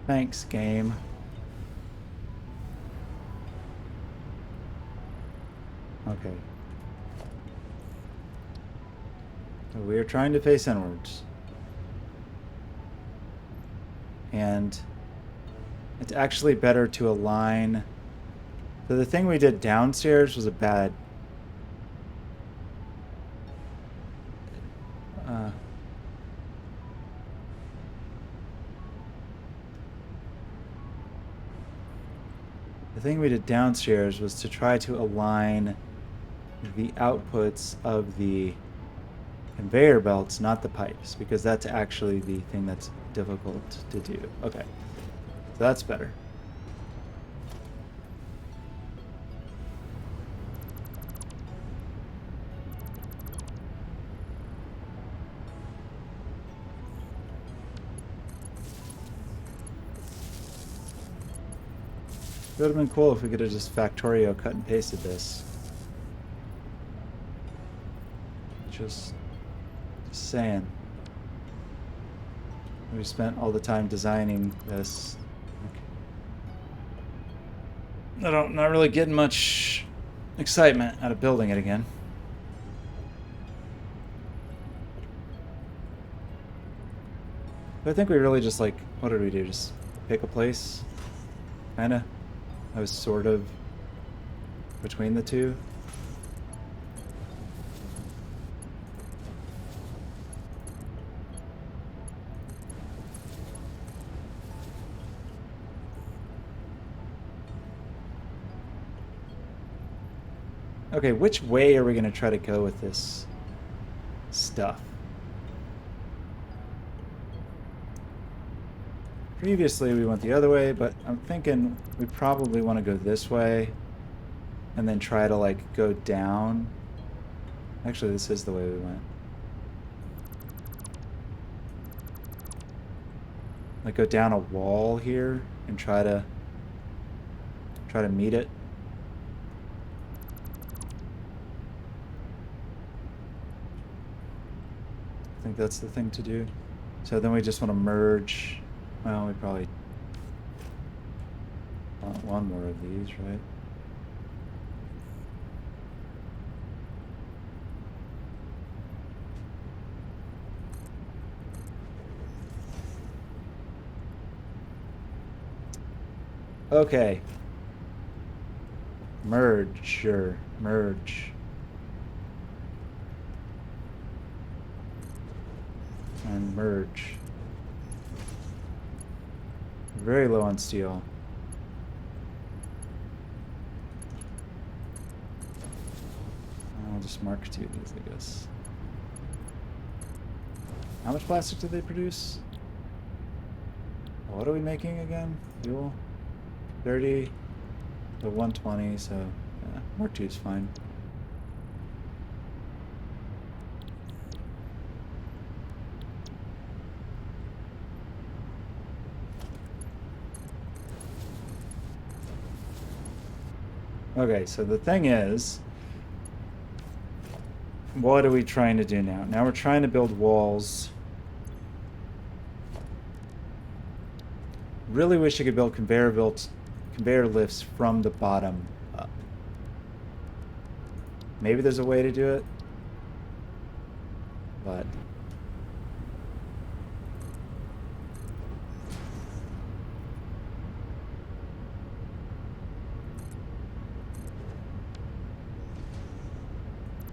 Thanks, game. Okay. So we are trying to face inwards. And it's actually better to align. So the thing we did downstairs was a bad... the thing we did downstairs was to try to align the outputs of the conveyor belts, not the pipes, because that's actually the thing that's difficult to do. Okay, so that's better. It would have been cool if we could have just Factorio cut and pasted this. Just saying. We spent all the time designing this. Not really getting much excitement out of building it again. But I think we really just like, what did we do? Just pick a place? Kinda. I was sort of between the two. Okay, which way are we going to try to go with this stuff? Previously we went the other way, but I'm thinking we probably want to go this way and then try to like go down. Actually, this is the way we went. Like go down a wall here and try to meet it. I think that's the thing to do. So then we just want to merge. Well, we probably want one more of these, right? Okay. Merge. And merge. Very low on steel. I'll just mark 2 of these, I guess. How much plastic do they produce? What are we making again? Fuel? 30 to 120, so yeah, mark 2 is fine. Okay, so the thing is, what are we trying to do now? Now we're trying to build walls. Really wish I could build conveyor lifts from the bottom up. Maybe there's a way to do it, but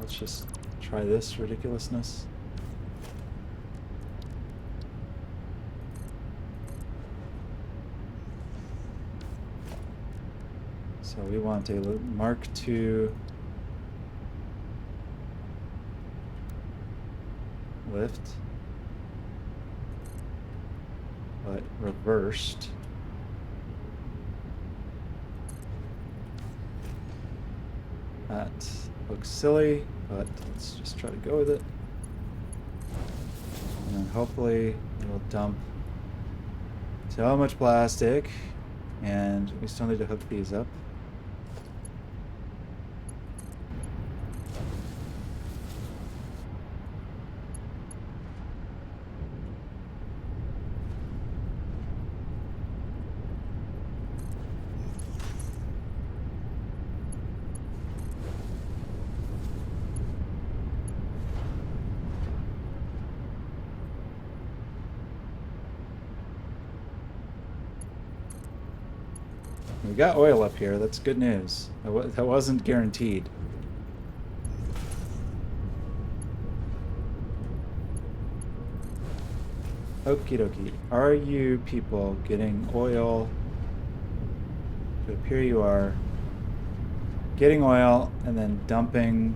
let's just try this ridiculousness. So we want a Mark II lift, but reversed. That looks silly, but let's just try to go with it. And then hopefully it will dump so much plastic, and we still need to hook these up. got oil up here. That's good news. That wasn't guaranteed. Okie dokie. Are you people getting oil? It would appear you are. Getting oil and then dumping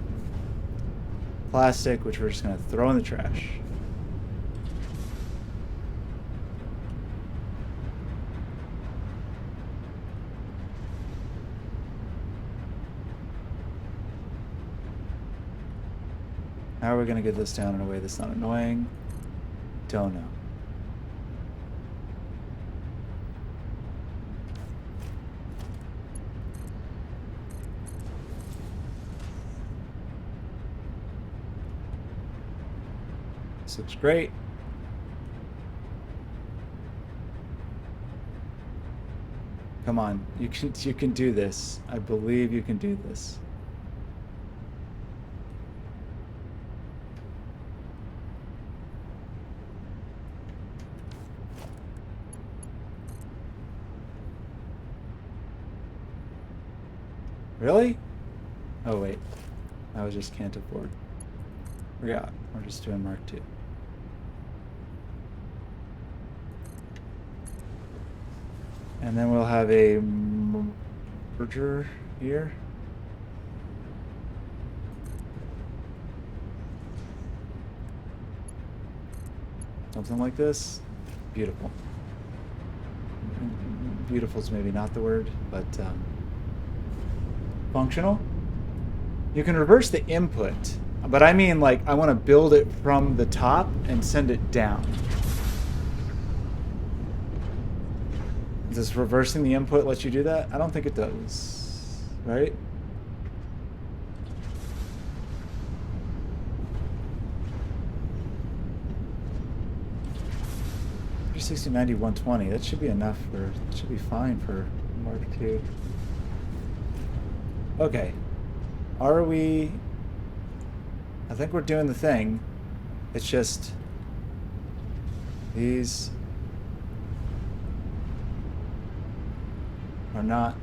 plastic, which we're just going to throw in the trash. How are we going to get this down in a way that's not annoying? Don't know. This looks great. Come on, you can do this. I believe you can do this. Really? Oh wait, I was just can't afford. Yeah, we're just doing Mark II. And then we'll have a merger here. Something like this. Beautiful. Beautiful is maybe not the word, but functional. You can reverse the input, but I mean like I want to build it from the top and send it down. Does reversing the input let you do that? I don't think it does, right? $360, 90, 120. That should be enough for. That should be fine for Mark II. Okay. Are we? I think we're doing the thing. It's just these are not.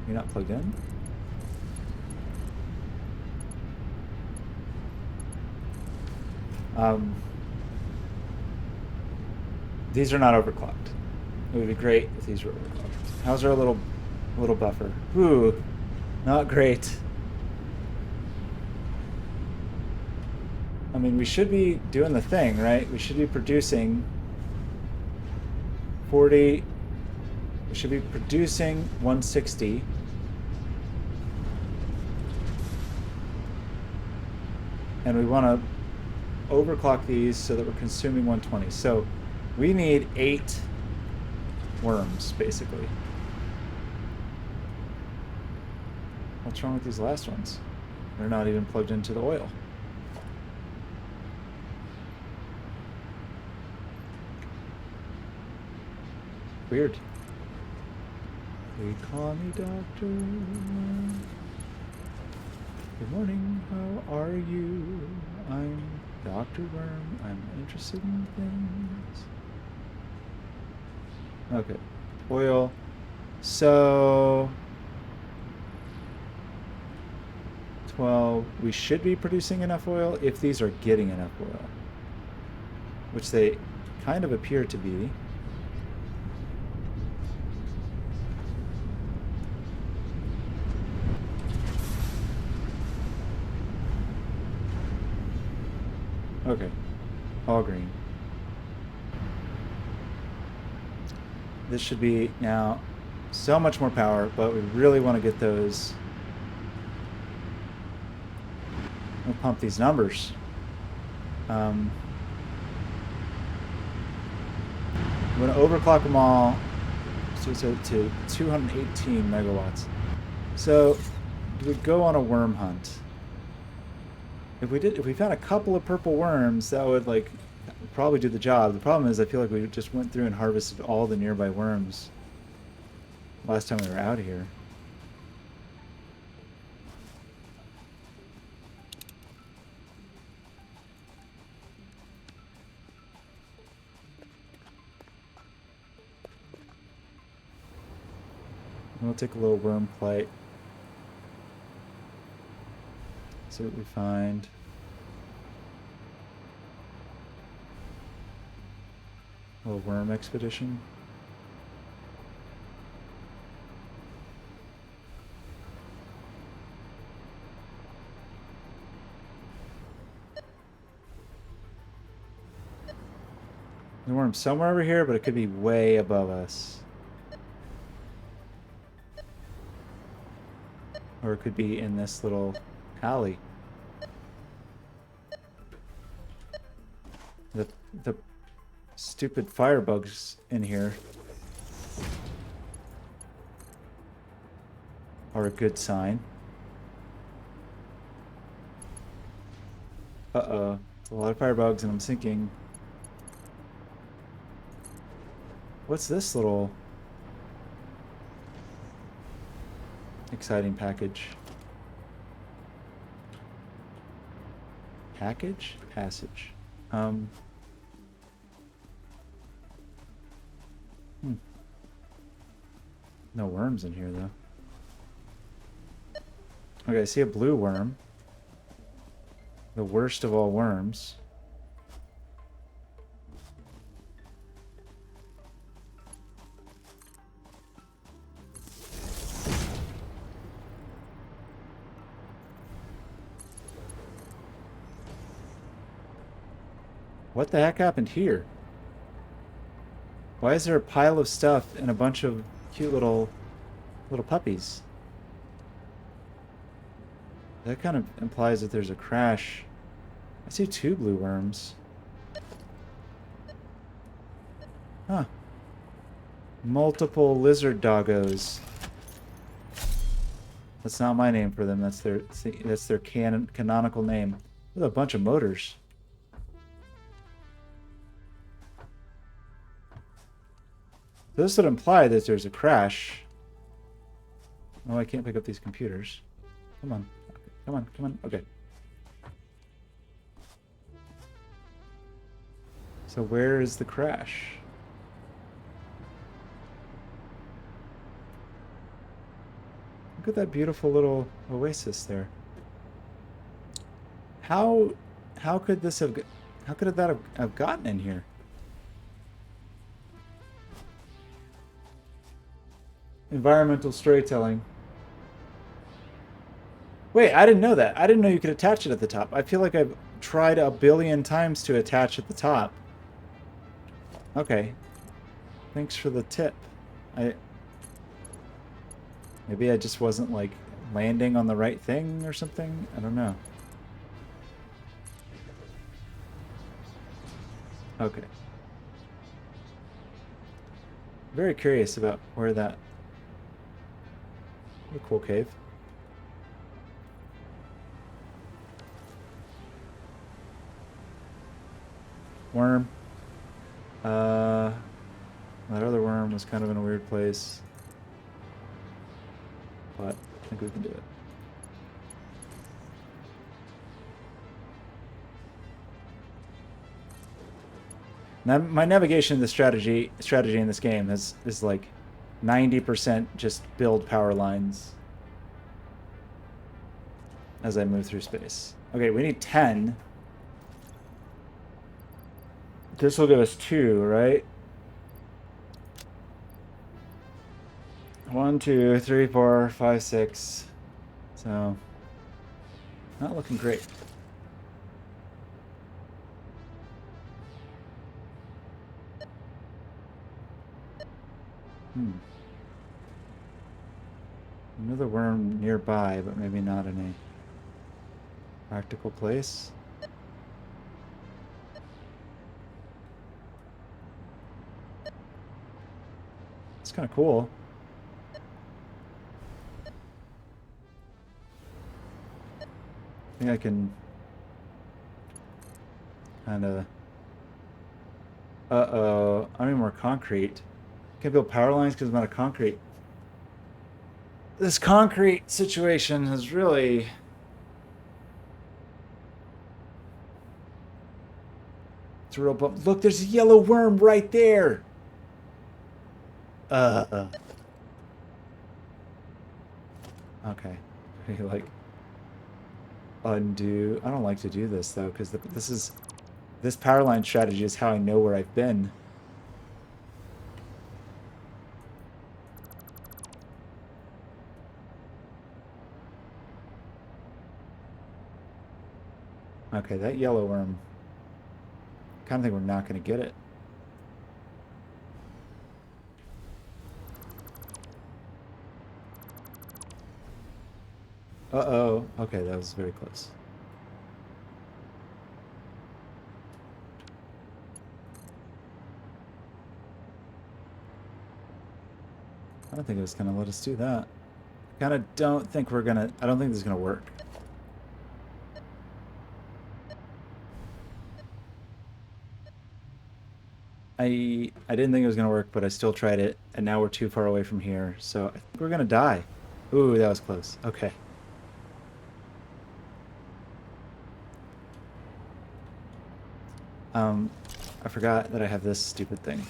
You're not plugged in? These are not overclocked. It would be great if these were overclocked. How's our little buffer? Ooh, not great. I mean, we should be doing the thing, right? We should be producing 40. We should be producing 160. And we want to overclock these so that we're consuming 120. So we need 8 worms, basically. What's wrong with these last ones? They're not even plugged into the oil. Weird. They call me doctor. Good morning, how are you? I'm Dr. Worm. I'm interested in things. Okay. Oil. So 12. We should be producing enough oil if these are getting enough oil. Which they kind of appear to be. Okay, all green. This should be now so much more power, but we really want to get those. We'll pump these numbers. I'm going to overclock them all to 218 megawatts. So, do we go on a worm hunt? If we found a couple of purple worms, that would like probably do the job. The problem is I feel like we just went through and harvested all the nearby worms last time we were out here. We'll take a little worm plight. See what we find. A little worm expedition. There's a worm somewhere over here, but it could be way above us. Or it could be in this little alley. The stupid firebugs in here are a good sign. Uh-oh. A lot of firebugs and I'm sinking. What's this little exciting package? Package? Passage. No worms in here, though. Okay, I see a blue worm. The worst of all worms. What the heck happened here? Why is there a pile of stuff and a bunch of cute little puppies? That kind of implies that there's a crash. I see 2 blue worms. Huh. Multiple lizard doggos. That's not my name for them. That's their canonical name. There's a bunch of motors. This would imply that there's a crash. Oh, I can't pick up these computers. Come on. Come on, come on. Okay. So where is the crash? Look at that beautiful little oasis there. How could this have... How could that have gotten in here? Environmental storytelling. Wait, I didn't know that. I didn't know you could attach it at the top. I feel like I've tried a billion times to attach at the top. Okay. Thanks for the tip. Maybe I just wasn't, like, landing on the right thing or something? I don't know. Okay. Very curious about where that... What a cool cave. Worm. That other worm was kind of in a weird place. But I think we can do it. Now, my navigation, the strategy in this game is like 90% just build power lines as I move through space. Okay, we need 10. This will give us 2, right? 1, 2, 3, 4, 5, 6. So, not looking great. Another worm nearby, but maybe not in a practical place. It's kind of cool. I think I can kind of... Uh-oh. I need more concrete. Can't build power lines because I'm out of concrete. This concrete situation has really... It's a real bump. Look, there's a yellow worm right there! Okay. Like undo. I don't like to do this though, because this power line strategy is how I know where I've been. Okay, that yellow worm. Kind of think we're not going to get it. Uh-oh. Okay, that was very close. I don't think it was going to let us do that. Kind of don't think we're going to... I don't think this is going to work. I didn't think it was going to work, but I still tried it, and now we're too far away from here, so I think we're going to die. Ooh, that was close. Okay. I forgot that I have this stupid thing.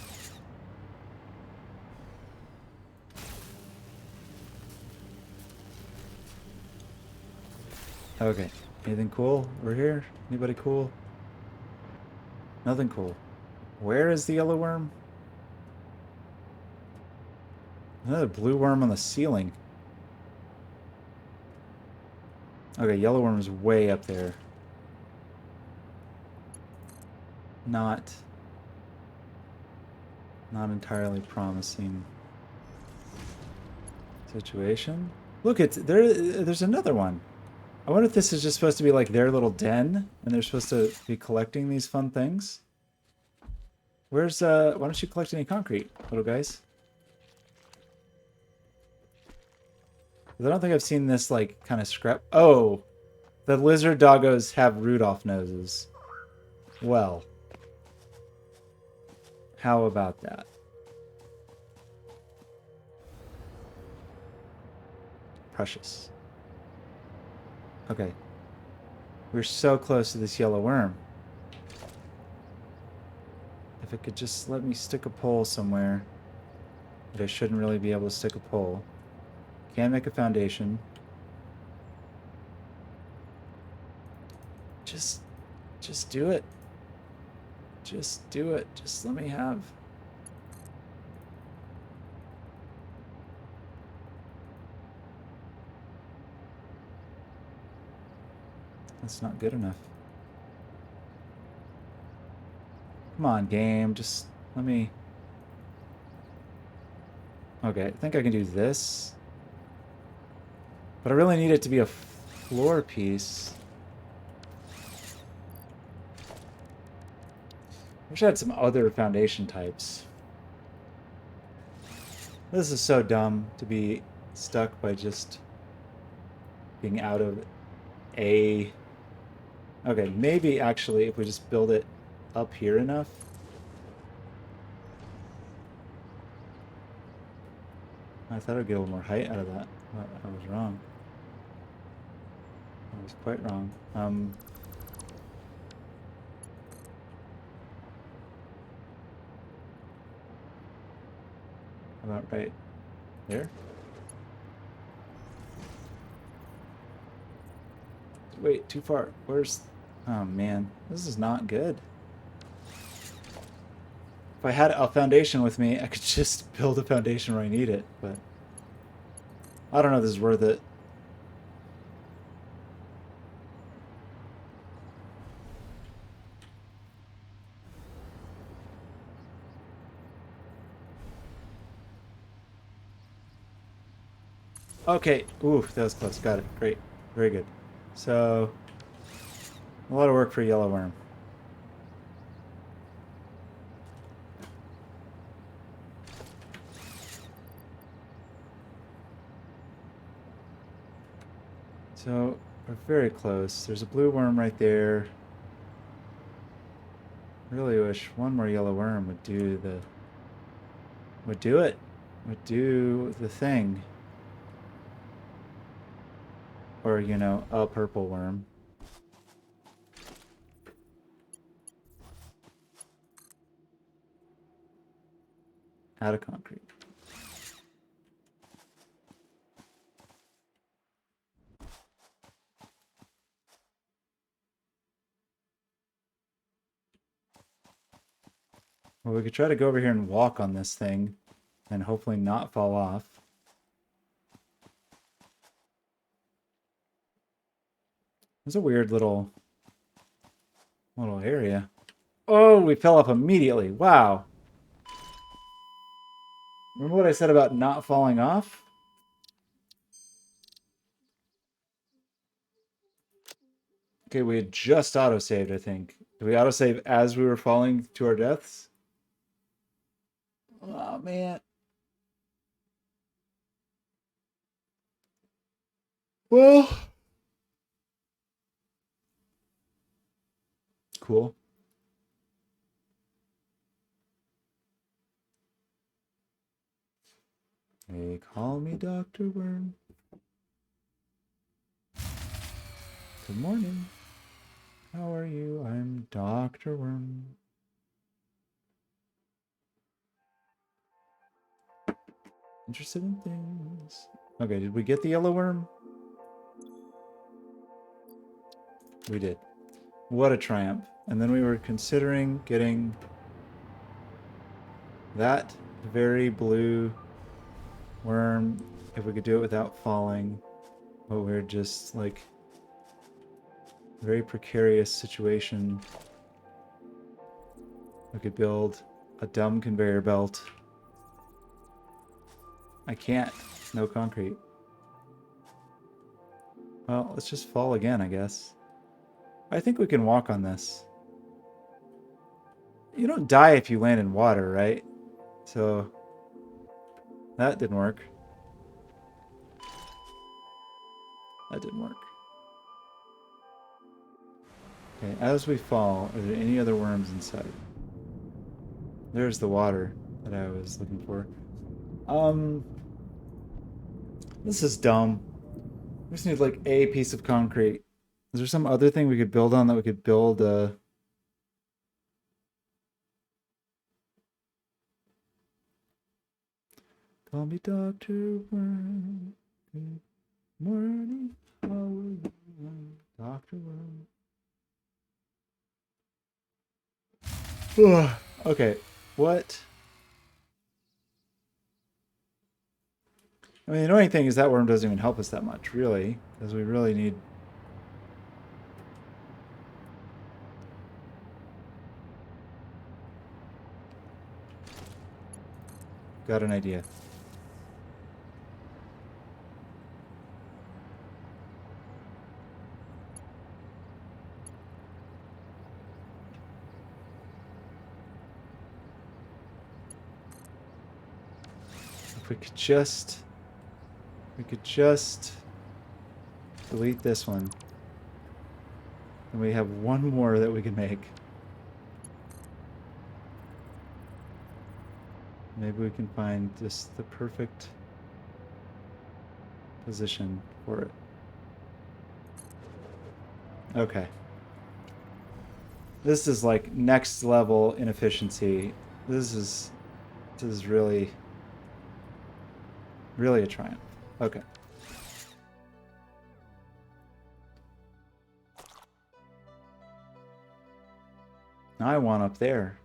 Okay. Anything cool over here? Anybody cool? Nothing cool. Where is the yellow worm? Another blue worm on the ceiling. Okay, yellow worm is way up there. Not entirely promising situation. Look, there's another one. I wonder if this is just supposed to be like their little den and they're supposed to be collecting these fun things. Where's why don't you collect any concrete, little guys? I don't think I've seen this like kind of scrap. Oh, the lizard doggos have Rudolph noses. Well, how about that? Precious. Okay. We're so close to this yellow worm. If it could just let me stick a pole somewhere. But I shouldn't really be able to stick a pole. Can't make a foundation. Just do it. Just do it. Just let me have. That's not good enough. Come on, game. Just let me... Okay, I think I can do this. But I really need it to be a floor piece. Wish I had some other foundation types. This is so dumb to be stuck by just being out of a... Okay, maybe actually if we just build it up here enough. I thought I'd get a little more height out of that, but I was wrong. I was quite wrong. About right there? Wait, too far. Where's... Oh man, this is not good. If I had a foundation with me, I could just build a foundation where I need it, but... I don't know if this is worth it. Okay, oof, that was close. Got it. Great. Very good. So, a lot of work for yellow worm. So, we're very close. There's a blue worm right there. Really wish one more yellow worm would do the... Would do it. Would do the thing. Or, you know, a purple worm. Out of concrete. Well, we could try to go over here and walk on this thing and hopefully not fall off. It's a weird little area. Oh, we fell off immediately. Wow. Remember what I said about not falling off? Okay, we had just autosaved, I think. Did we autosave as we were falling to our deaths? Oh, man. Well. Cool. They call me Dr. Worm. Good morning. How are you? I'm Dr. Worm. Interested in things. Okay, did we get the yellow worm? We did. What a triumph. And then we were considering getting that very blue worm if we could do it without falling. But we're just like very precarious situation. We could build a dumb conveyor belt. I can't. No concrete. Well, let's just fall again, I guess. I think we can walk on this. You don't die if you land in water, right? So that didn't work. That didn't work. Okay, as we fall, are there any other worms inside? There's the water that I was looking for. This is dumb. We just need like a piece of concrete. Is there some other thing we could build on that we could build Call me Dr. Worm. Good morning. How are you? Dr. Worm. Okay, what? I mean, the annoying thing is that worm doesn't even help us that much, really, because we really need... Got an idea. If we could just delete this one. And we have one more that we can make. Maybe we can find just the perfect position for it. Okay. This is like next level inefficiency. This is really a triumph. Okay. Now I want up there.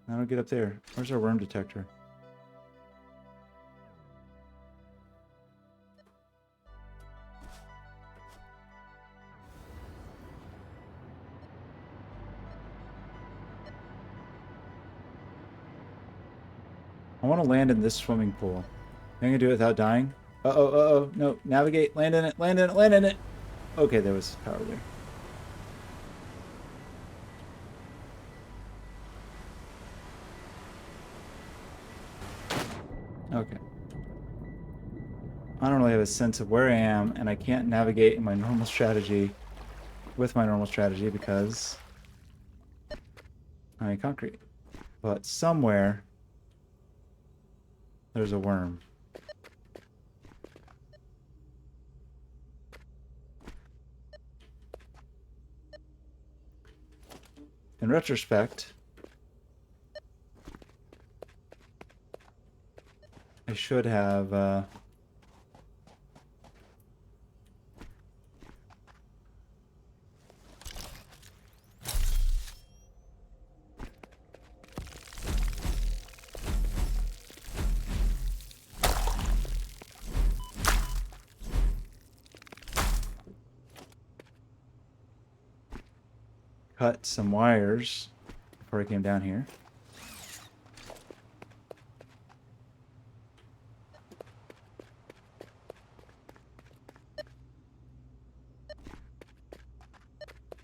I don't get up there. Where's our worm detector? I want to land in this swimming pool. I'm gonna do it without dying. Uh-oh. No, navigate. Land in it. Land in it. Land in it. Okay, there was power there. Okay. I don't really have a sense of where I am, and I can't navigate in my normal strategy with my normal strategy because I need concrete. But somewhere there's a worm. In retrospect, I should have cut some wires before I came down here.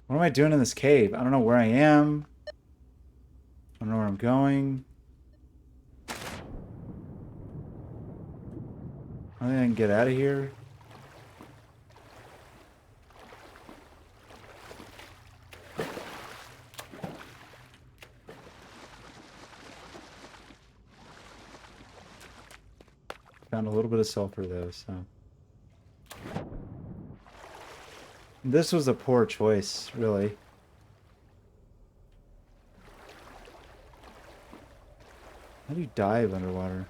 What am I doing in this cave? I don't know where I am. I don't know where I'm going. I think I can get out of here. Found a little bit of sulfur though, so. This was a poor choice, really. How do you dive underwater?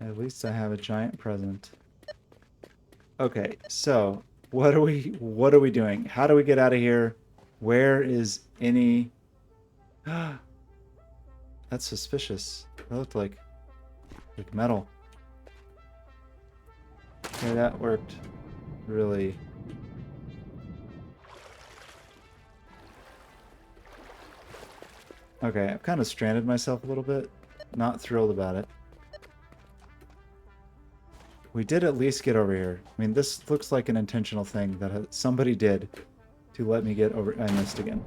At least I have a giant present. Okay, so what are we doing? How do we get out of here? Where is any That's suspicious. That looked like metal. Okay, that worked really. Okay, I've kind of stranded myself a little bit. Not thrilled about it. We did at least get over here. I mean, this looks like an intentional thing that somebody did to let me get over. I missed again.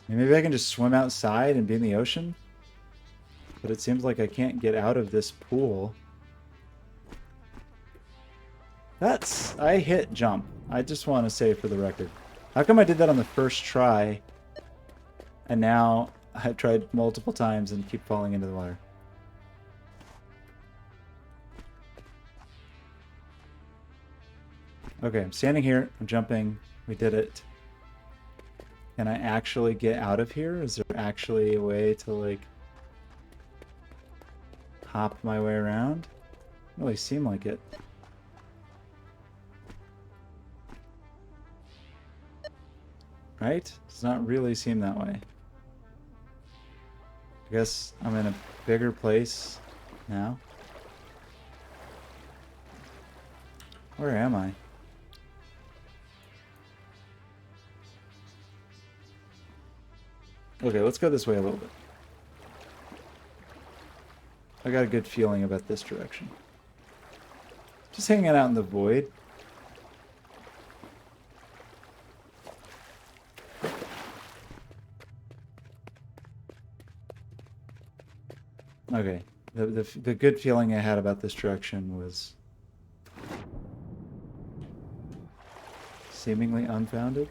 Maybe I can just swim outside and be in the ocean? But it seems like I can't get out of this pool. I hit jump. I just want to say for the record. How come I did that on the first try, and now I've tried multiple times and keep falling into the water? Okay, I'm standing here. I'm jumping. We did it. Can I actually get out of here? Is there actually a way to, like, hop my way around? Doesn't really seem like it. Right? Does not really seem that way. I guess I'm in a bigger place now. Where am I? Okay, let's go this way a little bit. I got a good feeling about this direction. Just hanging out in the void. Okay, the good feeling I had about this direction was seemingly unfounded.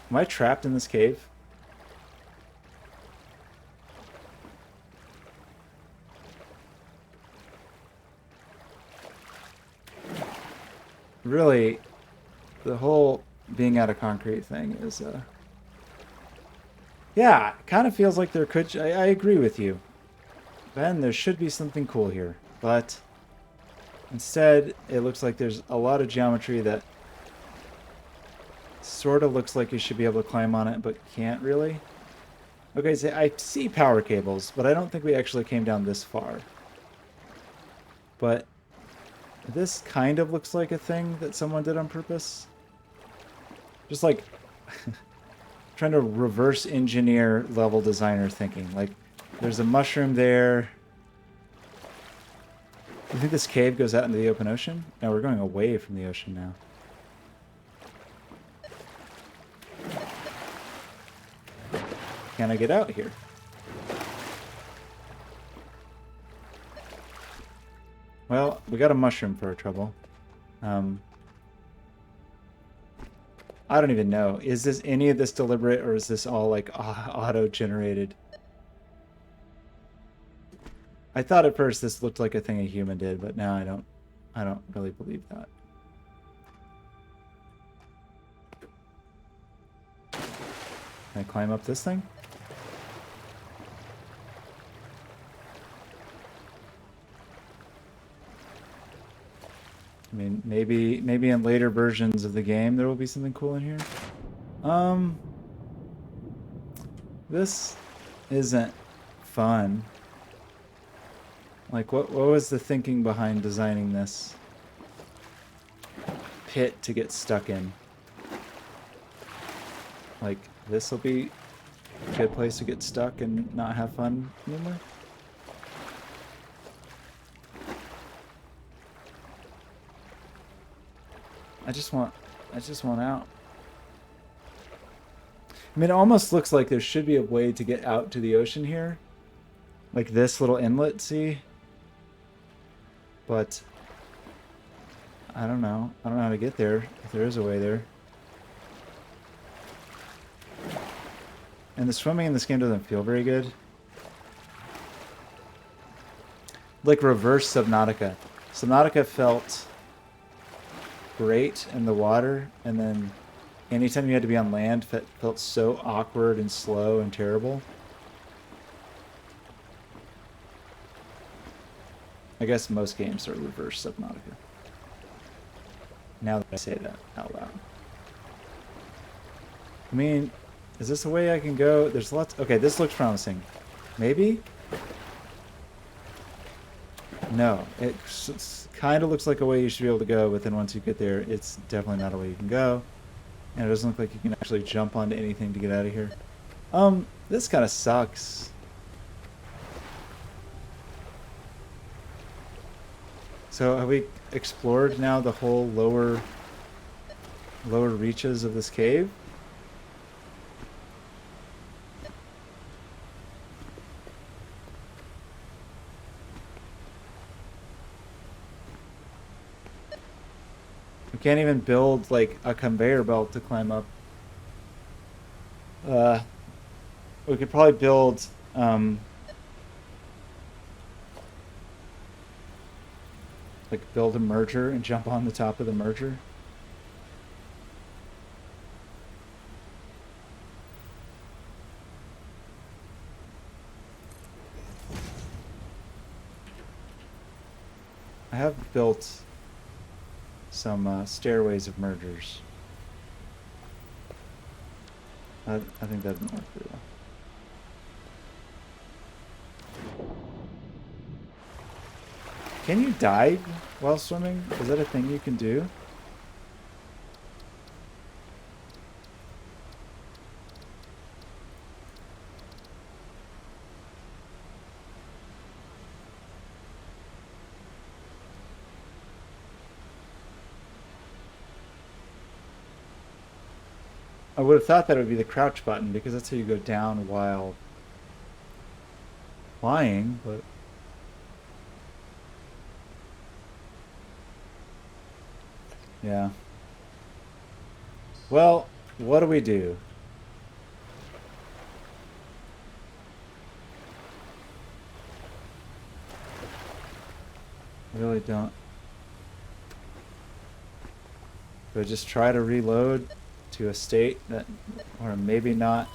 Am I trapped in this cave? Really, the whole being out of concrete thing is, yeah, it kind of feels like there could... I agree with you. Ben, there should be something cool here. But instead, it looks like there's a lot of geometry that sort of looks like you should be able to climb on it, but can't really. Okay, so I see power cables, but I don't think we actually came down this far. But this kind of looks like a thing that someone did on purpose. Just like trying to reverse engineer level designer thinking. Like, there's a mushroom there. You think this cave goes out into the open ocean? No, we're going away from the ocean now. Can I get out here? Well, we got a mushroom for our trouble. I don't even know. Is this any of this deliberate, or is this all like auto-generated? I thought at first this looked like a thing a human did, but now I don't really believe that. Can I climb up this thing? I mean, maybe in later versions of the game there will be something cool in here. This isn't fun. Like, what was the thinking behind designing this pit to get stuck in? Like, this will be a good place to get stuck and not have fun anymore? I just want out. I mean, it almost looks like there should be a way to get out to the ocean here. Like this little inlet, see? But I don't know. I don't know how to get there, if there is a way there. And the swimming in this game doesn't feel very good. Like reverse Subnautica. Subnautica felt great in the water, and then anytime you had to be on land, felt so awkward and slow and terrible. I guess most games are reverse Subnautica. Now that I say that out loud. I mean, is this a way I can go? There's lots... Okay, this looks promising. Maybe? No. It kind of looks like a way you should be able to go, but then once you get there, it's definitely not a way you can go. And it doesn't look like you can actually jump onto anything to get out of here. This kind of sucks. So have we explored now the whole lower reaches of this cave? We can't even build like a conveyor belt to climb up. We could probably build like build a merger and jump on the top of the merger. I have built some stairways of mergers. I think that didn't work very well. Can you dive while swimming? Is that a thing you can do? I would have thought that it would be the crouch button because that's how you go down while flying, but yeah. Well, what do we do? I really don't. Do I just try to reload to a state that, or maybe not?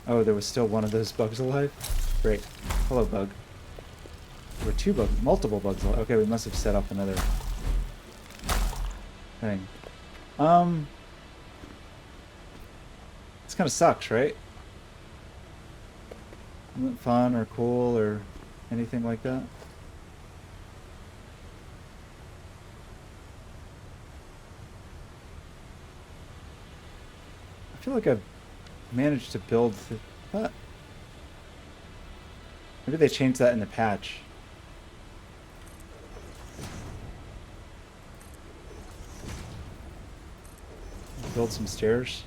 Oh, there was still one of those bugs alive? Great. Hello, bug. There were two bugs, multiple bugs alive. Okay, we must have set up another thing. This kind of sucks, right? Isn't it fun or cool or anything like that? I feel like I've managed to build that. Maybe they changed that in the patch. Build some stairs.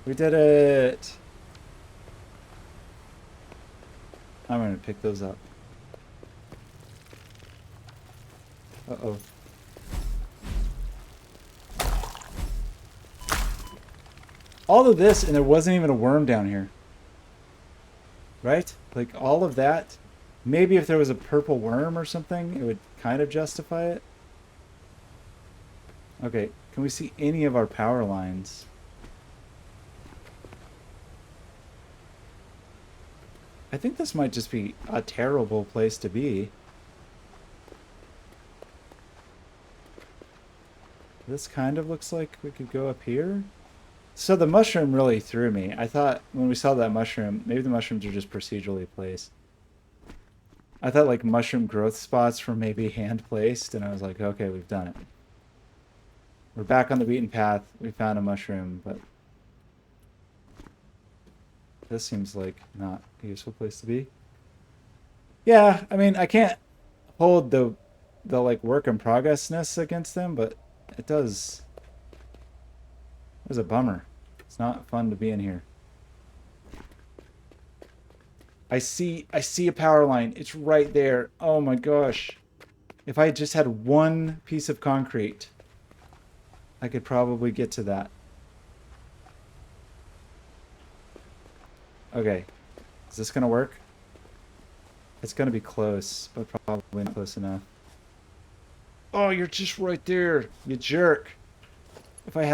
We did it! I'm gonna pick those up. Uh-oh. All of this, and there wasn't even a worm down here. Right? Like, all of that. Maybe if there was a purple worm or something, it would kind of justify it. Okay, can we see any of our power lines? I think this might just be a terrible place to be. This kind of looks like we could go up here. So the mushroom really threw me. I thought when we saw that mushroom, maybe the mushrooms are just procedurally placed. I thought like mushroom growth spots were maybe hand placed, and I was like, okay, we've done it. We're back on the beaten path. We found a mushroom, but this seems like not a useful place to be. Yeah, I mean, I can't hold the like work in progressness against them, but it does. It was a bummer. It's not fun to be in here. I see a power line. It's right there. Oh my gosh. If I just had one piece of concrete, I could probably get to that. Okay. Is this gonna work? It's gonna be close, but probably not close enough. Oh, you're just right there, you jerk. If I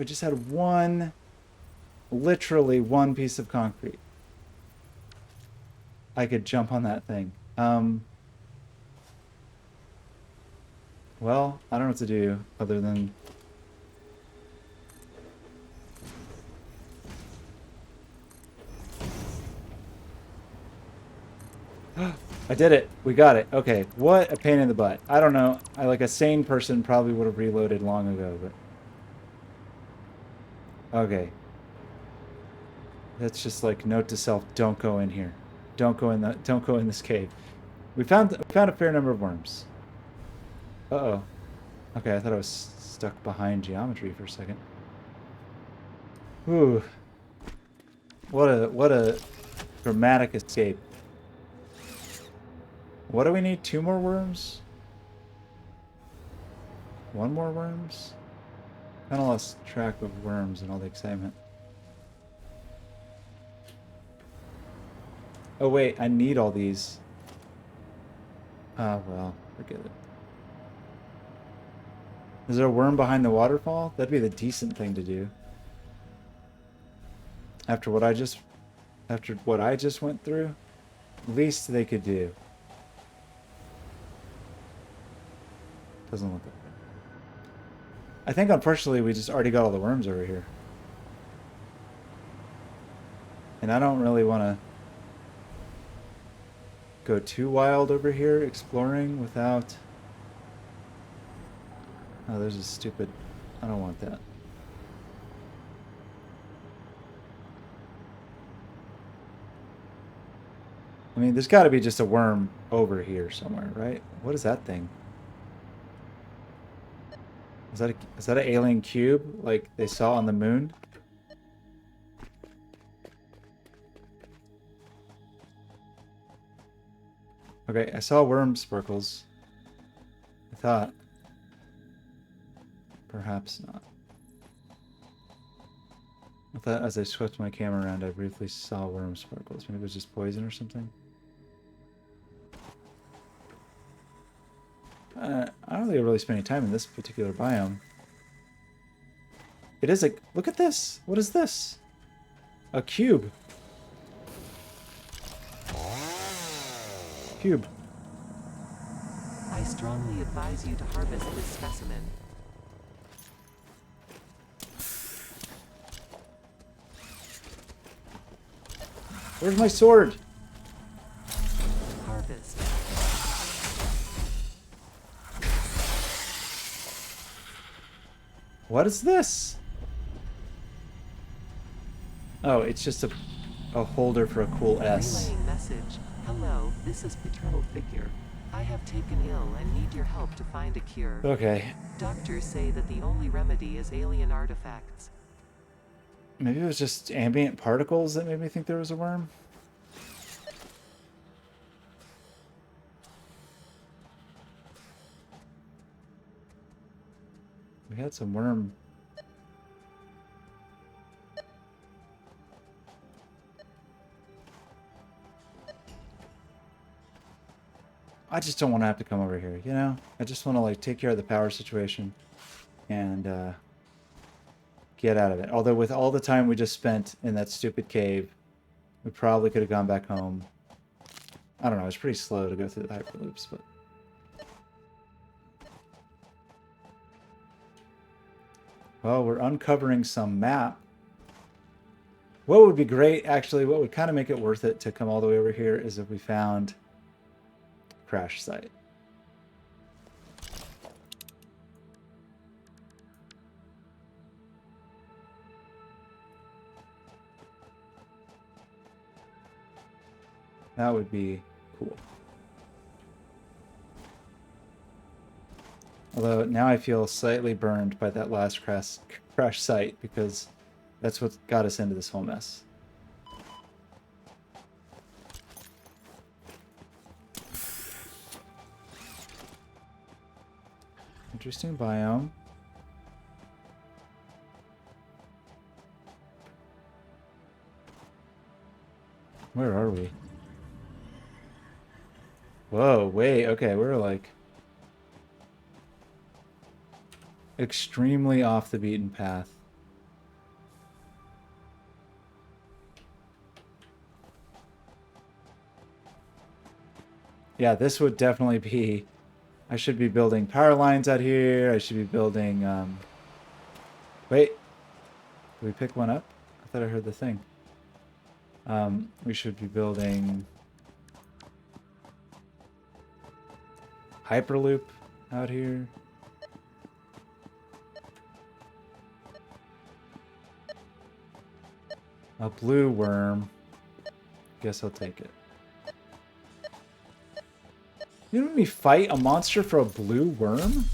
just had one, literally one piece of concrete, I could jump on that thing. Well, I don't know what to do other than... I did it. We got it. Okay. What a pain in the butt. I don't know. I like a sane person probably would have reloaded long ago, but... Okay. That's just like note to self, don't go in here. Don't go in this cave. We found a fair number of worms. Uh-oh. Okay, I thought I was stuck behind geometry for a second. Ooh. What a dramatic escape. What do we need? 2 more worms? 1 more worms? Kind of lost track of worms and all the excitement. Oh wait, I need all these. Oh well, forget it. Is there a worm behind the waterfall? That'd be the decent thing to do. After what I just went through, least they could do. Doesn't look like it. I think unfortunately we just already got all the worms over here. And I don't really want to go too wild over here exploring without... Oh, there's a stupid... I don't want that. I mean, there's got to be just a worm over here somewhere, right? What is that thing? Is that an alien cube like they saw on the moon? Okay, I saw worm sparkles. I thought. Perhaps not. I thought as I swept my camera around, I briefly saw worm sparkles. Maybe it was just poison or something. I don't think I really spent any time in this particular biome. It is like, look at this. What is this? A cube. Cube. I strongly advise you to harvest this specimen. Where's my sword? Harvest. What is this? Oh, it's just a holder for a cool S. Relaying message. Hello, this is Paternal Figure. I have taken ill and need your help to find a cure. Okay. Doctors say that the only remedy is alien artifacts. Maybe it was just ambient particles that made me think there was a worm. We had some worm. I just don't want to have to come over here, you know? I just want to like take care of the power situation and get out of it. Although with all the time we just spent in that stupid cave, We probably could have gone back home. I don't know, it's pretty slow to go through the hyperloops, but... Well, we're uncovering some map. What would be great, actually, what would kind of make it worth it to come all the way over here is if we found a crash site. That would be cool. Although now I feel slightly burned by that last crash site because that's what got us into this whole mess. Interesting biome. Where are we? Whoa, wait, okay, we're like extremely off the beaten path. Yeah, this would definitely be... I should be building power lines out here. I should be building... Wait. Did we pick one up? I thought I heard the thing. We should be building... Hyperloop out here. A blue worm. Guess I'll take it. You know me fight a monster for a blue worm?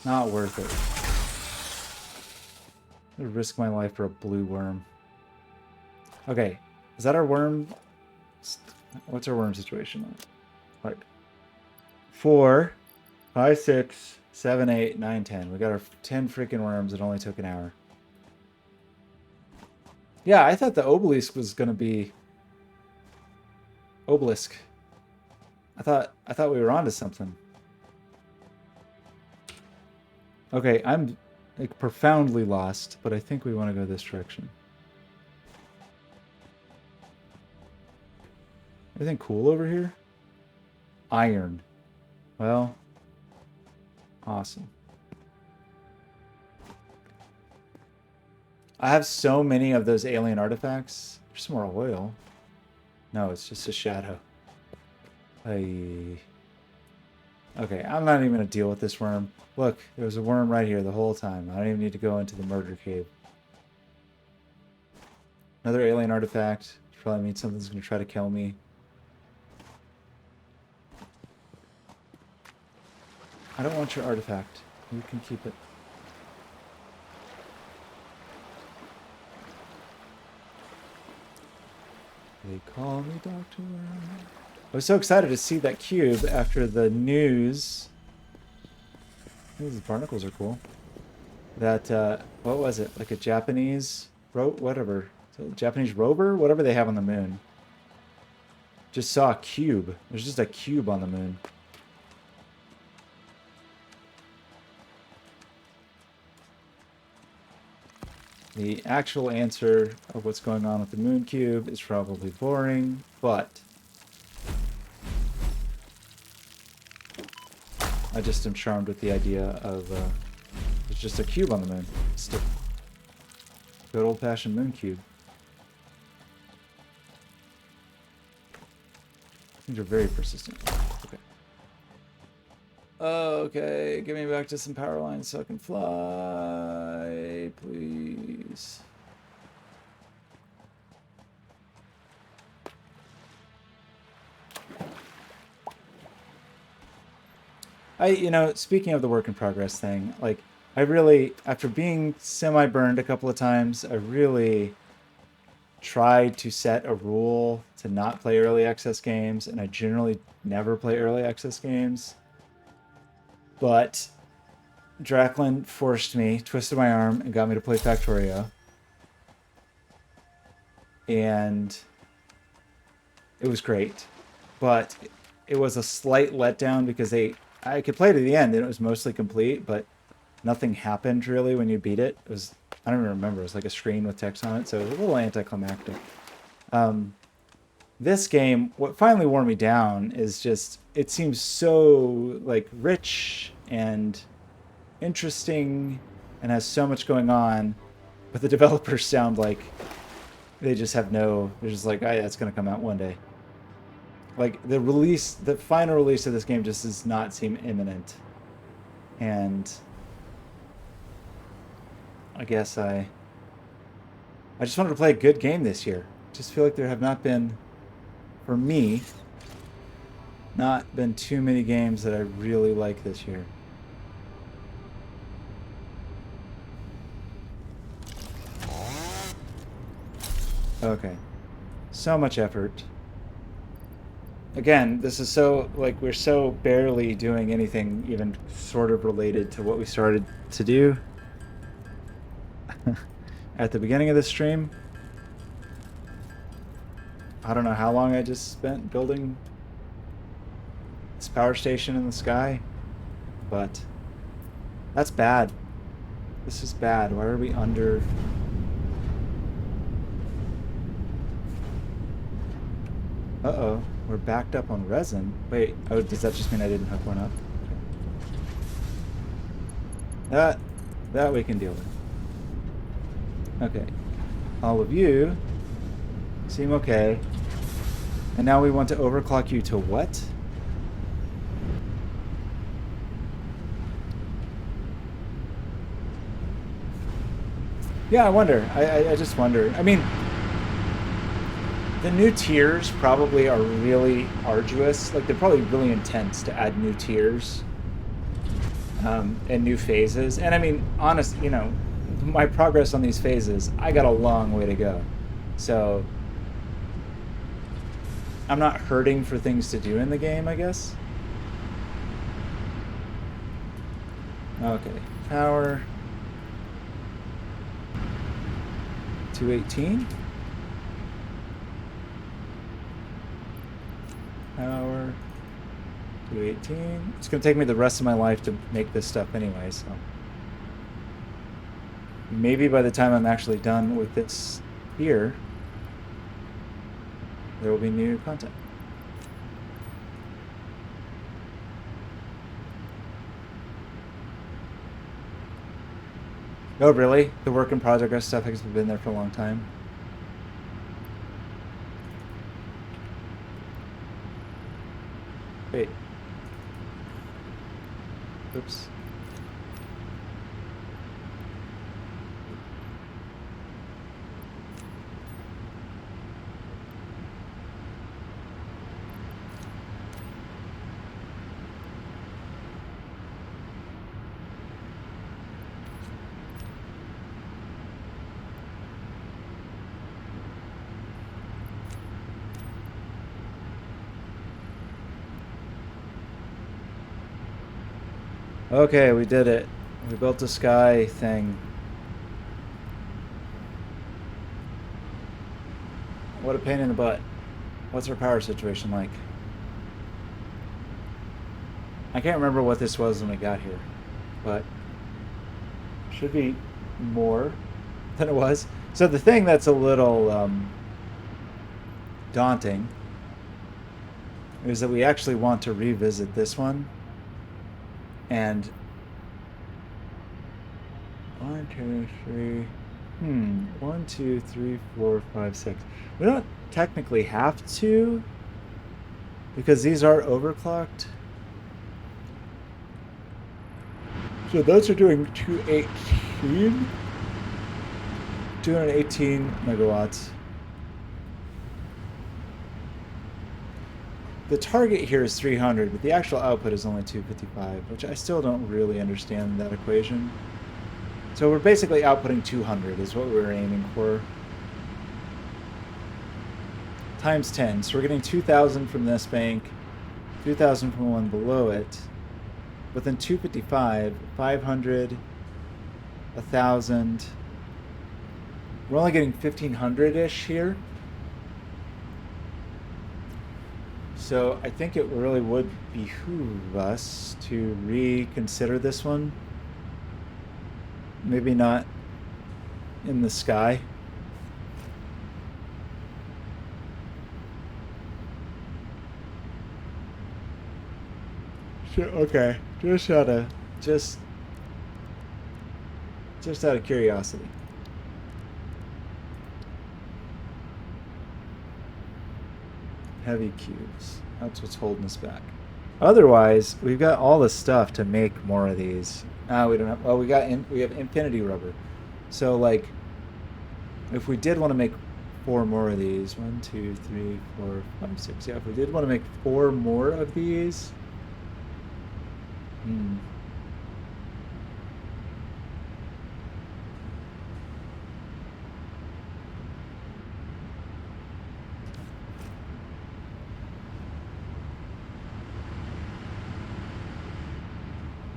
Not worth it. I'd risk my life for a blue worm. Okay, is that our worm? What's our worm situation like? 4, 5, 6, 7, 8, 9, 10. We got our 10 freaking worms. It only took an hour. Yeah, I thought the obelisk was gonna be obelisk. I thought we were onto something. Okay, I'm like profoundly lost, but I think we want to go this direction. Anything cool over here? Iron. Well, awesome. I have so many of those alien artifacts. There's some more oil. No, it's just a shadow. Okay, I'm not even going to deal with this worm. Look, there was a worm right here the whole time. I don't even need to go into the murder cave. Another alien artifact. Probably means something's going to try to kill me. I don't want your artifact. You can keep it. They call me Dr. I was so excited to see that cube after the news. These barnacles are cool. That, what was it? Like a Japanese, whatever. Japanese rover? Whatever they have on the moon. Just saw a cube. There's just a cube on the moon. The actual answer of what's going on with the moon cube is probably boring, but I just am charmed with the idea of there's just a cube on the moon. Just a good old-fashioned moon cube. Things are very persistent. Okay. Okay, get me back to some power lines so I can fly, please. You know, speaking of the work in progress thing, like, I really, after being semi-burned a couple of times, I really tried to set a rule to not play early access games, and I generally never play early access games. But Draclin forced me, twisted my arm, and got me to play Factorio. And it was great. But it was a slight letdown because I could play to the end and it was mostly complete, but nothing happened really when you beat it. It was, I don't even remember. It was like a screen with text on it, so it was a little anticlimactic. This game, what finally wore me down is just it seems so like rich and interesting and has so much going on, but the developers sound like they just have no. They're just like, oh, yeah, it's gonna come out one day. Like the final release of this game just does not seem imminent, and I guess I just wanted to play a good game this year. Just feel like there have not been, for me, not been too many games that I really like this year. Okay. So much effort. Again, this is so, like, we're so barely doing anything even sort of related to what we started to do at the beginning of the stream. I don't know how long I just spent building this power station in the sky, but that's bad. This is bad. Why are we under... Uh-oh. We're backed up on resin. Wait, oh, does that just mean I didn't hook one up? Okay. That we can deal with. Okay. All of you seem okay. And now we want to overclock you to what? Yeah, I wonder. I just wonder. I mean, the new tiers probably are really arduous. Like, they're probably really intense to add new tiers and new phases. And I mean, honestly, you know, my progress on these phases, I got a long way to go. So I'm not hurting for things to do in the game, I guess. Okay, power 218. Power 218. It's gonna take me the rest of my life to make this stuff anyway, so maybe by the time I'm actually done with this here, there will be new content. Oh, really? The work in progress stuff has been there for a long time. Wait. Oops. Okay, we did it. We built a sky thing. What a pain in the butt. What's our power situation like? I can't remember what this was when we got here, but should be more than it was. So the thing that's a little daunting is that we actually want to revisit this one. And 1, 2, 3. 1, 2, 3, 4, 5, 6. We don't technically have to, because these are overclocked. So those are doing 218 megawatts. The target here is 300, but the actual output is only 255, which I still don't really understand that equation. So we're basically outputting 200 is what we're aiming for. Times 10, so we're getting 2,000 from this bank, 2,000 from the one below it. But then 255, 500, 1,000. We're only getting 1,500-ish here. So I think it really would behoove us to reconsider this one. Maybe not in the sky. Sure, okay. Just just out of curiosity. Heavy cubes. That's what's holding us back. Otherwise, we've got all the stuff to make more of these. Ah, we don't have. Well, we have infinity rubber. So like, if we did want to make four more of these, 1, 2, 3, 4, 5, 6. Yeah, if we did want to make four more of these, hmm.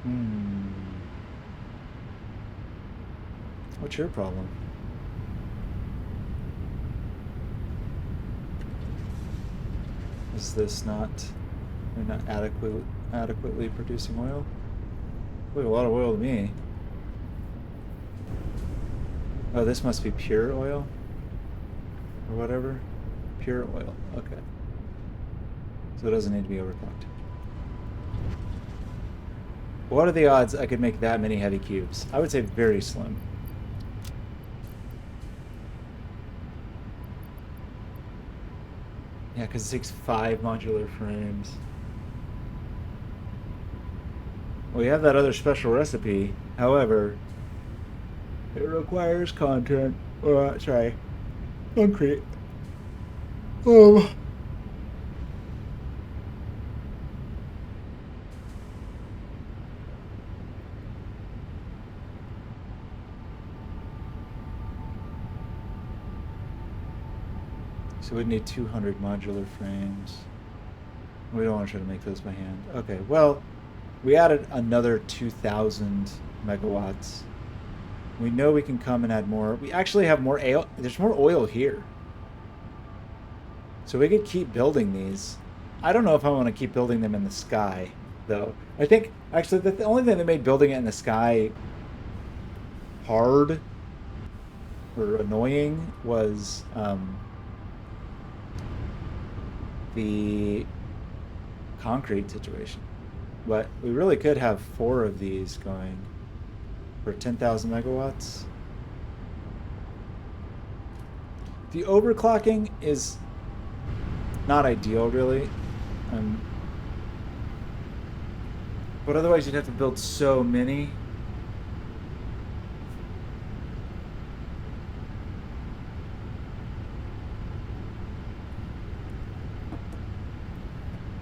Hmm. What's your problem? Is this not? We're not adequately producing oil? Look, a lot of oil to me. Oh, this must be pure oil or whatever. Pure oil. Okay. So it doesn't need to be overclocked. What are the odds I could make that many heavy cubes? I would say very slim. Yeah, because it takes 5 modular frames. We have that other special recipe. However, it requires content. Sorry, concrete. Um. So we'd need 200 modular frames. We don't want to try to make those by hand. Okay, well, we added another 2,000 megawatts. We know we can come and add more. We actually have more oil. There's more oil here. So we could keep building these. I don't know if I want to keep building them in the sky, though. I think, actually, the only thing that made building it in the sky hard or annoying was the concrete situation. But we really could have 4 of these going for 10,000 megawatts. The overclocking is not ideal, really. But otherwise, you'd have to build so many.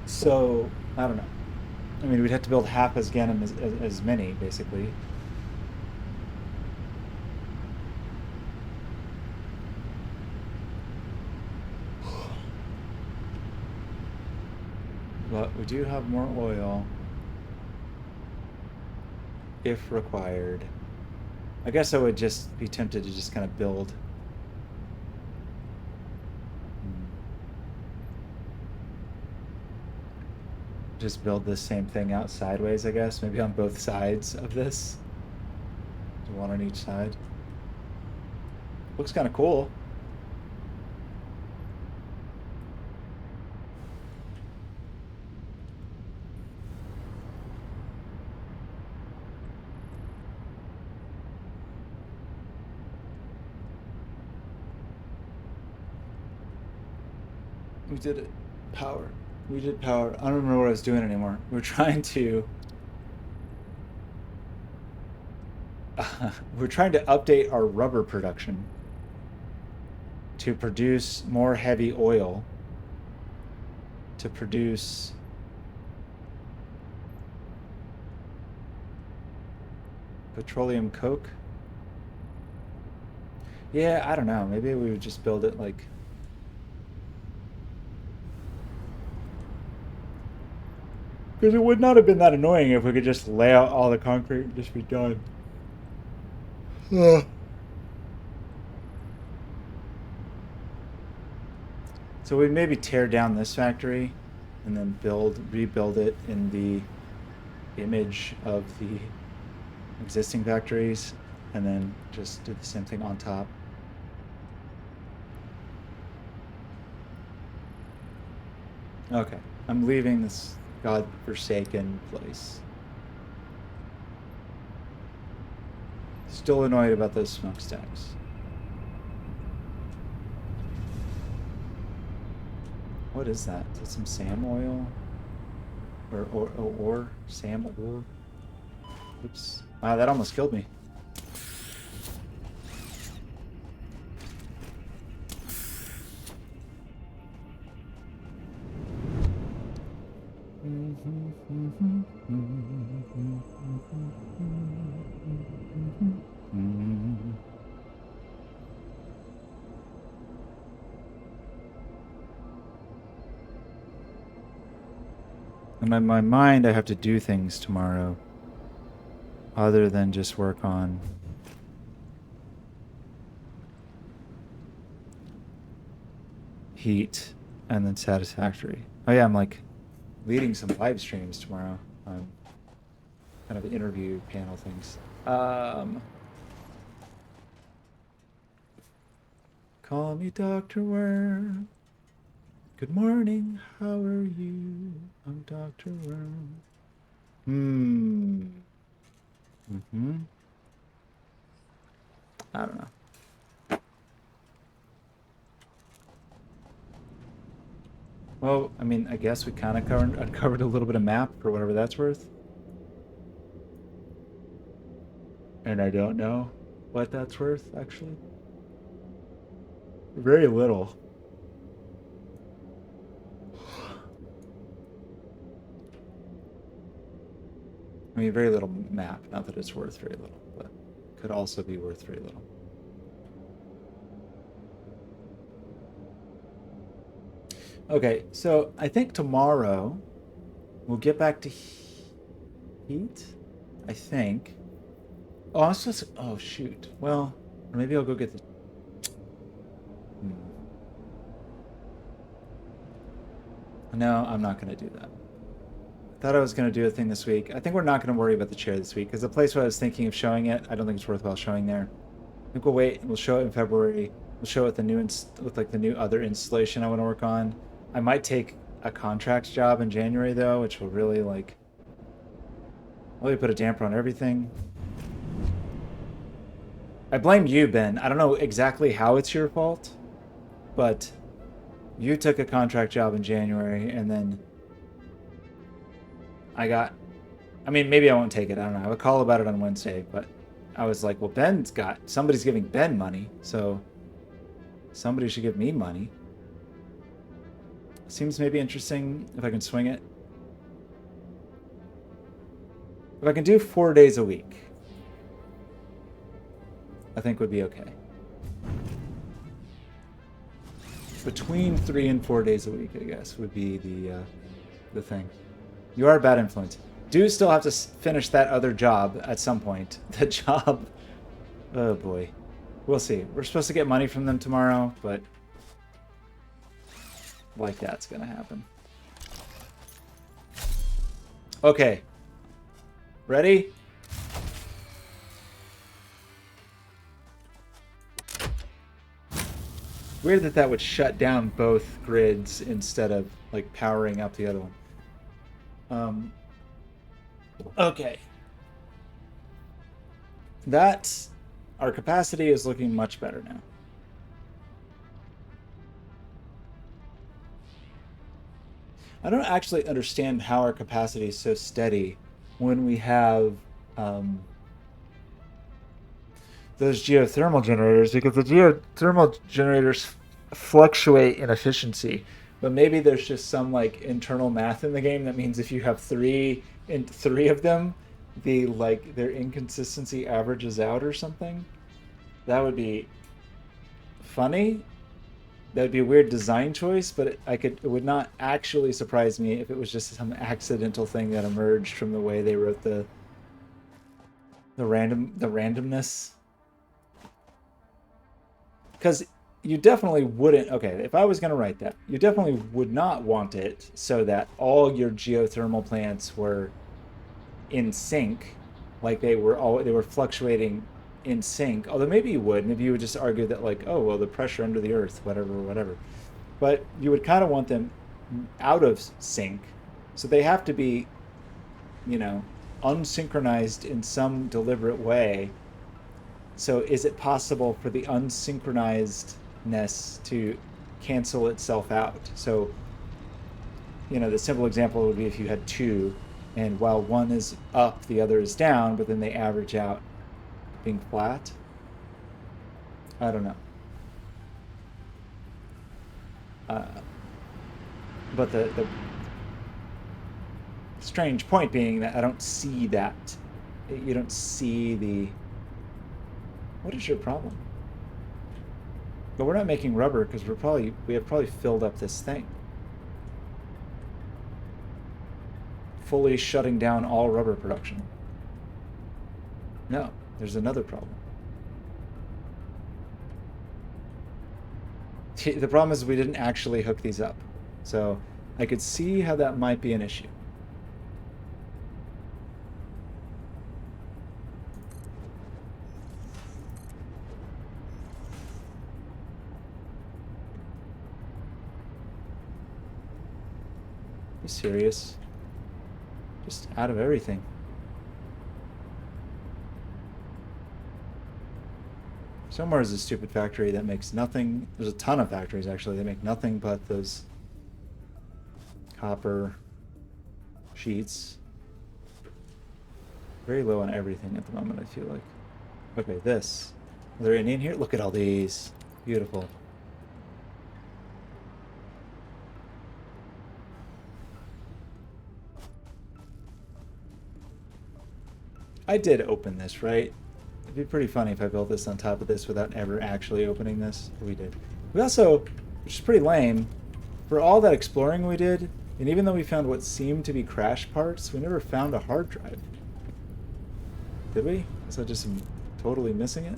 So, I don't know. I mean, we'd have to build half again as many, basically. But we do have more oil if required. I guess I would just be tempted to just kind of build. Just build the same thing out sideways, I guess. Maybe on both sides of this. One on each side. Looks kind of cool. We did it. Power. We did power. I don't remember what I was doing anymore. We were trying to we're trying to update our rubber production to produce more heavy oil, to produce petroleum coke. Yeah, I don't know. Maybe we would just build it like because it would not have been that annoying if we could just lay out all the concrete and just be done. Ugh. So we'd maybe tear down this factory and then rebuild it in the image of the existing factories and then just do the same thing on top. Okay, I'm leaving this godforsaken place. Still annoyed about those smokestacks. What is that? Is that some SAM oil? Or SAM ore? Oops. Wow, that almost killed me. In my mind, I have to do things tomorrow other than just work on Heat and then Satisfactory. Oh yeah, I'm like leading some live streams tomorrow. Kind of interview panel things. Call me Dr. Worm. Good morning, how are you? I'm Dr. Worm. I don't know. Well, I mean, I guess we kind of uncovered a little bit of map for whatever that's worth. And I don't know what that's worth, actually. Very little. I mean, very little map. Not that it's worth very little, but could also be worth very little. Okay, so I think tomorrow we'll get back to Heat. I think. Oh, I was supposed to, oh shoot. Well, or maybe I'll go get the. No, I'm not going to do that. I thought I was going to do a thing this week. I think we're not going to worry about the chair this week because the place where I was thinking of showing it, I don't think it's worthwhile showing there. I think we'll wait. We'll show it in February. We'll show it with the new with like the new other installation I want to work on. I might take a contract job in January though, which will really put a damper on everything. I blame you, Ben. I don't know exactly how it's your fault, but you took a contract job in January and then I mean, maybe I won't take it. I don't know. I have a call about it on Wednesday, but I was like, well, somebody's giving Ben money, so somebody should give me money. Seems maybe interesting if I can swing it. If I can do 4 days a week, I think would be okay. Between 3 and 4 days a week, I guess, would be the thing. You are a bad influence. Do still have to finish that other job at some point. The job. Oh boy. We'll see. We're supposed to get money from them tomorrow, but like that's gonna happen. Okay. Ready? Weird that that would shut down both grids instead of like powering up the other one. Okay. Our capacity is looking much better now. I don't actually understand how our capacity is so steady when we have those geothermal generators, because the geothermal generators fluctuate in efficiency. But maybe there's just some like internal math in the game that means if you have three of them, their inconsistency averages out or something. That would be funny. That would be a weird design choice, but it would not actually surprise me if it was just some accidental thing that emerged from the way they wrote the randomness. Because you definitely wouldn't. Okay, if I was going to write that, you definitely would not want it so that all your geothermal plants were in sync, like they were fluctuating in sync. Although maybe you would. Maybe you would just argue that like, oh well, the pressure under the earth, whatever, whatever. But you would kind of want them out of sync, so they have to be, you know, unsynchronized in some deliberate way. So is it possible for the unsynchronizedness to cancel itself out? So, you know, the simple example would be if you had two, and while one is up, the other is down, but then they average out being flat. I don't know. Uh, but the strange point being that I don't see that. You don't see the. What is your problem? But we're not making rubber because we have probably filled up this thing. Fully shutting down all rubber production. No, there's another problem. The problem is we didn't actually hook these up. So I could see how that might be an issue. Be serious. Just out of everything. Somewhere is a stupid factory that makes nothing. There's a ton of factories actually that make nothing but those copper sheets. Very low on everything at the moment, I feel like. Okay, this. Are there any in here? Look at all these. Beautiful. I did open this, right? It'd be pretty funny if I built this on top of this without ever actually opening this. We did. We also, which is pretty lame, for all that exploring we did, and even though we found what seemed to be crash parts, we never found a hard drive. Did we? Was I just totally missing it?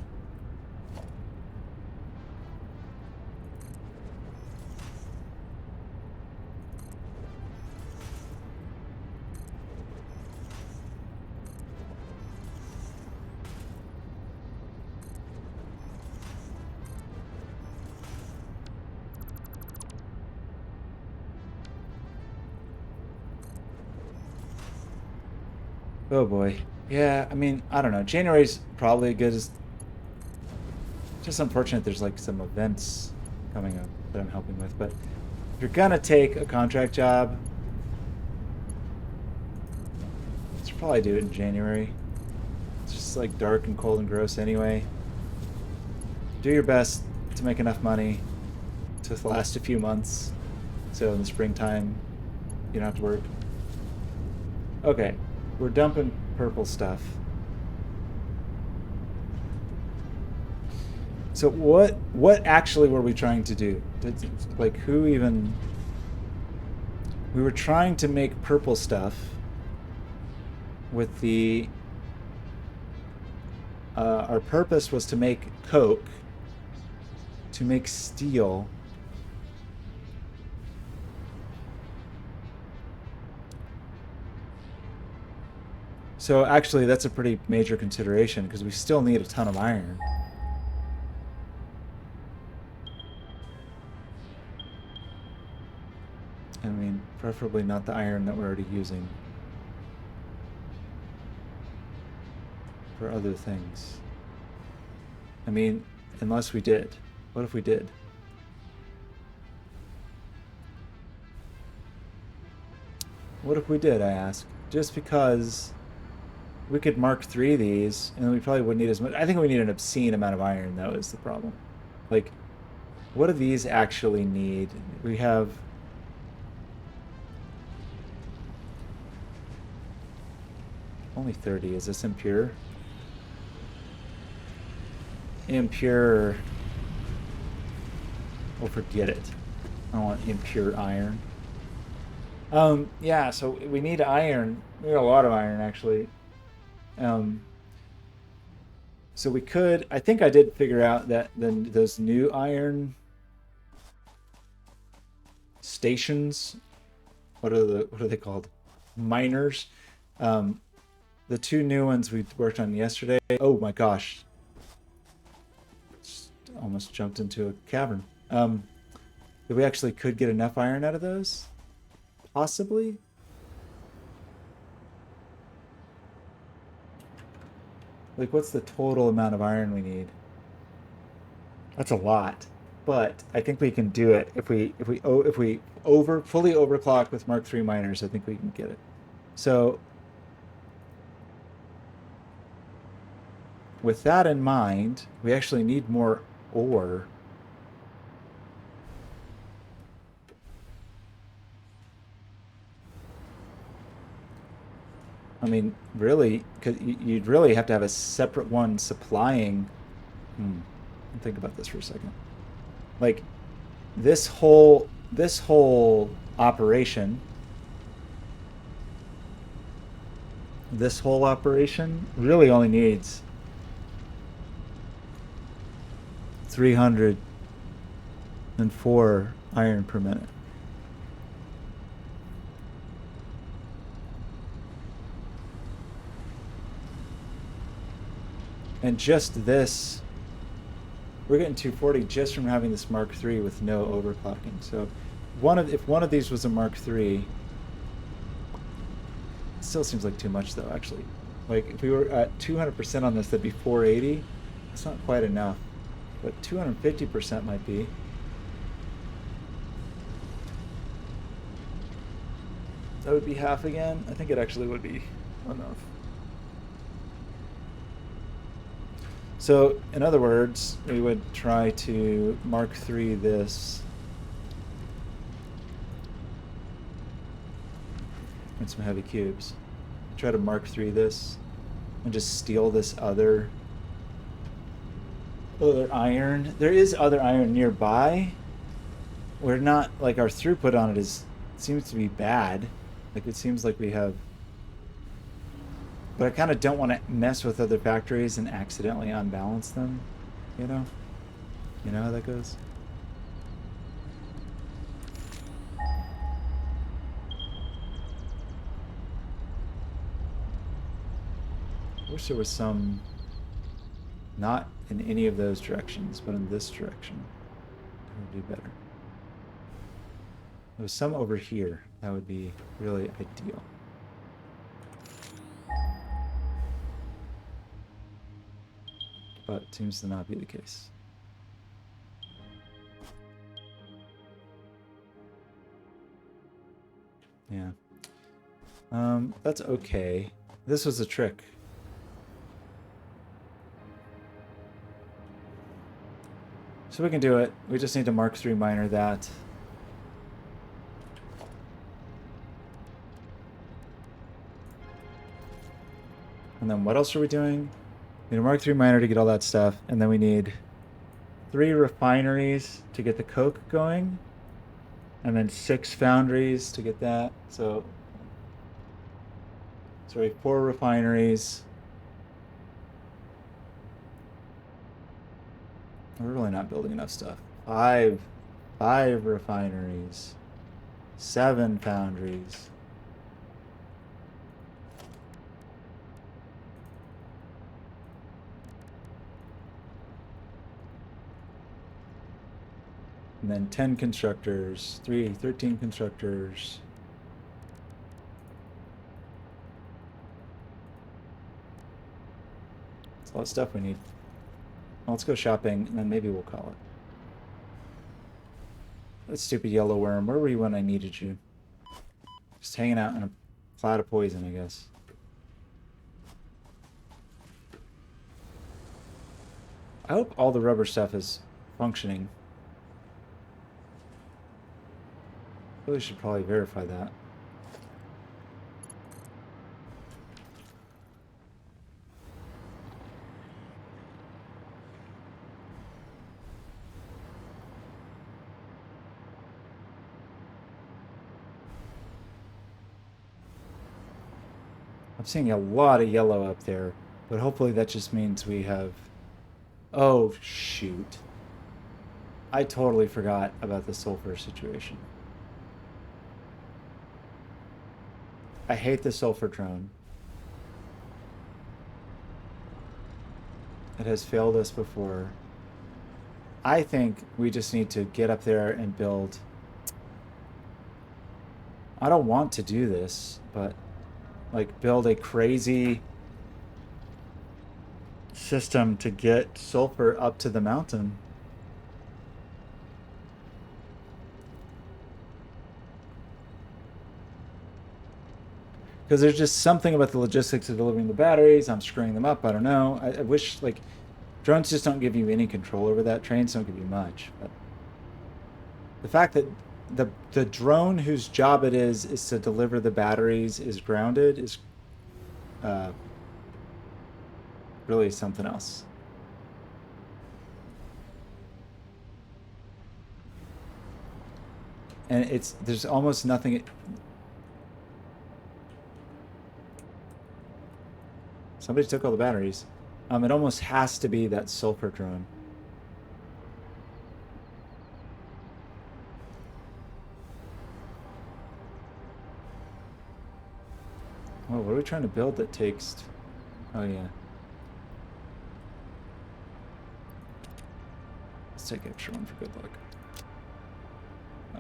Oh boy. Yeah, I mean, I don't know. January's probably good as just unfortunate there's like some events coming up that I'm helping with, but if you're gonna take a contract job, you should probably do it in January. It's just like dark and cold and gross anyway. Do your best to make enough money to last a few months, so in the springtime you don't have to work. Okay, we're dumping purple stuff. So what actually were we trying to do? Like who even? We were trying to make purple stuff with the. Our purpose was to make coke, to make steel. So actually, that's a pretty major consideration because we still need a ton of iron. I mean, preferably not the iron that we're already using for other things. I mean, unless we did. What if we did? What if we did, I ask? Just because we could Mark III these, and we probably wouldn't need as much. I think we need an obscene amount of iron, though, is the problem. Like, what do these actually need? We have... Only 30. Is this impure? Impure. Oh, forget it. I don't want impure iron. Yeah, so we need iron. We need a lot of iron, actually. Um, so we could... I think I did figure out that then those new iron stations... What are they called? Miners. The two new ones we worked on yesterday. Oh my gosh. almost jumped into a cavern. That we actually could get enough iron out of those? Possibly? Like, what's the total amount of iron we need? That's a lot, but I think we can do it if we fully overclock with Mark III miners. I think we can get it. So with that in mind, we actually need more ore. I mean, really, because you'd really have to have a separate one supplying. Think about this for a second. Like this whole operation, really only needs 304 iron per minute. And just this, we're getting 240 just from having this Mark III with no overclocking. So if one of these was a Mark III, it still seems like too much though, actually. Like if we were at 200% on this, that'd be 480. That's not quite enough, but 250% might be. That would be half again. I think it actually would be enough. So, in other words, we would try to Mark III this and some heavy cubes. Try to Mark III this and just steal this other iron. There is other iron nearby. We're not, like, our throughput on it seems to be bad. Like, it seems like we have, but I kind of don't want to mess with other factories and accidentally unbalance them, you know? You know how that goes? I wish there was some, not in any of those directions, but in this direction. That would be better. There was some over here. That would be really ideal. But it seems to not be the case. Yeah. That's okay. This was a trick. So we can do it. We just need to Mark III miner that. And then what else are we doing? We need a Mark III miner to get all that stuff, and then we need 3 refineries to get the coke going, and then 6 foundries to get that. So we have 4 refineries. We're really not building enough stuff. 5 refineries, 7 foundries. And then 10 constructors, 13 constructors. That's a lot of stuff we need. Well, let's go shopping, and then maybe we'll call it. That stupid yellow worm. Where were you when I needed you? Just hanging out in a cloud of poison, I guess. I hope all the rubber stuff is functioning. Really should probably verify that. I'm seeing a lot of yellow up there, but hopefully that just means we have... Oh, shoot. I totally forgot about the sulfur situation. I hate the sulfur drone. It has failed us before. I think we just need to get up there and build. I don't want to do this, but like build a crazy system to get sulfur up to the mountain. Because there's just something about the logistics of delivering the batteries. I'm screwing them up. I don't know. I wish, like, drones just don't give you any control over that. Trains don't give you much. But the fact that the drone whose job it is to deliver the batteries is grounded is uh, really something else. And there's almost nothing. Somebody took all the batteries. It almost has to be that sulfur drone. Oh, what are we trying to build that takes? Oh yeah. Let's take extra one for good luck.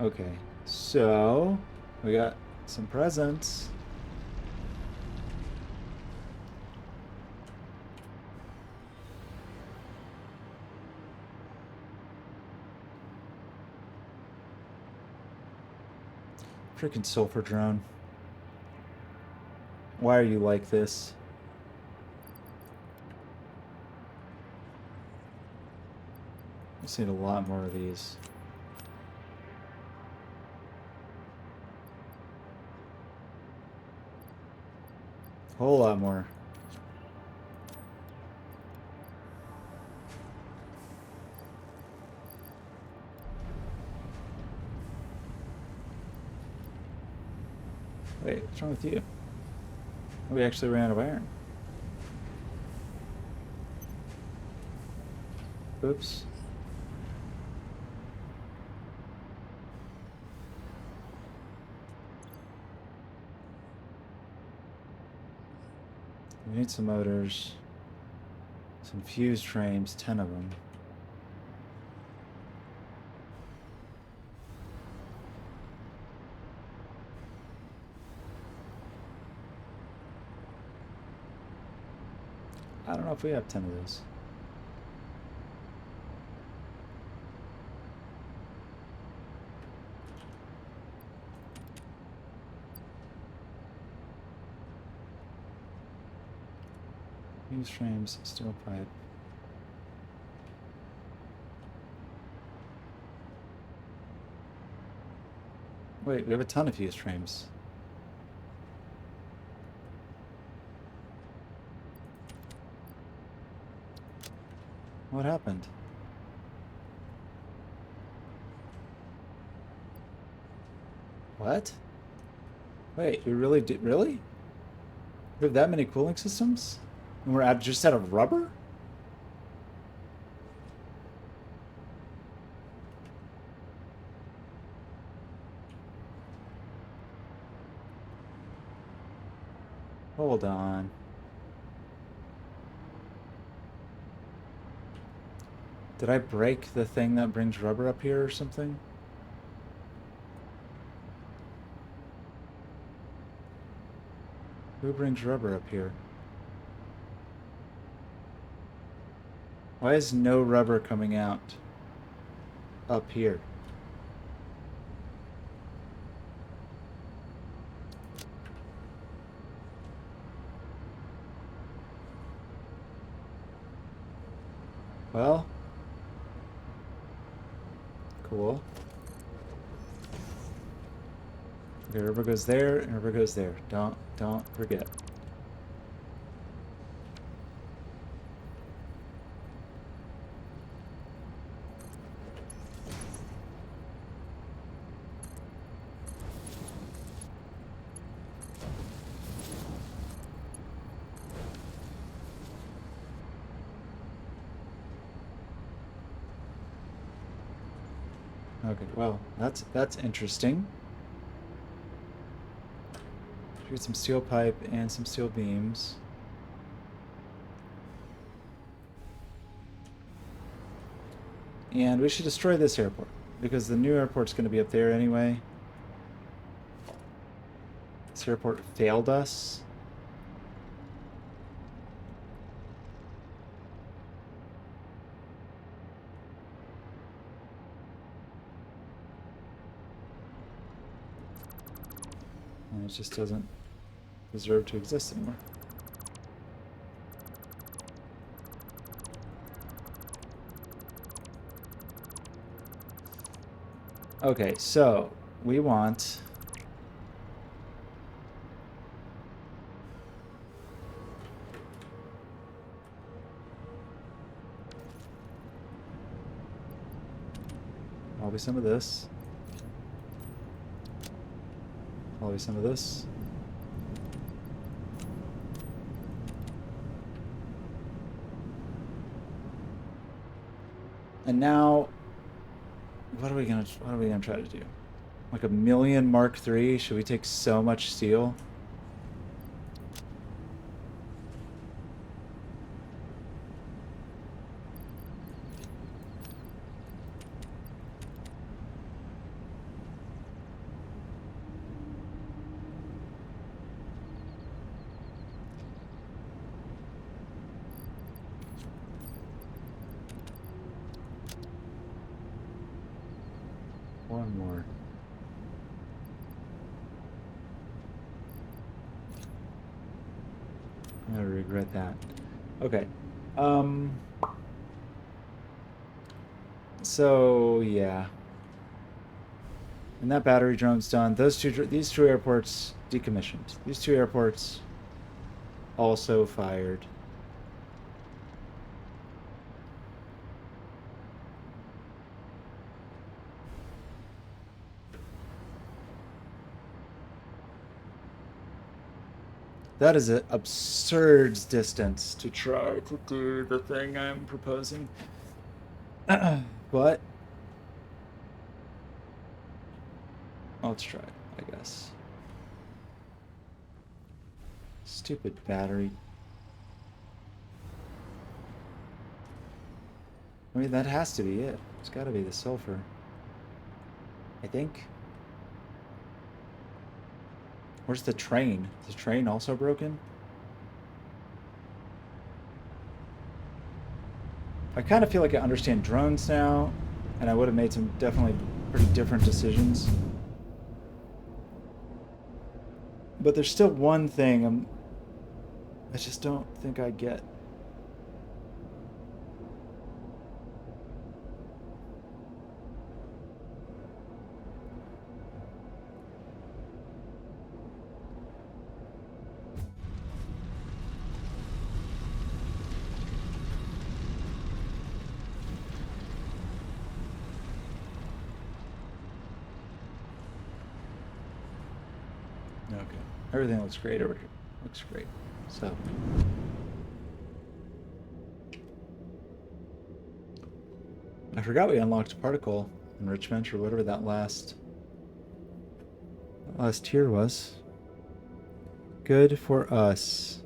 Okay, so we got some presents. Freaking sulfur drone. Why are you like this? I just need a lot more of these. A whole lot more. Wait, what's wrong with you? We actually ran out of iron. Oops. We need some motors. Some fused frames, 10 of them. I don't know if we have 10 of those. Fused frames, steel pipe. Wait, we have a ton of fused frames. What happened? What? Wait, we really did? Really? We have that many cooling systems? And we're just out of rubber? Hold on. Did I break the thing that brings rubber up here or something? Who brings rubber up here? Why is no rubber coming out up here? Well, cool. Okay, rubber goes there and rubber goes there. Don't forget. Okay, well, that's interesting. Get some steel pipe and some steel beams. And we should destroy this airport, because the new airport's going to be up there anyway. This airport failed us. And it just doesn't deserve to exist anymore. Okay, so we want... Probably some of this. Probably some of this. And now, what are we gonna try to do? Like a million Mark III? Should we take so much steel? One more. I'm gonna regret that. Okay. So yeah. And that battery drone's done. These two airports decommissioned. These two airports also fired. That is an absurd distance to try to do the thing I'm proposing. But let's try it, I guess. Stupid battery. I mean, that has to be it. It's got to be the sulfur. I think. Where's the train? Is the train also broken? I kind of feel like I understand drones now, and I would have made some definitely pretty different decisions. But there's still one thing I just don't think I get. Okay. Everything looks great over here. Looks great. So. I forgot we unlocked particle enrichment or whatever that last tier was. Good for us.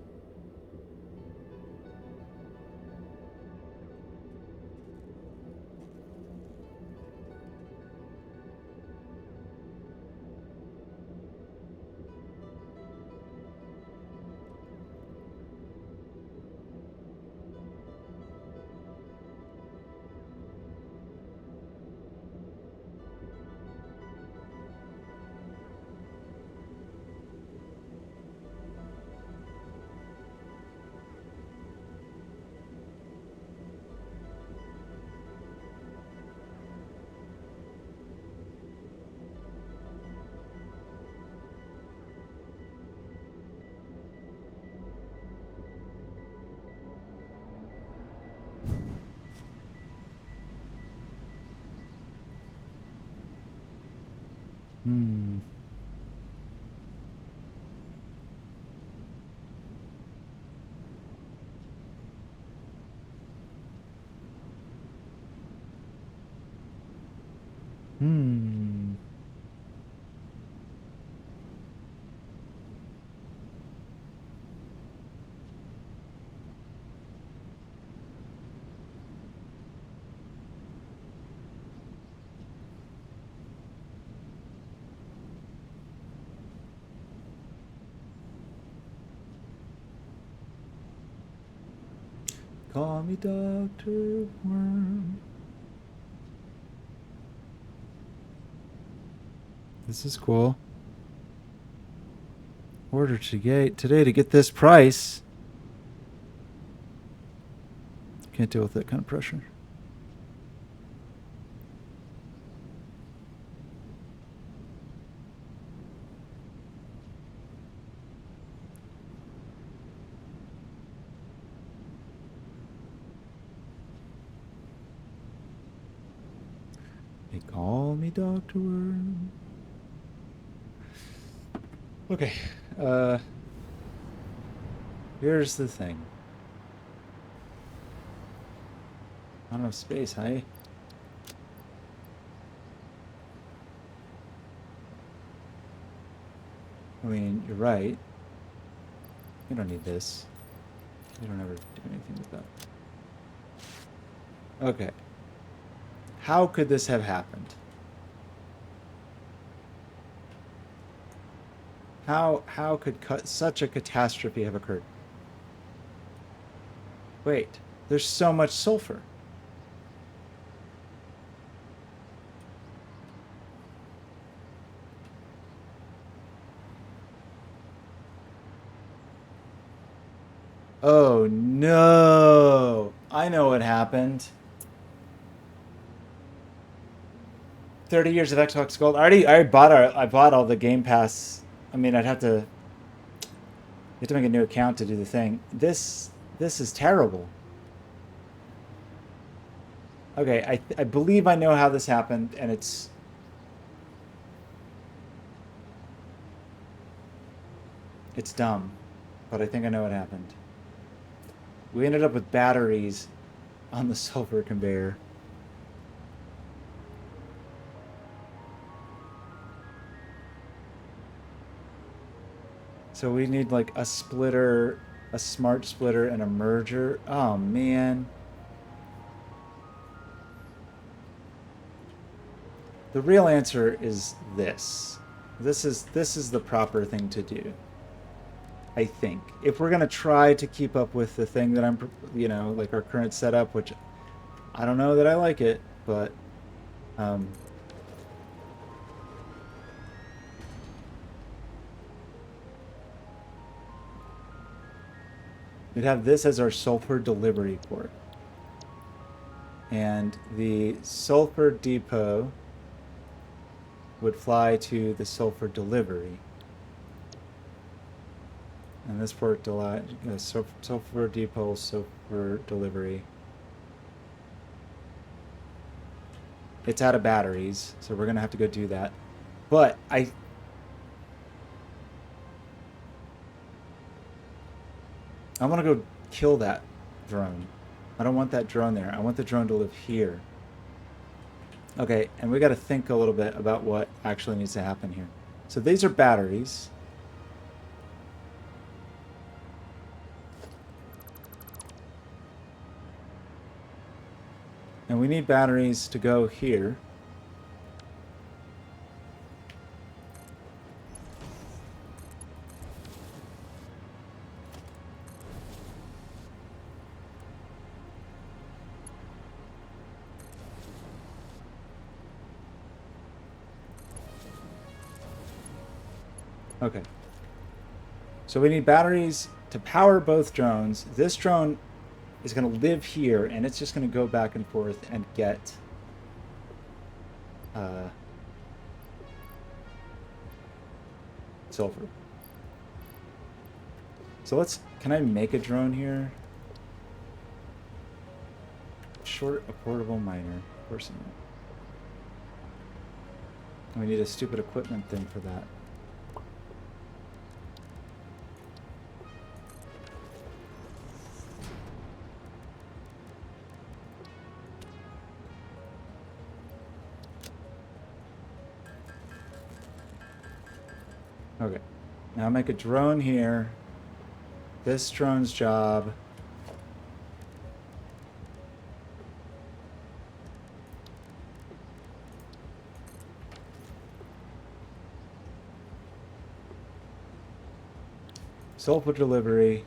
Hmm. Hmm. call me Dr. Worm. This is cool. Order today to get this price. Can't deal with that kind of pressure. They call me Dr. Worm. Okay. Here's the thing. Not enough space, hey? I mean, you're right. You don't need this. You don't ever do anything with that. Okay. How could this have happened? How could such a catastrophe have occurred? Wait, there's so much sulfur. Oh no! I know what happened. 30 years of Xbox Gold. I bought all the Game Pass. I mean, I'd have to you have to make a new account to do the thing. This is terrible. Okay, I believe I know how this happened, and it's dumb, but I think I know what happened. We ended up with batteries on the sulfur conveyor. So we need like a splitter, a smart splitter, and a merger. Oh man. The real answer is this. This is the proper thing to do. I think if we're gonna try to keep up with the thing that I'm, like our current setup, which I don't know that I like it, but we'd have this as our sulfur delivery port, and the sulfur depot would fly to the sulfur delivery. And this port sulfur depot, sulfur delivery. It's out of batteries, so we're gonna have to go do that. But I want to go kill that drone. I don't want that drone there. I want the drone to live here. Okay, and we got to think a little bit about what actually needs to happen here. So these are batteries. And we need batteries to go here. Okay. So we need batteries to power both drones. This drone is going to live here, and it's just going to go back and forth and get sulfur. So can I make a drone here? Short a portable miner. Of course not. We need a stupid equipment thing for that. Okay, now make a drone here. This drone's job. Sulfur delivery.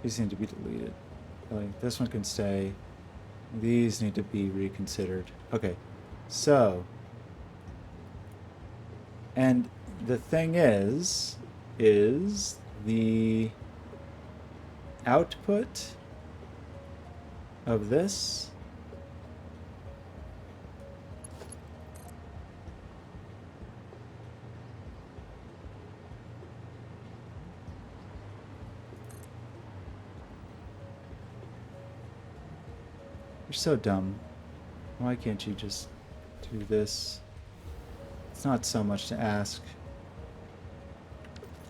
These need to be deleted. Like, this one can stay. These need to be reconsidered. Okay, so, and the thing is the output of this You're so dumb. Why can't you just do this? It's not so much to ask.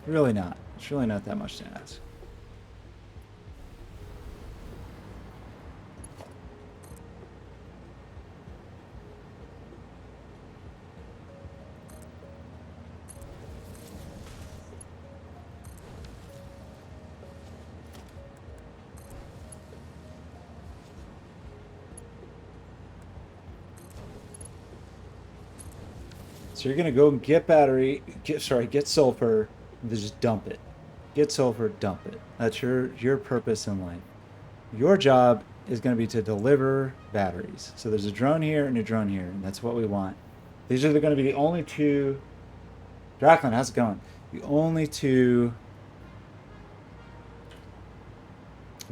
Really not. It's really not that much to ask. So you're gonna go and get battery, get sulfur, and then just dump it. Get sulfur, dump it. That's your purpose in life. Your job is gonna be to deliver batteries. So there's a drone here and a drone here, and that's what we want. These are gonna be the only two. Drachlin, how's it going? The only two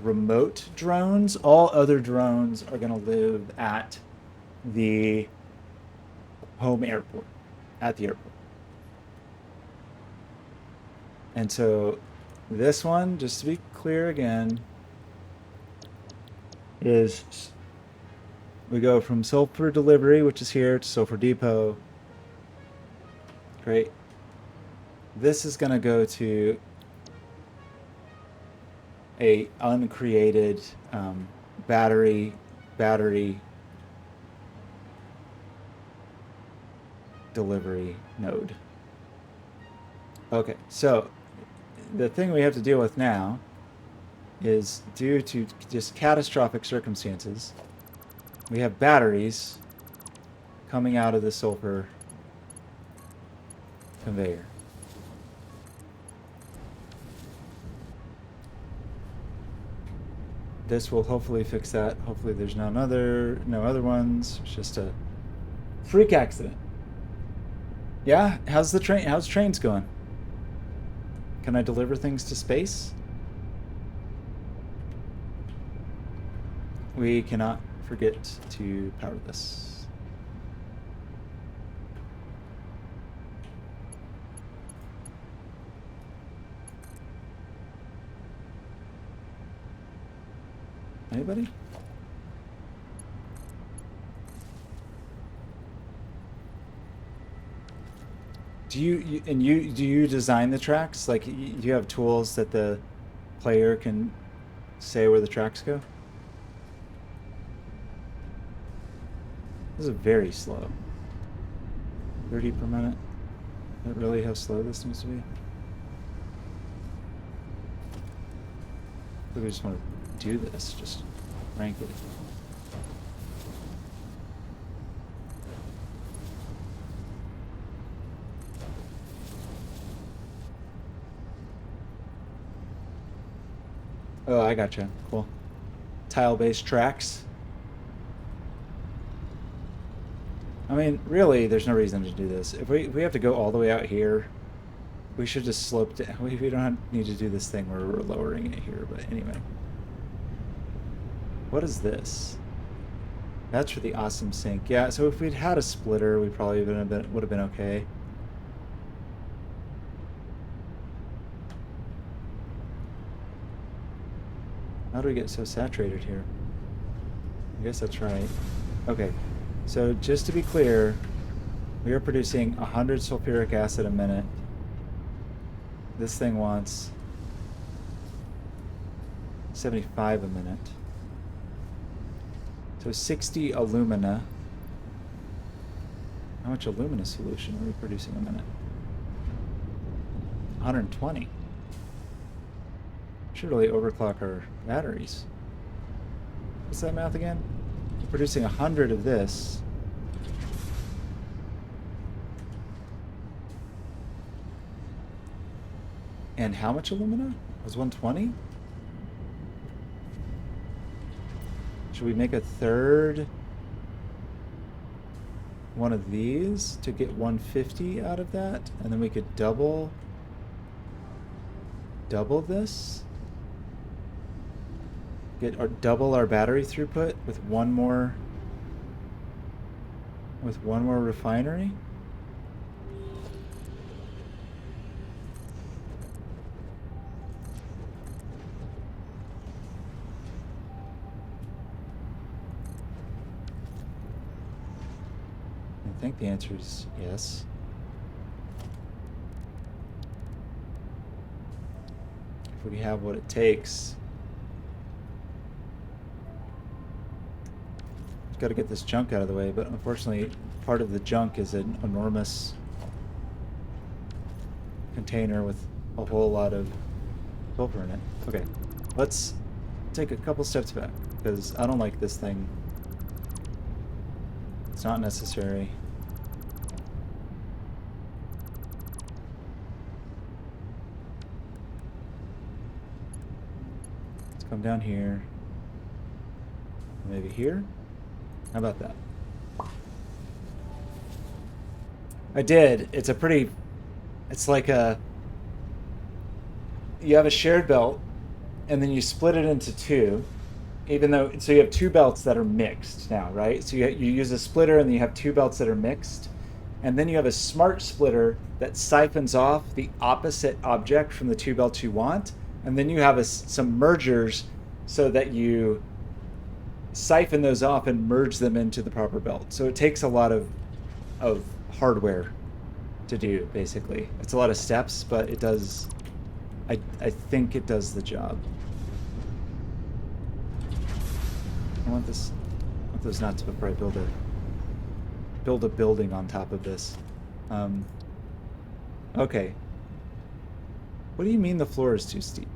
remote drones. All other drones are gonna live at the home airport. At the airport. And so this one, just to be clear again, is we go from sulfur delivery, which is here, to sulfur depot. Great. This is going to go to a uncreated battery delivery node. Okay, so the thing we have to deal with now is, due to just catastrophic circumstances, we have batteries coming out of the sulfur conveyor. This will hopefully fix that. Hopefully there's no other ones. It's just a freak accident. Yeah, how's trains going? Can I deliver things to space? We cannot forget to power this. Anybody? Do you design the tracks? Like, you have tools that the player can say where the tracks go? This is very slow. 30 per minute. Is that really how slow this needs to be? We just want to do this, just rank it. Oh, I gotcha. Cool. Tile-based tracks. I mean, really, there's no reason to do this. If we have to go all the way out here, we should just slope down. We don't need to do this thing where we're lowering it here, but anyway. What is this? That's for the awesome sink. Yeah, so if we'd had a splitter, we probably would have been okay. How do we get so saturated here? I guess that's right. Okay, so just to be clear, we are producing 100 sulfuric acid a minute. This thing wants 75 a minute. So 60 alumina. How much alumina solution are we producing a minute? 120. Should really overclock our batteries. What's that math again? We're producing 100 of this. And how much alumina? It was 120? Should we make a third one of these to get 150 out of that? And then we could double this? Get our double our battery throughput with one more refinery? I think the answer is yes. If we have what it takes. Got to get this junk out of the way, but unfortunately part of the junk is an enormous container with a whole lot of sulfur in it. Okay, let's take a couple steps back because I don't like this thing. It's not necessary. Let's come down here. Maybe here? How about that? I did. It's a pretty... It's like a... You have a shared belt, and then you split it into two, even though... So you have two belts that are mixed now, right? So you use a splitter, and then you have two belts that are mixed. And then you have a smart splitter that siphons off the opposite object from the two belts you want. And then you have some mergers so that you siphon those off and merge them into the proper belt. So it takes a lot of hardware to do, basically. It's a lot of steps, but it does... I think it does the job. I want those nuts before I build a building on top of this. Okay. What do you mean the floor is too steep?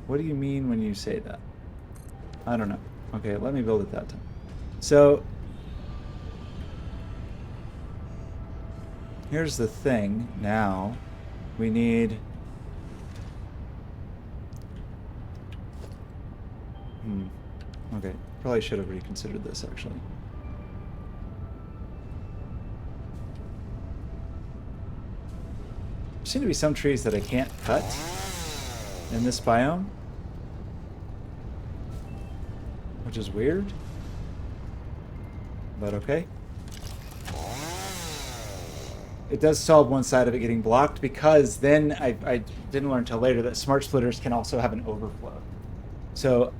What do you mean when you say that? I don't know. Okay, let me build it that time. So, here's the thing. Now, we need... Okay, probably should have reconsidered this, actually. There seem to be some trees that I can't cut in this biome, which is weird, but okay. It does solve one side of it getting blocked, because then I didn't learn until later that smart splitters can also have an overflow. So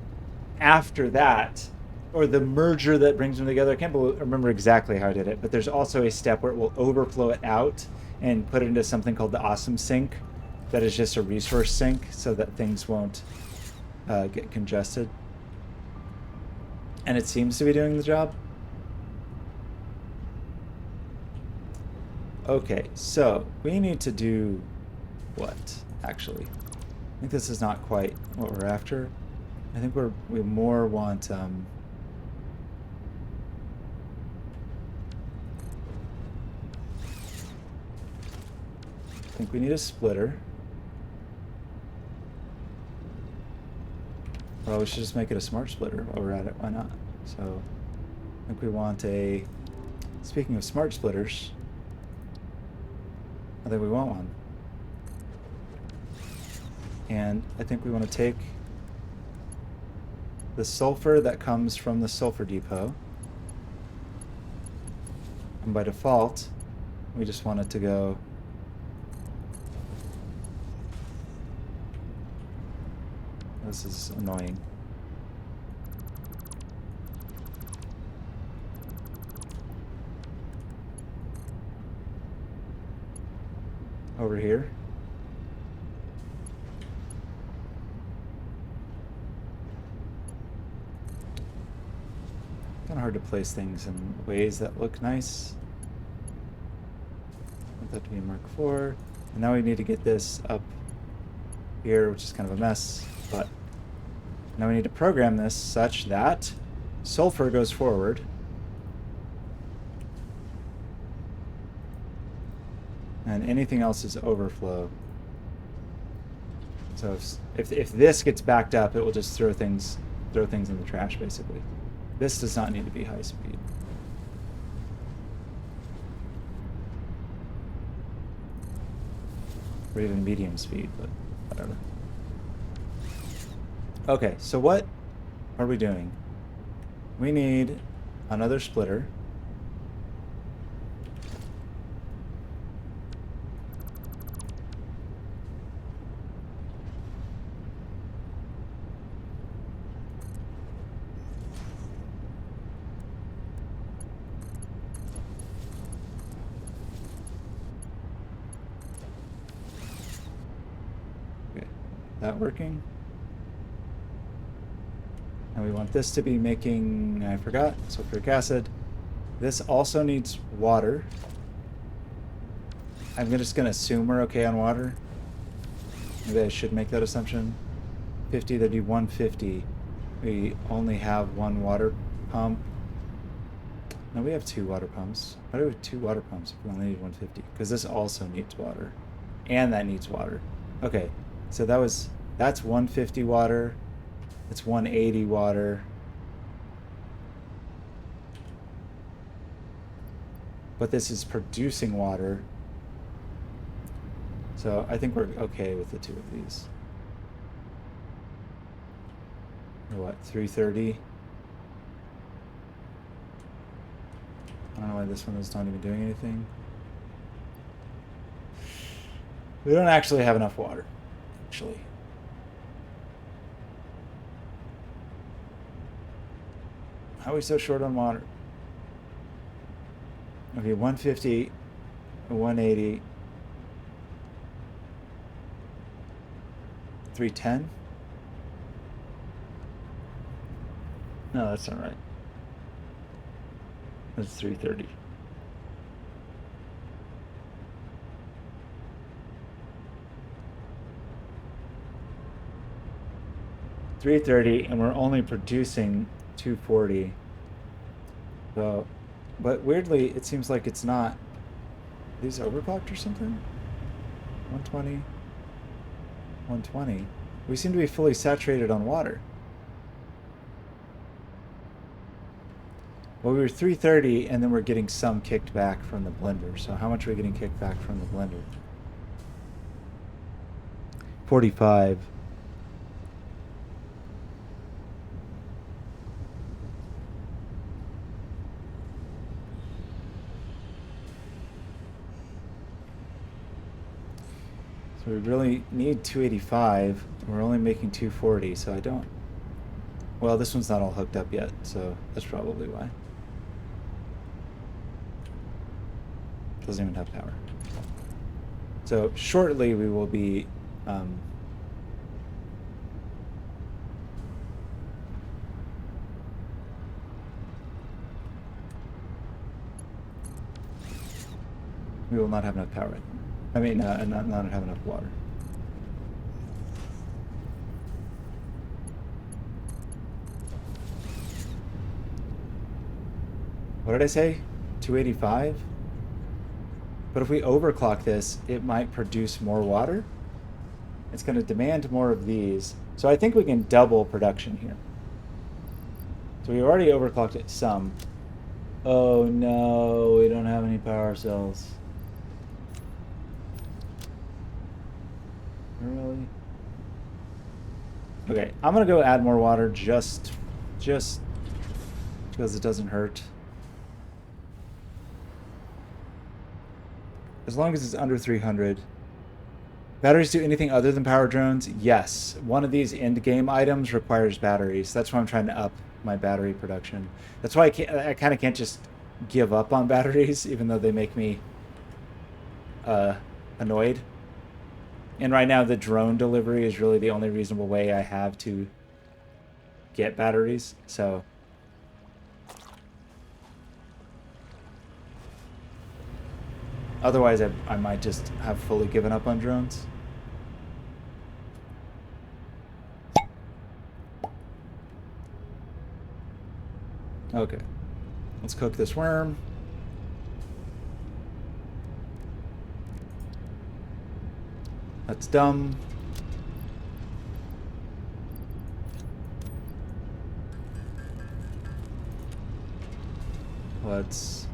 after that, or the merger that brings them together, I can't remember exactly how I did it, but there's also a step where it will overflow it out and put it into something called the awesome sink. That is just a resource sink so that things won't get congested. And it seems to be doing the job. Okay, so we need to do what, actually? I think this is not quite what we're after. I think we more want... I think we need a splitter. Well, we should just make it a smart splitter while we're at it. Why not? So, I think we want a... Speaking of smart splitters, I think we want one. And I think we want to take the sulfur that comes from the sulfur depot. And by default, we just want it to go... This is annoying. Over here. Kind of hard to place things in ways that look nice. Want that to be Mark IV. And now we need to get this up here, which is kind of a mess, but now we need to program this such that sulfur goes forward. And anything else is overflow. So if this gets backed up, it will just throw things in the trash, basically. This does not need to be high speed. Or even medium speed, but whatever. Okay, so what are we doing? We need another splitter. Okay, that working? And we want this to be making, I forgot, sulfuric acid. This also needs water. I'm just gonna assume we're okay on water. Maybe I should make that assumption. 50, that'd be 150. We only have one water pump. No, we have two water pumps. Why do we have two water pumps if we only need 150? Because this also needs water. And that needs water. Okay, so that's 150 water. It's 180 water. But this is producing water. So I think we're okay with the two of these. Or what, 330? I don't know why this one is not even doing anything. We don't actually have enough water, actually. How are we so short on water? Okay, 150, 180, 310? No, that's not right. That's 330. And we're only producing 240. So, but weirdly, it seems like it's not. These overclocked or something? 120. 120. We seem to be fully saturated on water. Well, we were 330, and then we're getting some kicked back from the blender. So how much are we getting kicked back from the blender? 45. So we really need 285. We're only making 240, so I don't. Well, this one's not all hooked up yet, so that's probably why. Doesn't even have power. So shortly we will be we will not have enough power. I mean, not have enough water. What did I say? 285? But if we overclock this, it might produce more water. It's going to demand more of these. So I think we can double production here. So we already overclocked it some. Oh no, we don't have any power cells. Really? Okay, I'm gonna go add more water just because it doesn't hurt. As long as it's under 300. Batteries do anything other than power drones? Yes. One of these end game items requires batteries. That's why I'm trying to up my battery production. That's why I kind of can't just give up on batteries, even though they make me annoyed. And right now, the drone delivery is really the only reasonable way I have to get batteries. So otherwise, I might just have fully given up on drones. Okay. Let's cook this worm. That's dumb. Let's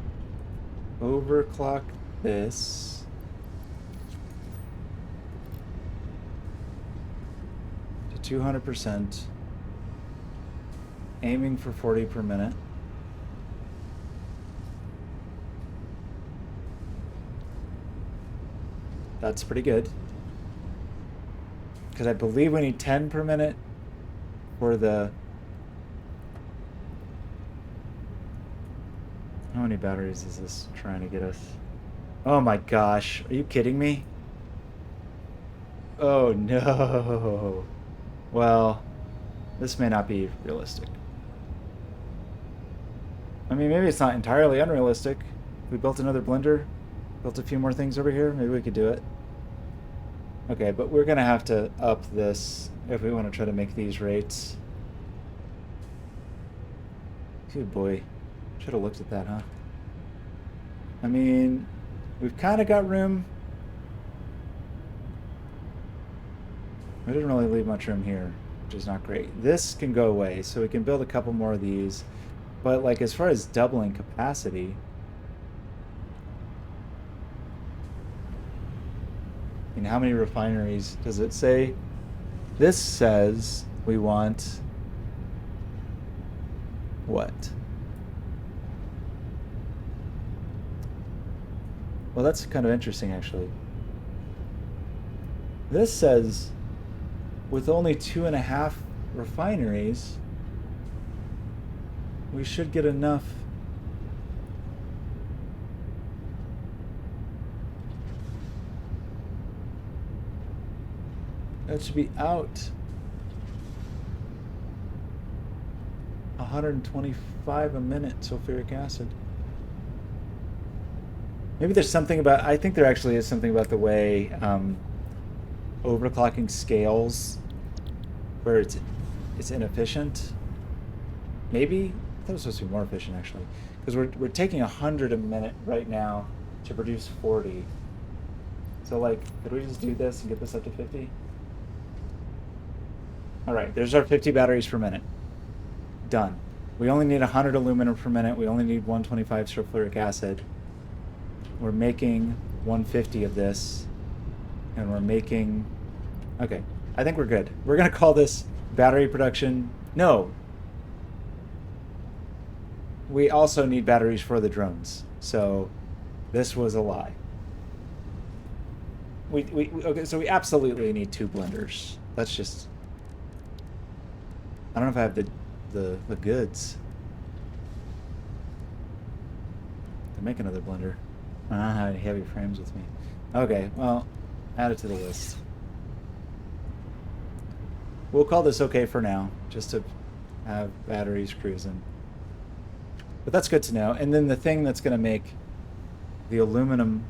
overclock this. To 200%. Aiming for 40 per minute. That's pretty good. Because I believe we need 10 per minute for the... How many batteries is this trying to get us? Oh my gosh, are you kidding me? Oh no. Well, this may not be realistic. I mean, maybe it's not entirely unrealistic. We built another blender, built a few more things over here, maybe we could do it. Okay, but we're gonna have to up this if we want to try to make these rates. Good boy. Should have looked at that, huh? I mean, we've kind of got room. We didn't really leave much room here, which is not great. This can go away, so we can build a couple more of these. But like as far as doubling capacity, I mean, how many refineries does it say? This says we want what? Well, that's kind of interesting, actually. This says with only 2.5 refineries, we should get enough. That should be out 125 a minute sulfuric acid. Maybe there's something about, I think there actually is something about the way overclocking scales where it's inefficient. Maybe? I thought it was supposed to be more efficient actually. Because we're taking 100 a minute right now to produce 40. So like, could we just do this and get this up to 50? Alright, there's our 50 batteries per minute. Done. We only need 100 aluminum per minute. We only need 125 sulfuric acid. We're making 150 of this. And we're making... Okay, I think we're good. We're going to call this battery production... No. We also need batteries for the drones. So this was a lie. Okay, so we absolutely need 2 blenders. Let's just... I don't know if I have the goods to make another blender. I don't have any heavy frames with me. Okay, well, add it to the list. We'll call this okay for now, just to have batteries cruising. But that's good to know. And then the thing that's going to make the aluminum...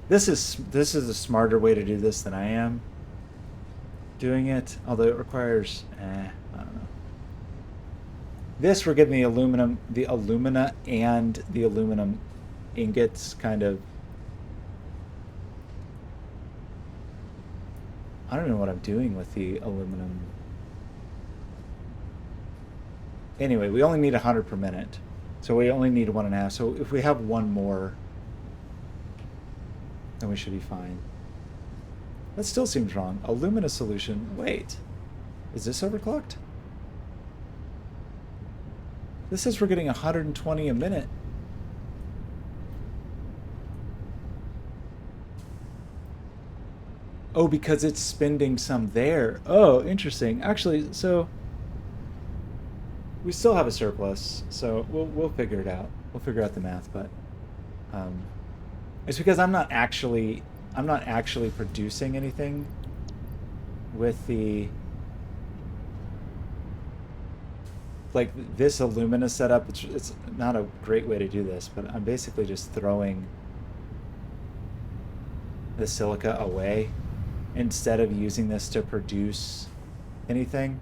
This is a smarter way to do this than I am doing it, although it requires... I don't know. This, we're getting the aluminum, the alumina and the aluminum ingots kind of... I don't know what I'm doing with the aluminum. Anyway, we only need 100 per minute. So we only need 1.5. So if we have one more, then we should be fine. That still seems wrong. Alumina solution. Wait. Is this overclocked? This says we're getting 120 a minute. Oh, because it's spending some there. Oh, interesting. Actually, so we still have a surplus, so we'll figure it out. We'll figure out the math, but it's because I'm not actually producing anything with the like this alumina setup. It's not a great way to do this, but I'm basically just throwing the silica away instead of using this to produce anything.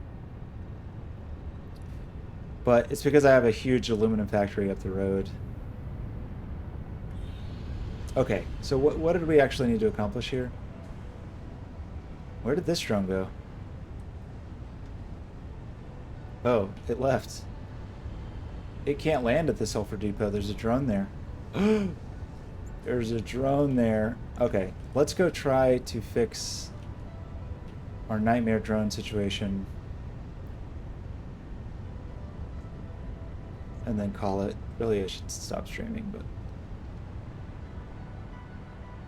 But it's because I have a huge aluminum factory up the road. Okay, so what did we actually need to accomplish here? Where did this drone go? Oh, it left. It can't land at the sulfur depot. There's a drone there. There's a drone there. Okay, let's go try to fix our nightmare drone situation. And then call it. Really, I should stop streaming, but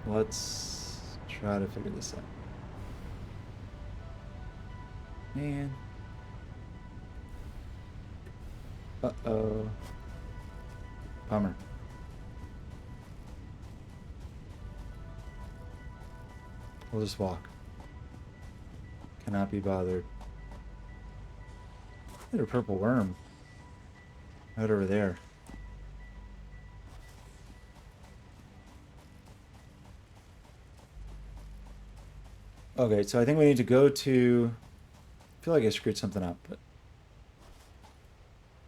let's try to figure this out. Man. Uh-oh. Bummer. We'll just walk. Cannot be bothered. There's a purple worm. Right over there. Okay, so I think we need to go to... I feel like I screwed something up, but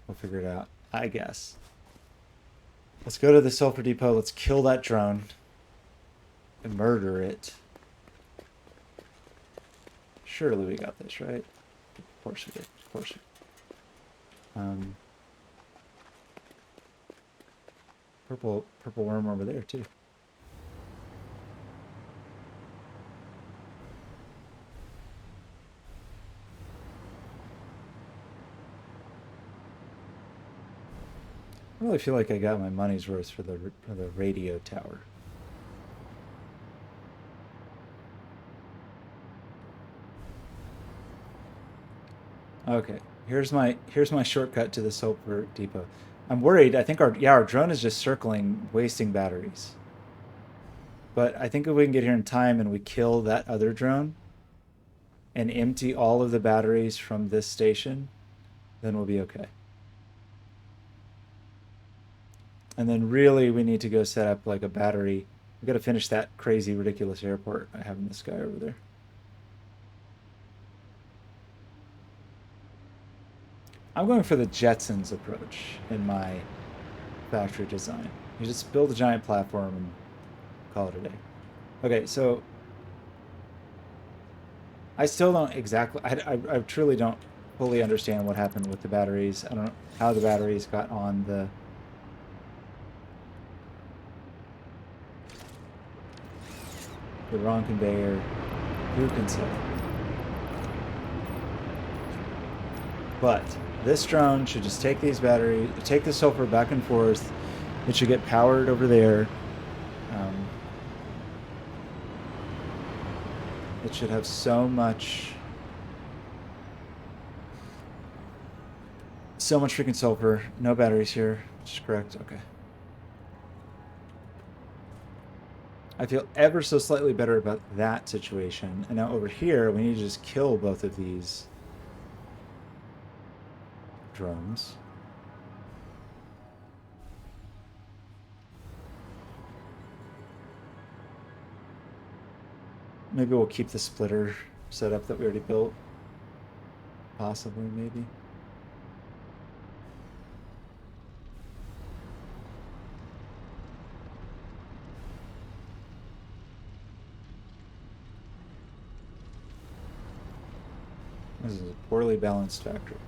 we'll figure it out, I guess. Let's go to the sulfur depot. Let's kill that drone and murder it. Surely we got this, right? Of course we did. Of course we did. Purple worm over there too. I really feel like I got my money's worth for the radio tower. Okay, here's my shortcut to the sulfur depot. I'm worried. I think our drone is just circling, wasting batteries. But I think if we can get here in time and we kill that other drone and empty all of the batteries from this station, then we'll be okay. And then really we need to go set up like a battery. We got to finish that crazy, ridiculous airport I have in the sky over there. I'm going for the Jetsons approach in my factory design. You just build a giant platform and call it a day. Okay, so I still don't exactly, I truly don't fully understand what happened with the batteries. I don't know how the batteries got on the wrong conveyor. Who can say? But this drone should just take these batteries, take the sulfur back and forth. It should get powered over there. It should have so much freaking sulfur. No batteries here, which is correct. Okay. I feel ever so slightly better about that situation. And now over here, we need to just kill both of these drones. Maybe we'll keep the splitter setup that we already built. Possibly, maybe. This is a poorly balanced factory.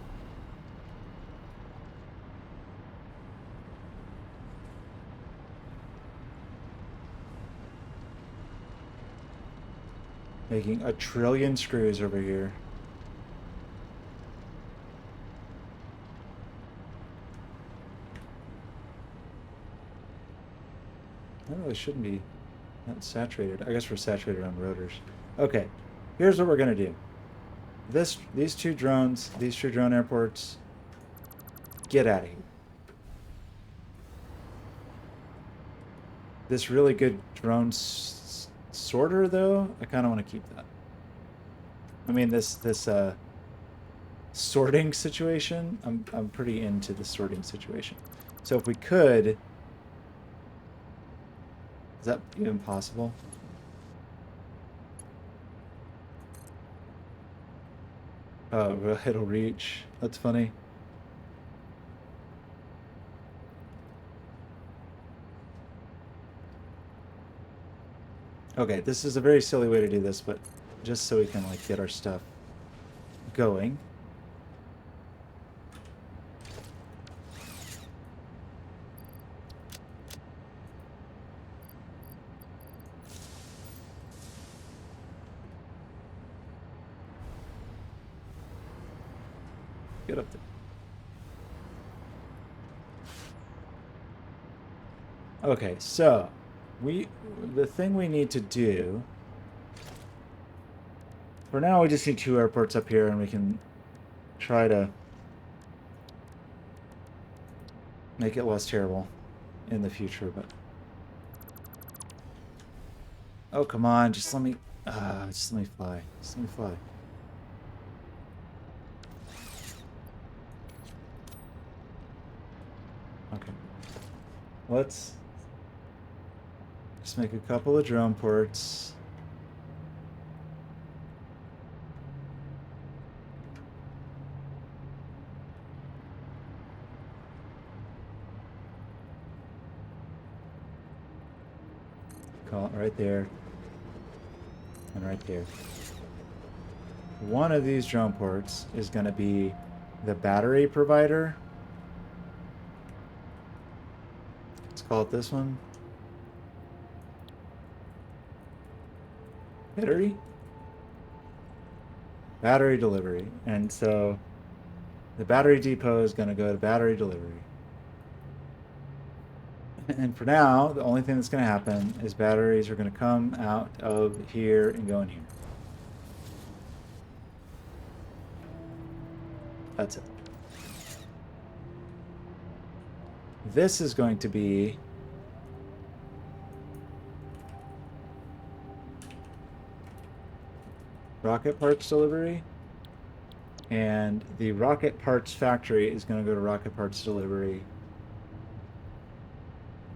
Making a trillion screws over here. That really shouldn't be that saturated. I guess we're saturated on rotors. Okay, here's what we're gonna do. These two drone airports, get out of here. This really good drone sorter, though, I kind of want to keep that. I mean, this sorting situation, I'm pretty into the sorting situation. So if we could, is that even possible? Oh, it'll reach. That's funny. Okay, this is a very silly way to do this, but just so we can like get our stuff going. Get up there. Okay, so the thing we need to do for now, we just need 2 airports up here, and we can try to make it less terrible in the future. But oh, come on, just let me fly. Just let me fly. Okay, let's just make a couple of drone ports. Call it right there. And right there. One of these drone ports is going to be the battery provider. Let's call it this one. Battery? Battery delivery. And so the battery depot is going to go to battery delivery. And for now, the only thing that's going to happen is batteries are going to come out of here and go in here. That's it. This is going to be rocket parts delivery. And the rocket parts factory is going to go to rocket parts delivery.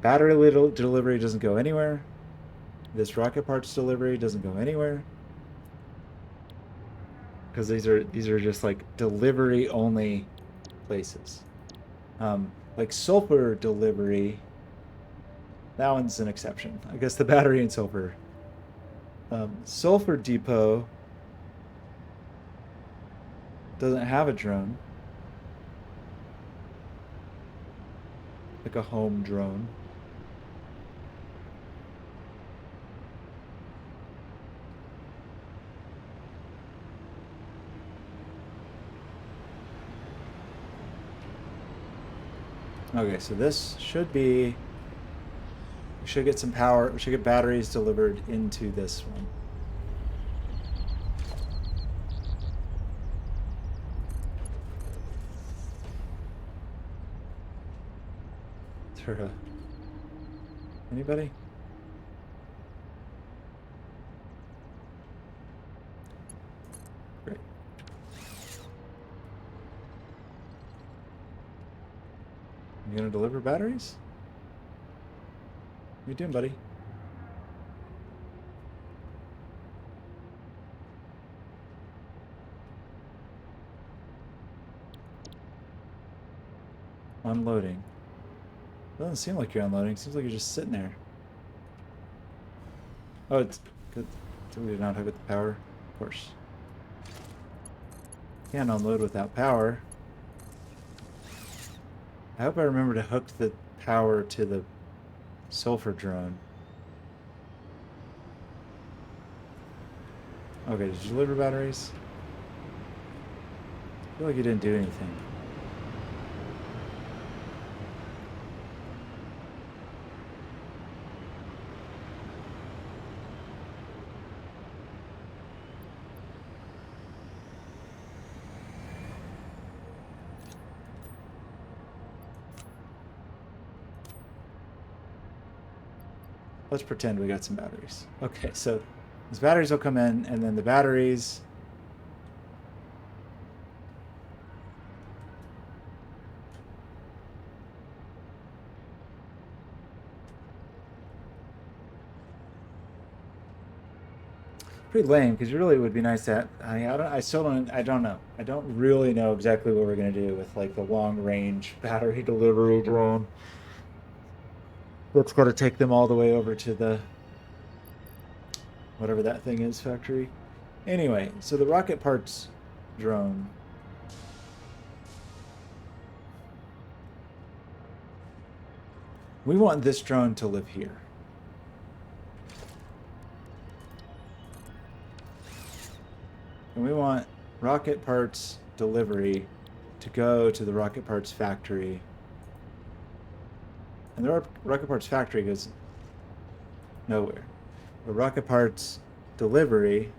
Battery delivery doesn't go anywhere. This rocket parts delivery doesn't go anywhere. Because these are just like delivery only places. Like sulfur delivery, that one's an exception. I guess the battery and sulfur. Sulfur depot doesn't have a drone. Like a home drone. Okay, so this should be... We should get some power. We should get batteries delivered into this one. Anybody? Great. You gonna deliver batteries? What are you doing, buddy? Unloading. Doesn't seem like you're unloading. Seems like you're just sitting there. Oh, it's good. We did not hook up the power. Of course. Can't unload without power. I hope I remember to hook the power to the sulfur drone. Okay, did you deliver batteries? I feel like you didn't do anything. Let's pretend we got some batteries. Okay, so these batteries will come in, and then the batteries... Pretty lame, because it really would be nice to have, I don't know. I don't really know exactly what we're going to do with like the long range battery delivery drone. That's got to take them all the way over to the whatever that thing is factory. Anyway, so the rocket parts drone. We want this drone to live here. And we want rocket parts delivery to go to the rocket parts factory. And the rocket parts factory goes nowhere. The rocket parts delivery,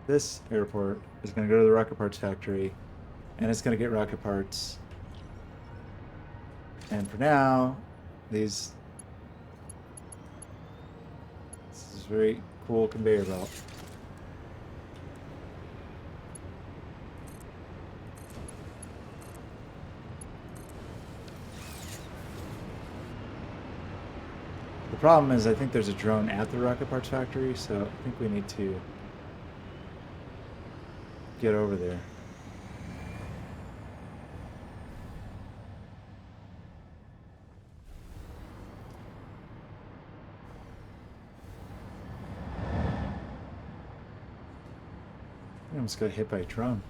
this airport, is going to go to the rocket parts factory, and it's going to get rocket parts. And for now, this is a very cool conveyor belt. The problem is I think there's a drone at the rocket parts factory, so I think we need to get over there. I almost got hit by a drone.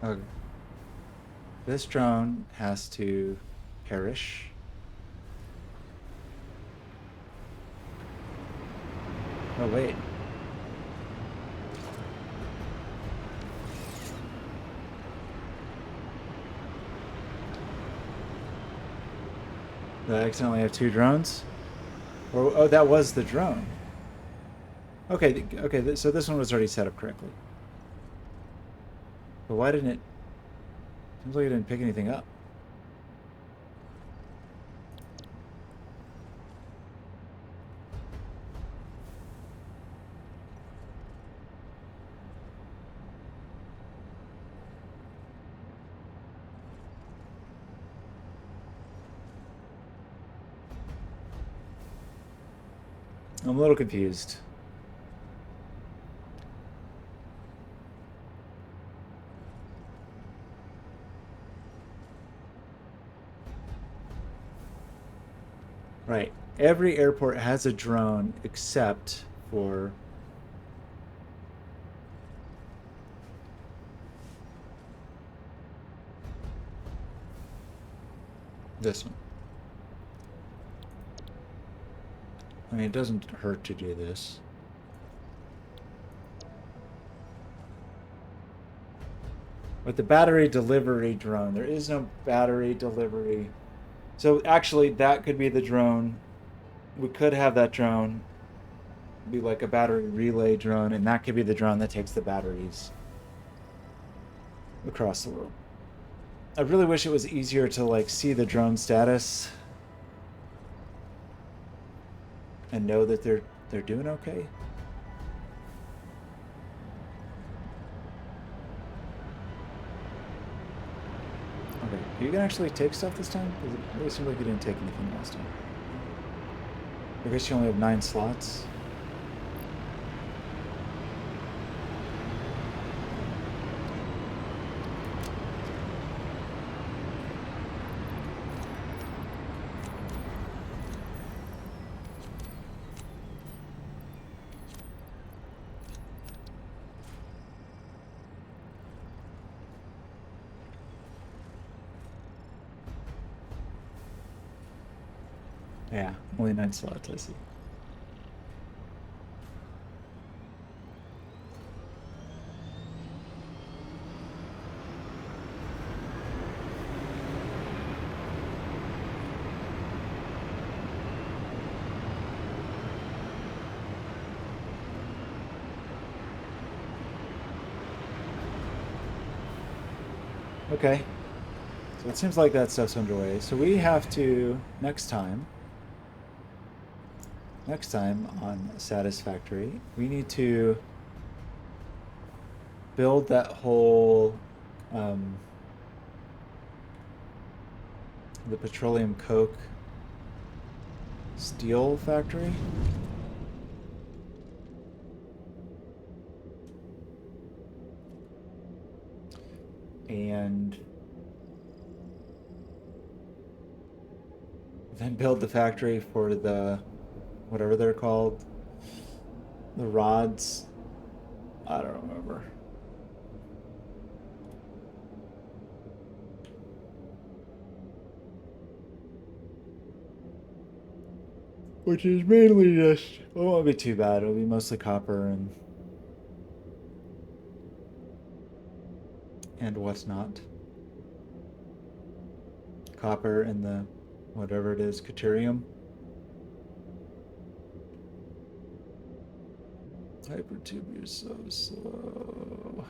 Okay. This drone has to perish. Oh, wait. Did I accidentally have two drones? Oh, that was the drone. Okay, okay, so this one was already set up correctly. But why didn't it... Seems like it didn't pick anything up. I'm a little confused. Right. Every airport has a drone except for this one. I mean, it doesn't hurt to do this. But the battery delivery drone, there is no battery delivery. So actually, that could be the drone. We could have that drone be like a battery relay drone, and that could be the drone that takes the batteries across the world. I really wish it was easier to like see the drone status and know that they're doing okay. Okay, you can actually take stuff this time? It really seemed like you didn't take anything last time. I guess you only have 9 slots. Yeah, only 9 slots, I see. Okay. So it seems like that stuff's underway. So we have to, next time on Satisfactory, we need to build that whole, the petroleum coke Steel factory? And then build the factory for the whatever they're called. The rods. I don't remember. Which is mainly just, it won't be too bad. It'll be mostly copper and what's not. Copper and the whatever it is, deuterium. Hypertube, you're so slow.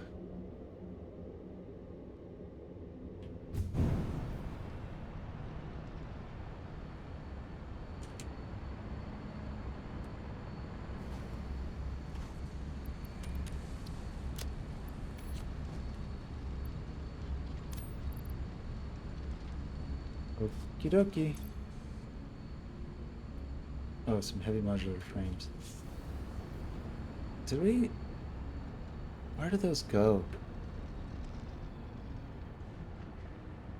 Okie dokie. Oh, some heavy modular frames. Did we... Where did those go?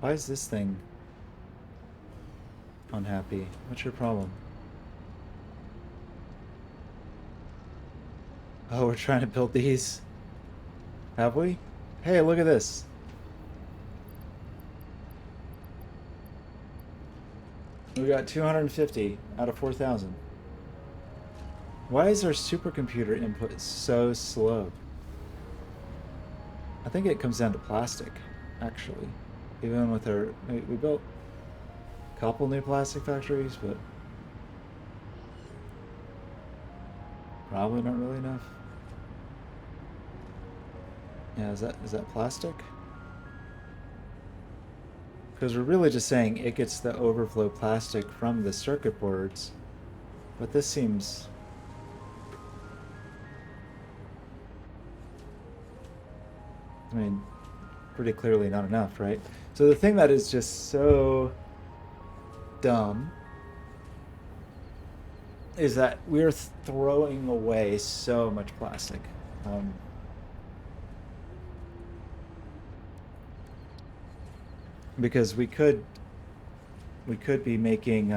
Why is this thing unhappy? What's your problem? Oh, we're trying to build these. Have we? Hey, look at this. We got 250 out of 4,000. Why is our supercomputer input so slow? I think it comes down to plastic, actually. Even with our... We built a couple new plastic factories, but... probably not really enough. Yeah, is that plastic? Because we're really just saying it gets the overflow plastic from the circuit boards. But this seems... I mean, pretty clearly not enough, right? So the thing that is just so dumb is that we're throwing away so much plastic. Because we could be making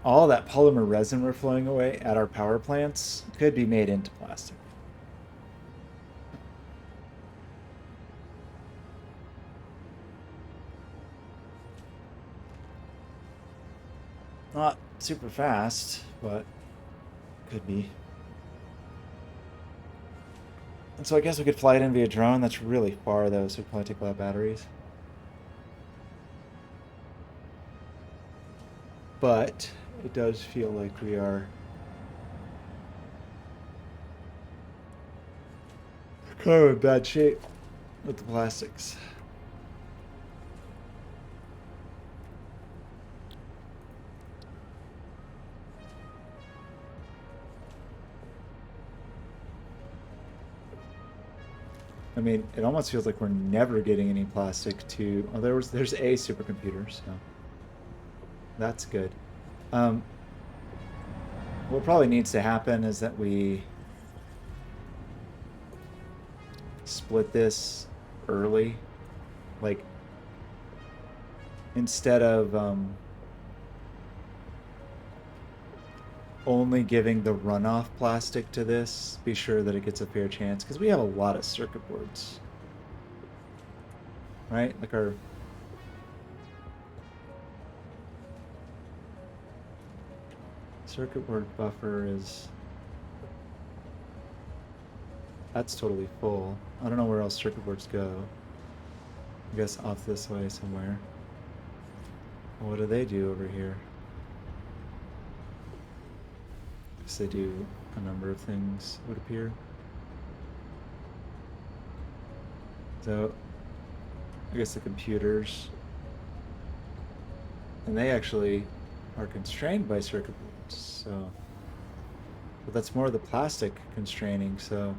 all that polymer resin we're flowing away at our power plants could be made into plastic. Not super fast, but could be. And so I guess we could fly it in via drone. That's really far though, so it'd probably take a lot of batteries. But it does feel like we are kind of in bad shape with the plastics. I mean, it almost feels like we're never getting any plastic to... Oh, there's a supercomputer, so that's good. What probably needs to happen is that we split this early. Like, instead of only giving the runoff plastic to this, be sure that it gets a fair chance, because we have a lot of circuit boards, right? Like our circuit board buffer is, that's totally full. I don't know where else circuit boards go. I guess off this way somewhere. What do they do over here? They do a number of things, would appear. So, I guess the computers, and they actually are constrained by circuit boards, so, but that's more of the plastic constraining, so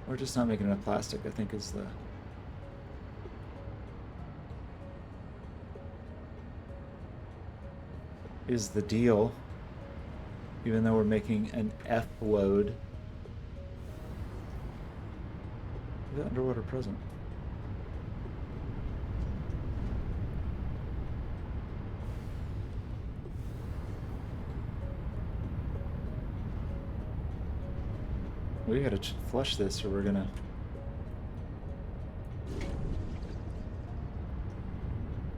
we're just not making enough plastic, I think, is is the deal. Even though we're making an F load. The underwater present. We gotta flush this or we're gonna...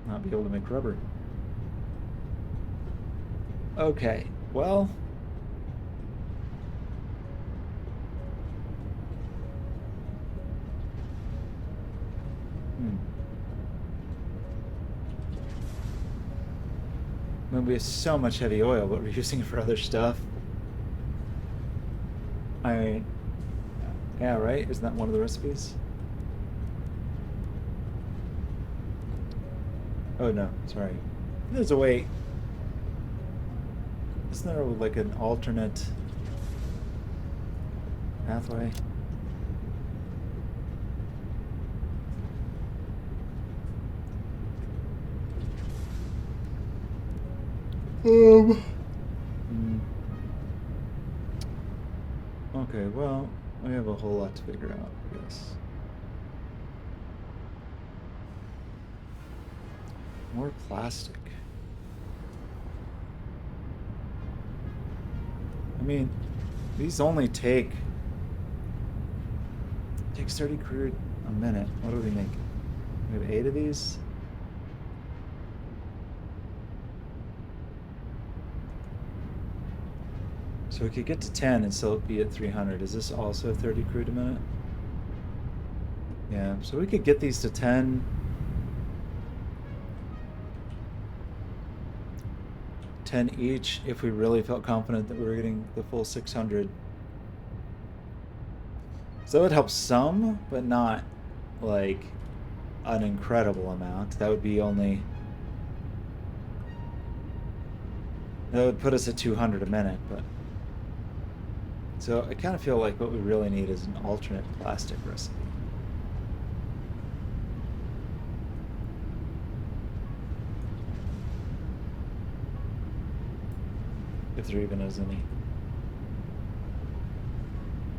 not be able to make rubber. Okay, well... I mean, we have so much heavy oil, but we're using it for other stuff. I mean... yeah, right? Isn't that one of the recipes? Oh no, sorry. There's a way... isn't there like an alternate pathway? Okay, well, we have a whole lot to figure out, I guess. More plastic. I mean, these only take... it takes 30 crude a minute. What do we make? We have 8 of these? So we could get to 10 and still be at 300. Is this also 30 crude a minute? Yeah, so we could get these to 10. 10 each if we really felt confident that we were getting the full 600. So that would help some, but not like an incredible amount. That would be only... that would put us at 200 a minute, but... so I kind of feel like what we really need is an alternate plastic recipe. If there even is any.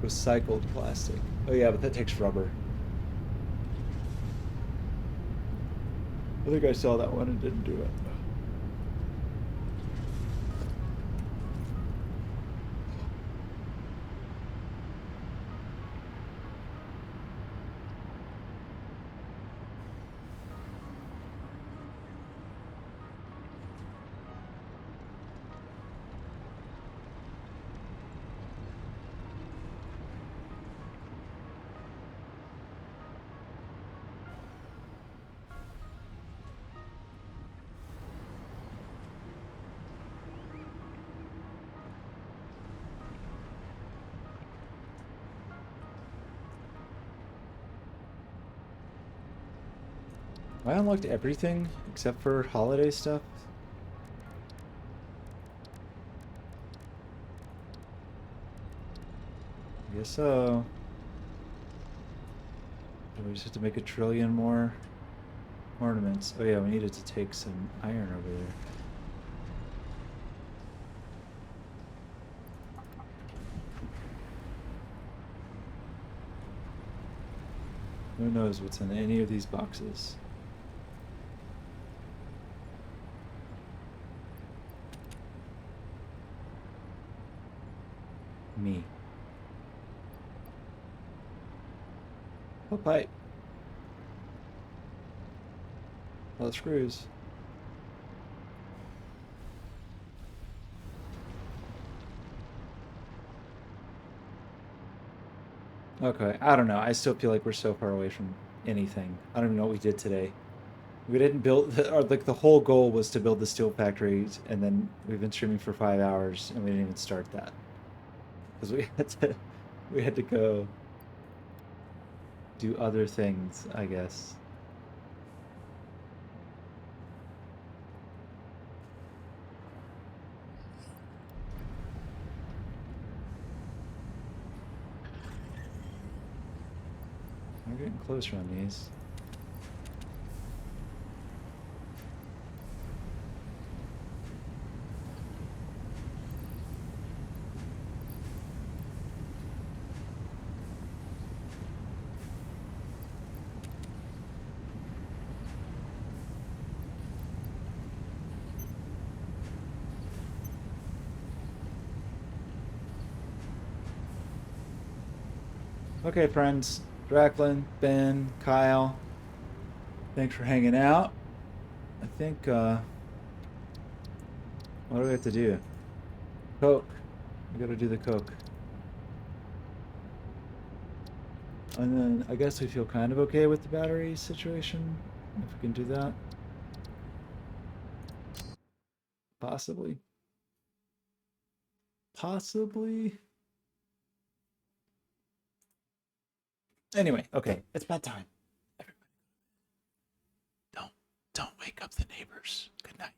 Recycled plastic. Oh yeah, but that takes rubber. I think I saw that one and didn't do it. I unlocked everything except for holiday stuff. I guess so. We just have to make 1 trillion more ornaments. Oh yeah, we needed to take some iron over there. Who knows what's in any of these boxes? Me. Oh, pipe. Well, screws. Okay, I don't know. I still feel like we're so far away from anything. I don't even know what we did today. We didn't build, or like the whole goal was to build the steel factories, and then we've been streaming for 5 hours, and we didn't even start that. Because we had to go do other things, I guess. We're getting closer on these. Okay, friends. Dracklin, Ben, Kyle, thanks for hanging out. I think, what do we have to do? Coke. We gotta do the Coke. And then I guess we feel kind of okay with the battery situation. If we can do that. Possibly. Possibly. Anyway, okay. It's bedtime. Everybody. Don't wake up the neighbors. Good night.